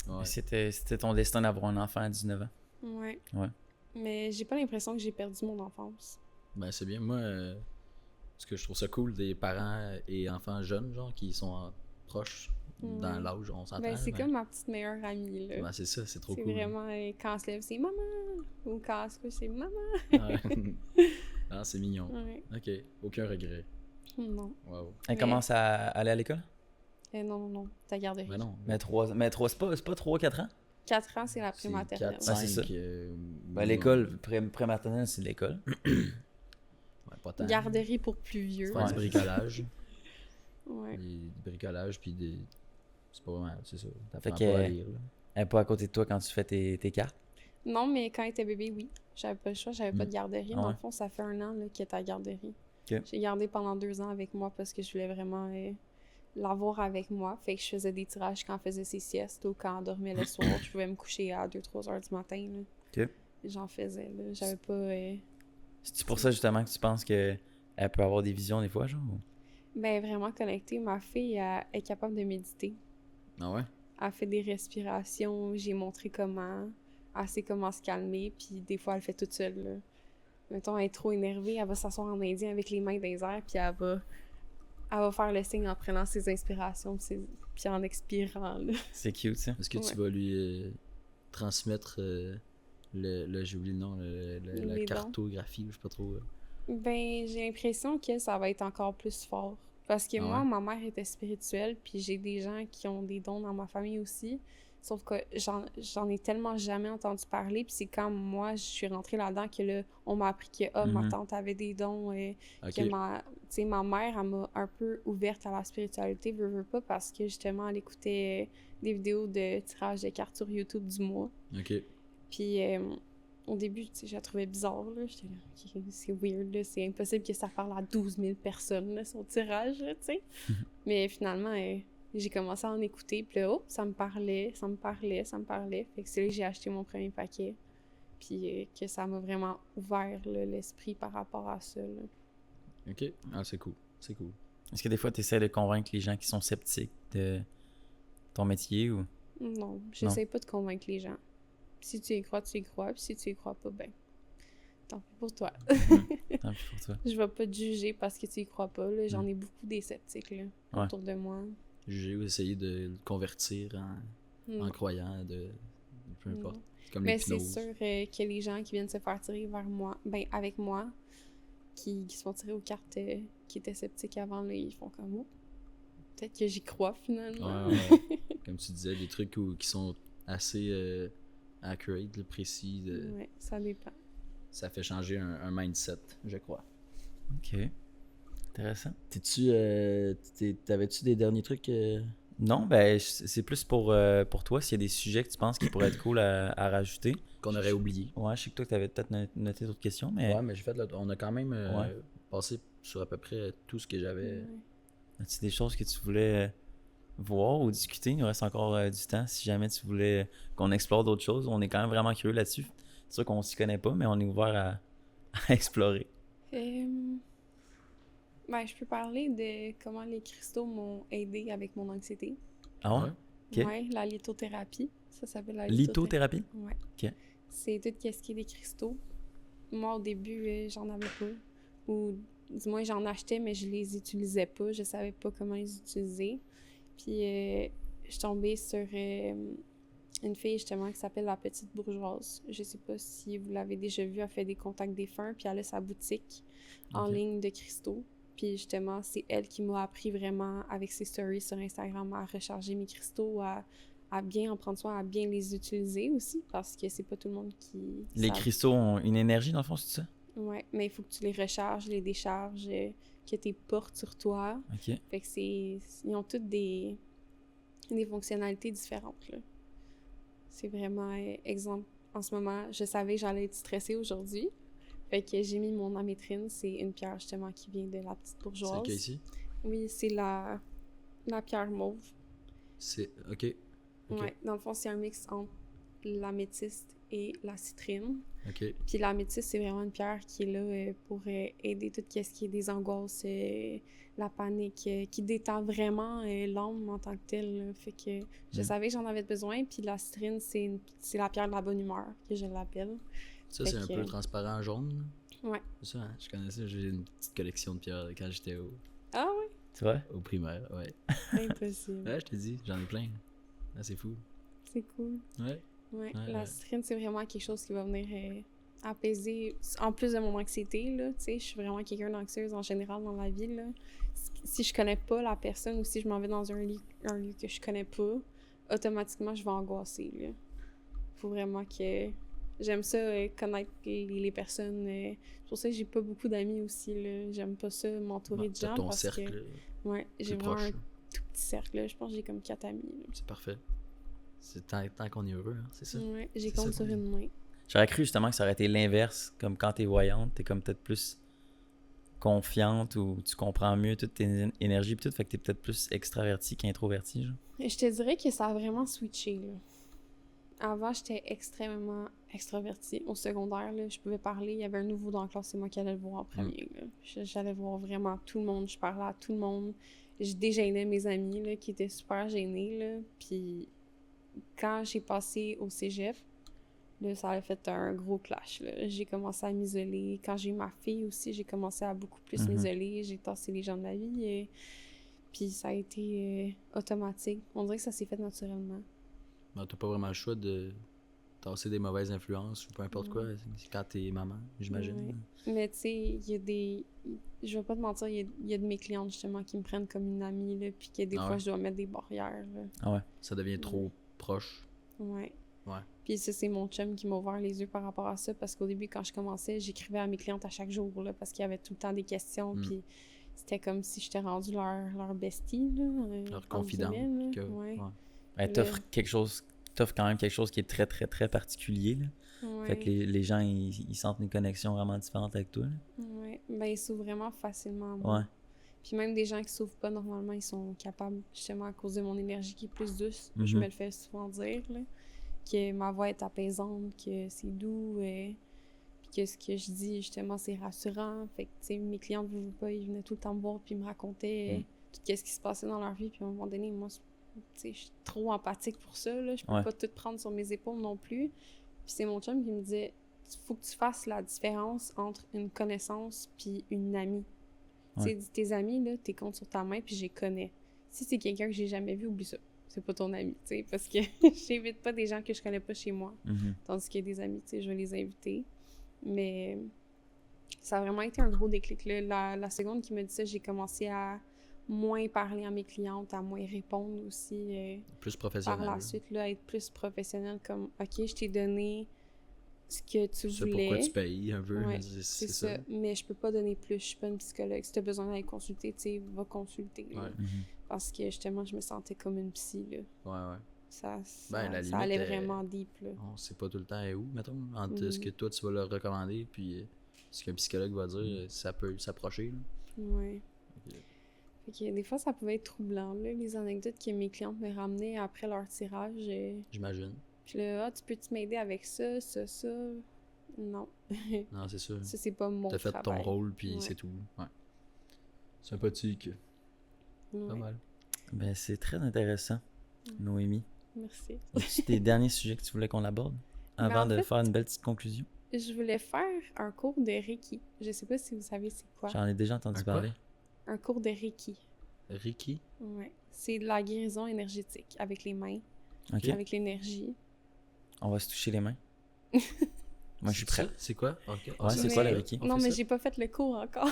Ouais. C'était ton destin d'avoir un enfant à 19 ans. Ouais. Ouais. Mais j'ai pas l'impression que j'ai perdu mon enfance. Ben, c'est bien. Moi, ce que je trouve ça cool des parents et enfants jeunes, genre, qui sont proches dans Ouais. l'âge, on s'entend. Ben, c'est mais- comme ma petite meilleure amie, là. Ben, c'est ça, c'est trop C'est cool. vraiment, quand elle se lève, c'est maman! Ou quand elle se couche, c'est maman! Ouais. Ah, c'est mignon. Ouais. Ok, aucun regret. Non. Wow. Elle Mais- commence à aller à l'école? Non. Ta garderie. Ben non. Mais 3, c'est pas 3-4 ans? 4 ans, c'est la C'est prématernelle. 4, Ouais, c'est 5, ça. Ben, l'école, prématernelle, c'est l'école. Ouais, pas important. Garderie pour plus vieux. Faire du bricolage. Ouais. Du bricolage, puis des... C'est pas vraiment... C'est ça. Fait T'apprends que- pas à lire, là. Elle est pas à côté de toi quand tu fais tes cartes? Non, mais quand elle était bébé, oui. J'avais pas le choix, j'avais pas de garderie. Ah Dans ouais? le fond, ça fait 1 an là, qu'elle est à la garderie. Ok. J'ai gardé pendant 2 ans avec moi parce que je voulais vraiment l'avoir avec moi. Fait que je faisais des tirages quand elle faisait ses siestes ou quand elle dormait le soir. Je pouvais me coucher à 2-3 heures du matin. Là. Ok. J'en faisais. Là. J'avais pas... C'est pour ça justement que tu penses qu'elle peut avoir des visions des fois, genre? Ben, vraiment connectée. Ma fille elle est capable de méditer. Ah ouais? Elle fait des respirations. J'ai montré comment. Elle sait comment se calmer. Puis des fois, elle le fait toute seule. Là. Mettons, elle est trop énervée. Elle va s'asseoir en indien avec les mains dans les airs. Puis elle va faire le signe en prenant ses inspirations. Puis en expirant. Là. C'est cute, ça. Est-ce que tu Ouais. vas lui transmettre j'ai oublié le nom, la Les dons. cartographie, je sais pas trop. Ben, j'ai l'impression que ça va être encore plus fort. Parce que Ah moi, ouais? ma mère était spirituelle, puis j'ai des gens qui ont des dons dans ma famille aussi. Sauf que j'en ai tellement jamais entendu parler, puis c'est quand moi, je suis rentrée là-dedans que là, on m'a appris que ma Mhm. tante avait des dons, Ok. que tu sais, ma mère, elle m'a un peu ouverte à la spiritualité, veux pas, parce que justement, elle écoutait des vidéos de tirage de cartes sur YouTube du mois. Ok. Puis au début, tu sais, je la trouvais bizarre, là. J'étais là, OK, c'est weird, là. C'est impossible que ça parle à 12 000 personnes, là, son tirage, là, tu sais. Mais finalement, j'ai commencé à en écouter, puis là, ça me parlait. Fait que c'est là que j'ai acheté mon premier paquet. Puis que ça m'a vraiment ouvert là, l'esprit par rapport à ça, là. Ok. Ah, c'est cool. C'est cool. Est-ce que des fois, tu essaies de convaincre les gens qui sont sceptiques de ton métier ou... Non, j'essaie pas de convaincre les gens. Si tu y crois, tu y crois. Puis si tu y crois pas, ben, tant pis pour toi. Tant pis pour toi. Je vais pas te juger parce que tu y crois pas. Là. J'en ai beaucoup des sceptiques là, Ouais. autour de moi. Juger ou essayer de le convertir en Non. croyant, peu importe. Non. C'est comme Mais c'est l'hypnose. sûr que les gens qui viennent se faire tirer vers moi, ben avec moi, qui se font tirer aux cartes qui étaient sceptiques avant, là, ils font comme oh, peut-être que j'y crois finalement. Ouais, ouais. Comme tu disais, des trucs qui sont assez accurate, là, précis. Ouais, ça dépend. Ça fait changer un mindset, je crois. OK. Intéressant. T'avais-tu des derniers trucs? Non, ben, c'est plus pour toi s'il y a des sujets que tu penses qui pourraient être cool à rajouter. Qu'on aurait oublié. Ouais, je sais que toi, tu avais peut-être noté d'autres questions, mais Ouais, mais j'ai fait on a quand même Ouais. passé sur à peu près tout ce que j'avais. Ouais. as-tu des choses que tu voulais voir ou discuter? Il nous reste encore du temps. Si jamais tu voulais qu'on explore d'autres choses, on est quand même vraiment curieux là-dessus. C'est sûr qu'on s'y connaît pas, mais on est ouvert à explorer. Ben, je peux parler de comment les cristaux m'ont aidé avec mon anxiété. Ah ouais? Ok. Ouais, la lithothérapie. Ça s'appelle la Lithothérapie? Ouais. Ok. C'est tout ce qui est des cristaux. Moi, au début, j'en avais pas. Ou du moins, j'en achetais, mais je les utilisais pas. Je savais pas comment les utiliser. Puis, je suis tombée sur une fille, justement, qui s'appelle La Petite Bourgeoise. Je sais pas si vous l'avez déjà vue. Elle fait des contacts défunts, puis elle a sa boutique en Ok. ligne de cristaux. Puis, justement, c'est elle qui m'a appris vraiment, avec ses stories sur Instagram, à recharger mes cristaux, à bien en prendre soin, à bien les utiliser aussi, parce que c'est pas tout le monde qui... Les savent. cristaux ont une énergie, dans le fond, c'est ça? Ouais, mais il faut que tu les recharges, les décharges, que tu les portes sur toi. Ok. Fait que ils ont toutes des fonctionnalités différentes, là. C'est vraiment, exemple, en ce moment, je savais que j'allais être stressée aujourd'hui. Fait que j'ai mis mon amétrine, c'est une pierre justement qui vient de la petite bourgeoise. C'est le cas ici? Oui, c'est la pierre mauve. C'est. Ok. Ok. Ouais, dans le fond, c'est un mix entre l'améthyste et la citrine. Ok. Puis l'améthyste, c'est vraiment une pierre qui est là pour aider tout ce qui est des angoisses, la panique, qui détend vraiment l'âme en tant que telle, là. Fait que je savais que j'en avais besoin. Puis la citrine, c'est la pierre de la bonne humeur, que je l'appelle. Ça, Fait c'est un que- peu transparent jaune. là. Ouais. C'est ça, hein? Je connaissais, j'ai une petite collection de pierres quand j'étais Ah ouais? C'est vrai? au primaire. Ouais. Impossible. Ouais, je te dis, j'en ai plein. Ah, c'est fou. C'est cool. Ouais. Ouais. Ouais, La ouais. citrine, c'est vraiment quelque chose qui va venir apaiser, en plus de mon anxiété, là, tu sais, je suis vraiment quelqu'un d'anxieuse en général dans la vie, là. Si je connais pas la personne ou si je m'en vais dans un lieu que je connais pas, automatiquement, je vais angoisser, là. Faut vraiment que J'aime ça, connaître les personnes. C'est pour ça que j'ai pas beaucoup d'amis aussi, là. J'aime pas ça, m'entourer de gens. Ton parce cercle que, ouais, j'ai vraiment proche. un tout petit cercle, là. Je pense que j'ai comme 4 amis, là. C'est parfait. C'est tant qu'on est heureux, hein, c'est ça. Ouais, j'ai compte sur une main. J'aurais cru justement que ça aurait été l'inverse, comme quand t'es voyante, t'es comme peut-être plus confiante ou tu comprends mieux toutes tes énergies pis tout, fait que t'es peut-être plus extraverti qu'introverti, genre. Et je te dirais que ça a vraiment switché, là. Avant, j'étais extrêmement extravertie. Au secondaire, là, je pouvais parler. Il y avait un nouveau dans la classe, c'est moi qui allais le voir en premier. Là. J'allais voir vraiment tout le monde. Je parlais à tout le monde. Je dégênais mes amis là, qui étaient super gênés. Là. Puis quand j'ai passé au cégep, là, ça a fait un gros clash. Là. J'ai commencé à m'isoler. Quand j'ai eu ma fille aussi, j'ai commencé à beaucoup plus m'isoler. J'ai tassé les gens de ma vie. Puis ça a été automatique. On dirait que ça s'est fait naturellement. Ben, t'as pas vraiment le choix de tasser des mauvaises influences ou peu importe quoi. C'est quand t'es maman, j'imagine. Ouais. Mais tu sais, il y a des... Je vais pas te mentir, il y a de mes clientes justement qui me prennent comme une amie, là, puis que des fois, je dois mettre des barrières. Là. Ah ouais? Ça devient trop proche. Ouais. Ouais. Puis ça, c'est mon chum qui m'a ouvert les yeux par rapport à ça, parce qu'au début, quand je commençais, j'écrivais à mes clientes à chaque jour, là, parce qu'il y avait tout le temps des questions, puis c'était comme si j'étais rendue leur bestie, là. Leur confidente. Ouais. Ben, t'offres quand même quelque chose qui est très, très, très particulier, là. Ouais. Fait que les gens, ils sentent une connexion vraiment différente avec toi, là. Ouais. Ben, ils s'ouvrent vraiment facilement à moi. Ouais. Puis même des gens qui s'ouvrent pas normalement, ils sont capables, justement à cause de mon énergie qui est plus douce. Je me le fais souvent dire, là, que ma voix est apaisante, que c'est doux, puis que ce que je dis, justement, c'est rassurant. Fait que, tu sais, mes clients ne veulent pas, ils venaient tout le temps me voir, puis ils me racontaient tout ce qui se passait dans leur vie. Puis à un moment donné, moi, tu sais, je suis trop empathique pour ça, là. Je peux pas tout prendre sur mes épaules non plus. Puis c'est mon chum qui me disait, faut que tu fasses la différence entre une connaissance puis une amie. Tu sais, tes amis, là, t'es comptes sur ta main, puis je les connais. Si c'est quelqu'un que j'ai jamais vu, oublie ça. C'est pas ton ami, tu sais, parce que j'invite pas des gens que je connais pas chez moi. Tandis qu'il y a des amis, tu sais, je vais les inviter. Mais ça a vraiment été un gros déclic, là. La seconde qui me dit ça, j'ai commencé à moins parler à mes clientes, à moins répondre aussi. Plus professionnel. Par la suite, là, être plus professionnel, comme, OK, je t'ai donné ce que tu c'est voulais. Pourquoi tu payes un peu. Ouais, c'est ça. Mais je peux pas donner plus. Je suis pas une psychologue. Si t'as besoin d'aller consulter, tu sais, va consulter. Là. Parce que justement, je me sentais comme une psy. Là. Ouais. Ça limite, allait vraiment deep. Là. On sait pas tout le temps où, mettons, entre ce que toi tu vas leur recommander puis ce qu'un psychologue va dire, ça peut s'approcher. Ouais. Fait que des fois, ça pouvait être troublant, là, les anecdotes que mes clientes me ramenaient après leur tirage. J'imagine. Puis là, tu peux-tu m'aider avec ça? Non. Non, c'est sûr. Ça, c'est pas mon travail. T'as fait ton rôle, puis c'est tout. Ouais. Sympathique. Pas mal. Ben, c'est très intéressant, Noémie. Merci. As-tu des derniers sujets que tu voulais qu'on aborde avant de faire une belle petite conclusion? Je voulais faire un cours de Reiki. Je sais pas si vous savez c'est quoi. J'en ai déjà entendu parler. Un cours de Reiki. Reiki? Ouais. C'est de la guérison énergétique avec les mains. OK. Avec l'énergie. On va se toucher les mains. Moi, je suis prêt. C'est quoi? Okay. Ouais, c'est quoi le Reiki? Non, mais j'ai pas fait le cours encore.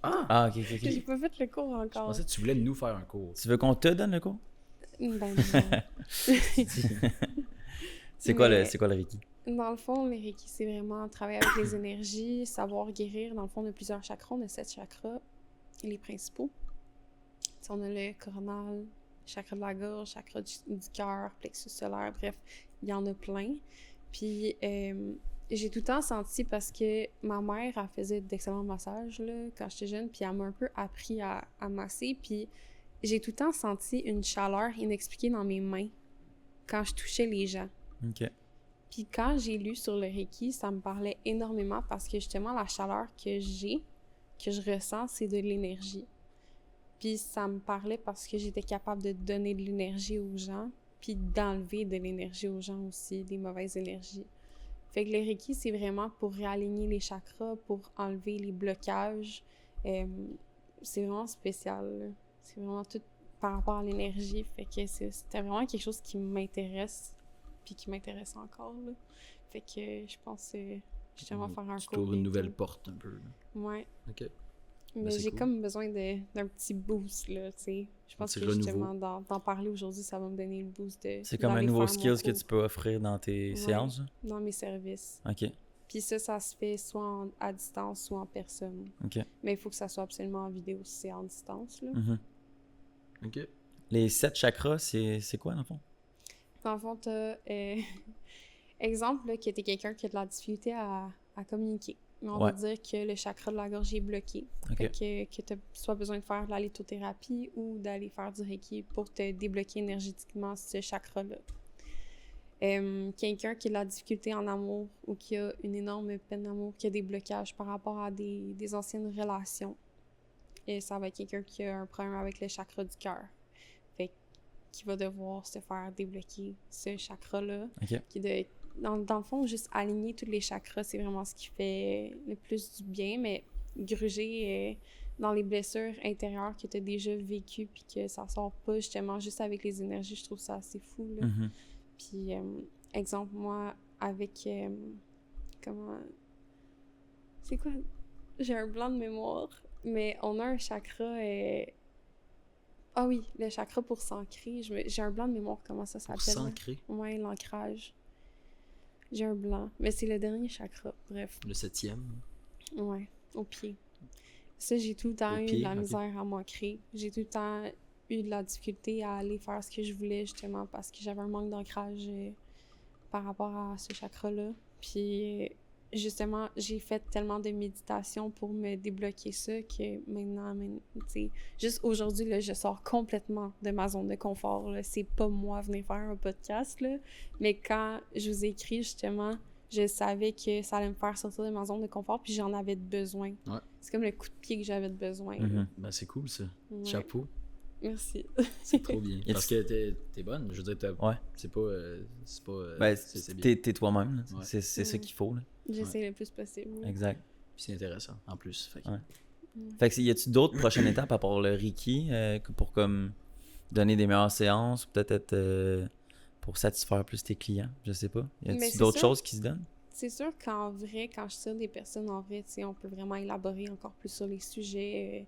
Ah, ok. J'ai pas fait le cours encore. Je pensais que tu voulais nous faire un cours. Tu veux qu'on te donne le cours? Ben non. C'est quoi le Reiki? Dans le fond, le Reiki, c'est vraiment travailler avec les énergies, savoir guérir. Dans le fond, on a plusieurs chakras. On a 7 chakras, les principaux. T'sais, on a le coronal, chakra de la gorge, chakra du cœur, plexus solaire, bref, il y en a plein. Puis, j'ai tout le temps senti, parce que ma mère, elle faisait d'excellents massages là, quand j'étais jeune, puis elle m'a un peu appris à masser, puis j'ai tout le temps senti une chaleur inexpliquée dans mes mains quand je touchais les gens. OK. Puis quand j'ai lu sur le Reiki, ça me parlait énormément parce que justement, la chaleur que je ressens, c'est de l'énergie. Puis ça me parlait parce que j'étais capable de donner de l'énergie aux gens, puis d'enlever de l'énergie aux gens aussi, des mauvaises énergies. Fait que le Reiki, c'est vraiment pour réaligner les chakras, pour enlever les blocages. C'est vraiment spécial, là. C'est vraiment tout par rapport à l'énergie. Fait que c'était vraiment quelque chose qui m'intéresse, puis qui m'intéresse encore, là. Fait que je pense justement faire un cours. Tu t'ouvres une nouvelle porte un peu. Là. Ouais. OK. Mais c'est j'ai cool. comme besoin d'un petit boost, là, tu sais. Je pense petit que renouveau. justement, d'en parler aujourd'hui, ça va me donner le boost de C'est comme un d'aller nouveau faire mon skills que cours. tu peux offrir dans tes Ouais. séances. Là? Dans mes services. OK. Puis ça se fait soit à distance, soit en personne. OK. Mais il faut que ça soit absolument en vidéo si c'est en distance, là. Mhm. OK. Les 7 chakras, c'est quoi, dans le fond? Dans le fond, t'as... exemple, là, que t'es quelqu'un qui a de la difficulté à communiquer. Mais on va dire que le chakra de la gorge est bloqué. OK. Fait que t'as soit besoin de faire de la lithothérapie ou d'aller faire du Reiki pour te débloquer énergétiquement ce chakra-là. Quelqu'un qui a de la difficulté en amour ou qui a une énorme peine d'amour, qui a des blocages par rapport à des anciennes relations. Et ça va être quelqu'un qui a un problème avec le chakra du cœur. Fait qui va devoir se faire débloquer ce chakra-là. OK. Dans le fond, juste aligner tous les chakras, c'est vraiment ce qui fait le plus du bien, mais gruger dans les blessures intérieures que tu as déjà vécues puis que ça sort pas justement juste avec les énergies, je trouve ça assez fou, là. Mhm. Puis, exemple, moi, avec... comment... C'est quoi? J'ai un blanc de mémoire, mais on a un chakra... Ah oui, le chakra pour s'ancrer. J'ai un blanc de mémoire, comment ça s'appelle? Pour s'ancrer. Ouais, l'ancrage. J'ai un blanc, mais c'est le dernier chakra, bref. Le 7e. Ouais, au pied. Ça, j'ai tout le temps eu de la misère à m'ancrer. J'ai tout le temps eu de la difficulté à aller faire ce que je voulais, justement, parce que j'avais un manque d'ancrage par rapport à ce chakra-là. Puis, justement, j'ai fait tellement de méditation pour me débloquer ça que maintenant, tu sais, juste aujourd'hui, là, je sors complètement de ma zone de confort, là. C'est pas moi venir faire un podcast, là. Mais quand je vous ai écrit, justement, je savais que ça allait me faire sortir de ma zone de confort, puis j'en avais besoin. Ouais. C'est comme le coup de pied que j'avais besoin. Mhm. Ben, c'est cool, ça. Ouais. Chapeau. Merci. C'est trop bien. Parce que t'es bonne. Je veux dire, Ouais. c'est pas... Ben, c'est bien. t'es toi-même. Là. Ouais. C'est ça qu'il faut. Là. J'essaie le plus possible. Exact. Puis c'est intéressant, en plus. Fait que- Ouais. Fait que y a-tu d'autres prochaines étapes à part le Reiki pour comme donner des meilleures séances, peut-être être pour satisfaire plus tes clients? Je sais pas. Y Mais a-tu c'est d'autres sûr. choses qui se donnent? C'est sûr qu'en vrai, quand je tire des personnes en vrai, tu sais, on peut vraiment élaborer encore plus sur les sujets.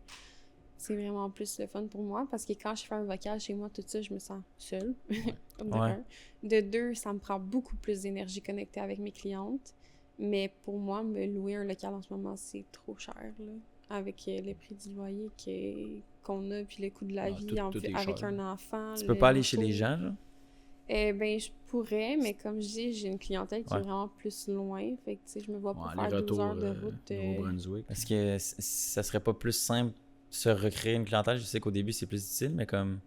C'est vraiment plus le fun pour moi parce que quand je fais un vocal chez moi, tout ça, je me sens seule. De Ouais. un. De deux, ça me prend beaucoup plus d'énergie connectée avec mes clientes. Mais pour moi, me louer un local en ce moment, c'est trop cher, là. Avec le prix du loyer qu'on a, puis le coût de la vie tout est avec cher. un enfant. Tu peux pas aller chez les gens, genre? Ben, je pourrais, mais comme je dis, j'ai une clientèle qui est vraiment plus loin. Fait que, tu sais, je me vois pas faire 12 heures de route. Nouveau-Brunswick. Est-ce que ça serait pas plus simple de se recréer une clientèle? Je sais qu'au début, c'est plus difficile, mais comme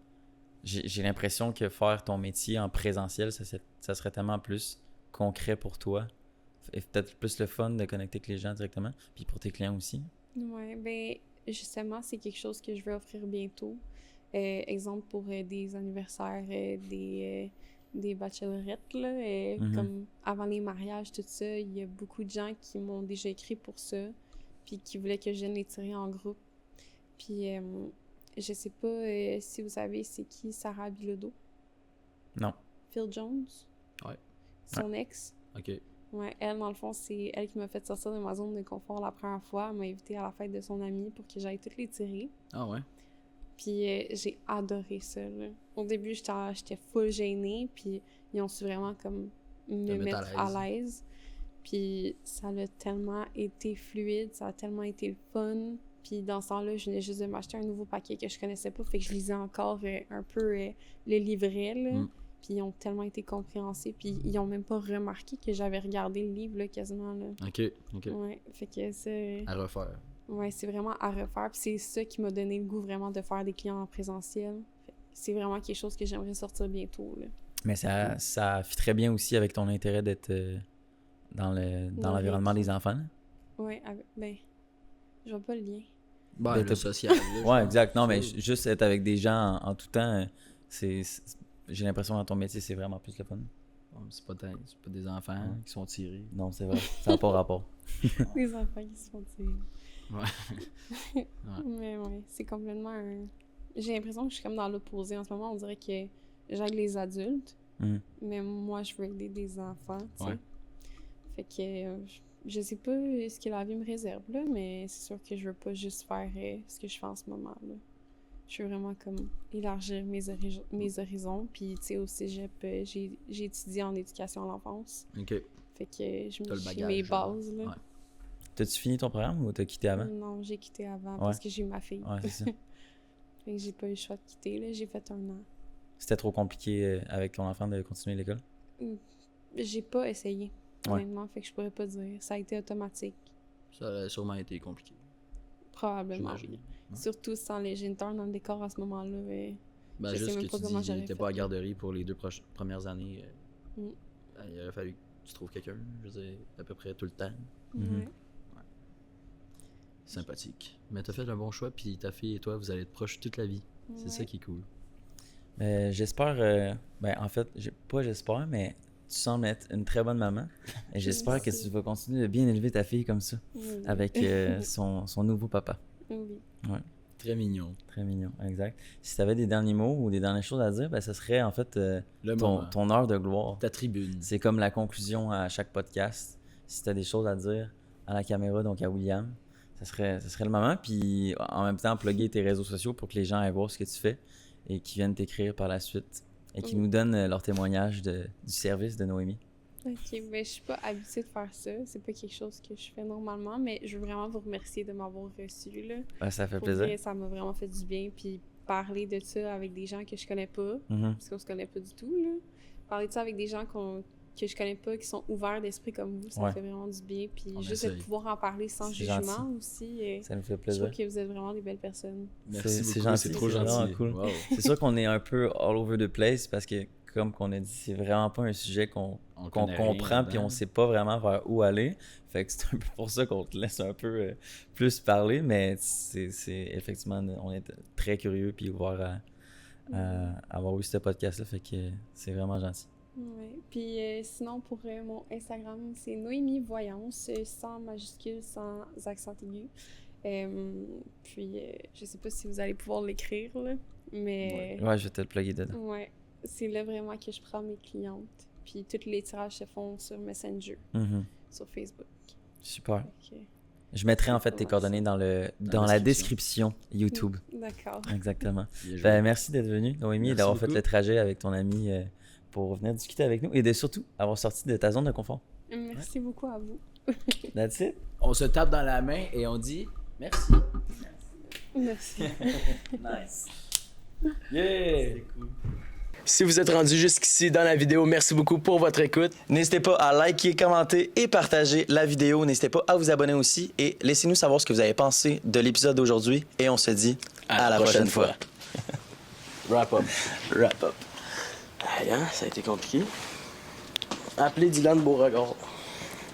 j'ai l'impression que faire ton métier en présentiel, ça serait tellement plus concret pour toi. Et peut-être plus le fun de connecter avec les gens directement, puis pour tes clients aussi. Ouais, ben, justement, c'est quelque chose que je vais offrir bientôt. Exemple pour des anniversaires, des bachelorettes, là, comme avant les mariages, tout ça, il y a beaucoup de gens qui m'ont déjà écrit pour ça, puis qui voulaient que je vienne les tirer en groupe. Puis, je sais pas si vous savez c'est qui Sarah Bilodeau. Non. Phil Jones. Ouais. Son ex. OK. Ouais, elle, dans le fond, c'est elle qui m'a fait sortir de ma zone de confort la première fois. Elle m'a invitée à la fête de son amie pour que j'aille toutes les tirer. Ah ouais? Puis j'ai adoré ça, là. Au début, j'étais full gênée, puis ils ont su vraiment comme me mettre à l'aise. Puis ça a tellement été fluide, ça a tellement été le fun. Puis dans ce temps-là, je venais juste de m'acheter un nouveau paquet que je connaissais pas, fait que je lisais encore un peu le livret, là. Puis ils ont tellement été compréhensifs, puis ils ont même pas remarqué que j'avais regardé le livre, là, quasiment, là. OK. Ouais, fait que c'est... À refaire. Ouais, c'est vraiment à refaire. Puis c'est ça qui m'a donné le goût vraiment de faire des clients en présentiel. C'est vraiment quelque chose que j'aimerais sortir bientôt, là. Mais ça fit très bien aussi avec ton intérêt d'être dans l'environnement des enfants. Là. Ouais, ben, je vois pas le lien. Ben, D'être- le social. là, Ouais, je exact. Non, pense. mais juste être avec des gens en tout temps, j'ai l'impression dans ton métier, c'est vraiment plus le fun. Bon, c'est pas des enfants qui sont tirés. Non, c'est vrai. Ça n'a pas rapport. Les enfants qui se font tirer. Ouais. Mais ouais, c'est complètement un... J'ai l'impression que je suis comme dans l'opposé. En ce moment, on dirait que j'aide les adultes, mais moi, je veux aider des enfants, tu sais. Ouais. Fait que je sais pas ce que la vie me réserve, là, mais c'est sûr que je veux pas juste faire ce que je fais en ce moment, là. Je veux vraiment comme élargir mes horizons. Puis, tu sais, au cégep, j'ai étudié en éducation à l'enfance. OK. Fait que je T'as me le suis bagage, mes bases, là. Ouais. T'as-tu fini ton programme ou t'as quitté avant? Non, j'ai quitté avant parce que j'ai eu ma fille. Ouais, c'est ça. Fait que j'ai pas eu le choix de quitter, là. J'ai fait 1 an. C'était trop compliqué avec ton enfant de continuer l'école? J'ai pas essayé, Ouais. honnêtement. Fait que je pourrais pas dire. Ça a été automatique. Ça a sûrement été compliqué. Probablement. J'imagine. Ouais. Surtout sans les géniteurs dans le décor à ce moment-là. Ben, Je sais juste même que pas tu comment dis j'aurais t'étais fait, pas à là. garderie pour les 2 premières années. Mm. Ben, il aurait fallu que tu trouves quelqu'un, je veux dire, à peu près tout le temps. Ouais. Sympathique. Mais t'as fait un bon choix, puis ta fille et toi, vous allez être proches toute la vie. C'est ça Ouais. qui est cool. J'espère, en fait, pas j'espère, mais tu sembles être une très bonne maman. Et j'espère que Merci. tu vas continuer de bien élever ta fille comme ça, Oui. avec son nouveau papa. Oui. Très mignon. Très mignon, exact. Si tu avais des derniers mots ou des dernières choses à dire, ben, ça serait en fait Le moment. ton heure de gloire. Ta tribune. C'est comme la conclusion à chaque podcast. Si tu as des choses à dire à la caméra, donc à William, ça serait le moment. Puis en même temps, plugger tes réseaux sociaux pour que les gens aillent voir ce que tu fais et qu'ils viennent t'écrire par la suite et qu'ils nous donnent leur témoignage du service de Noémie. Ok, ben je suis pas habituée de faire ça. C'est pas quelque chose que je fais normalement, mais je veux vraiment vous remercier de m'avoir reçu, là. Ben, ça fait Pour plaisir. vrai, ça m'a vraiment fait du bien. Puis parler de ça avec des gens que je connais pas, Mhm. parce qu'on se connaît pas du tout, là. Parler de ça avec des gens que je connais pas, qui sont ouverts d'esprit comme vous, ça Ouais. fait vraiment du bien. Puis On juste de essaye. pouvoir en parler sans C'est jugement gentil. aussi. Ça nous fait Je plaisir. trouve que vous êtes vraiment des belles personnes. Merci C'est beaucoup, gentil, c'est trop c'est vraiment gentil. cool. Wow. C'est sûr qu'on est un peu all over the place parce que, comme qu'on a dit, c'est vraiment pas un sujet qu'on connaît rien comprend puis dedans. on sait pas vraiment vers où aller. Fait que c'est un peu pour ça qu'on te laisse un peu plus parler, mais c'est effectivement, on est très curieux puis ouvert à avoir eu ce podcast-là. Fait que c'est vraiment gentil. Ouais. Puis sinon, pour mon Instagram, c'est Noémie Voyance, sans majuscule, sans accent aigu. Puis je sais pas si vous allez pouvoir l'écrire, là, mais Ouais, je vais te le plugger dedans. ouais, c'est là vraiment que je prends mes clientes. Puis tous les tirages se font sur Messenger, Mhm. sur Facebook. Super. Fait que- Je mettrai en fait tes Ouais, coordonnées dans la description YouTube. D'accord. Exactement. Bien joué. Ben, merci d'être venu, Noémie, et Merci d'avoir fait beaucoup. le trajet avec ton ami pour venir discuter avec nous et de surtout avoir sorti de ta zone de confort. Merci beaucoup à vous. That's it. On se tape dans la main et on dit merci. Merci. Nice. Yeah! Si vous êtes rendu jusqu'ici dans la vidéo, merci beaucoup pour votre écoute. N'hésitez pas à liker, commenter et partager la vidéo. N'hésitez pas à vous abonner aussi et laissez-nous savoir ce que vous avez pensé de l'épisode d'aujourd'hui. Et on se dit à la prochaine fois. Wrap up. Wrap up. Aïe, hein, ça a été compliqué. Appelez Dylan Beauregard.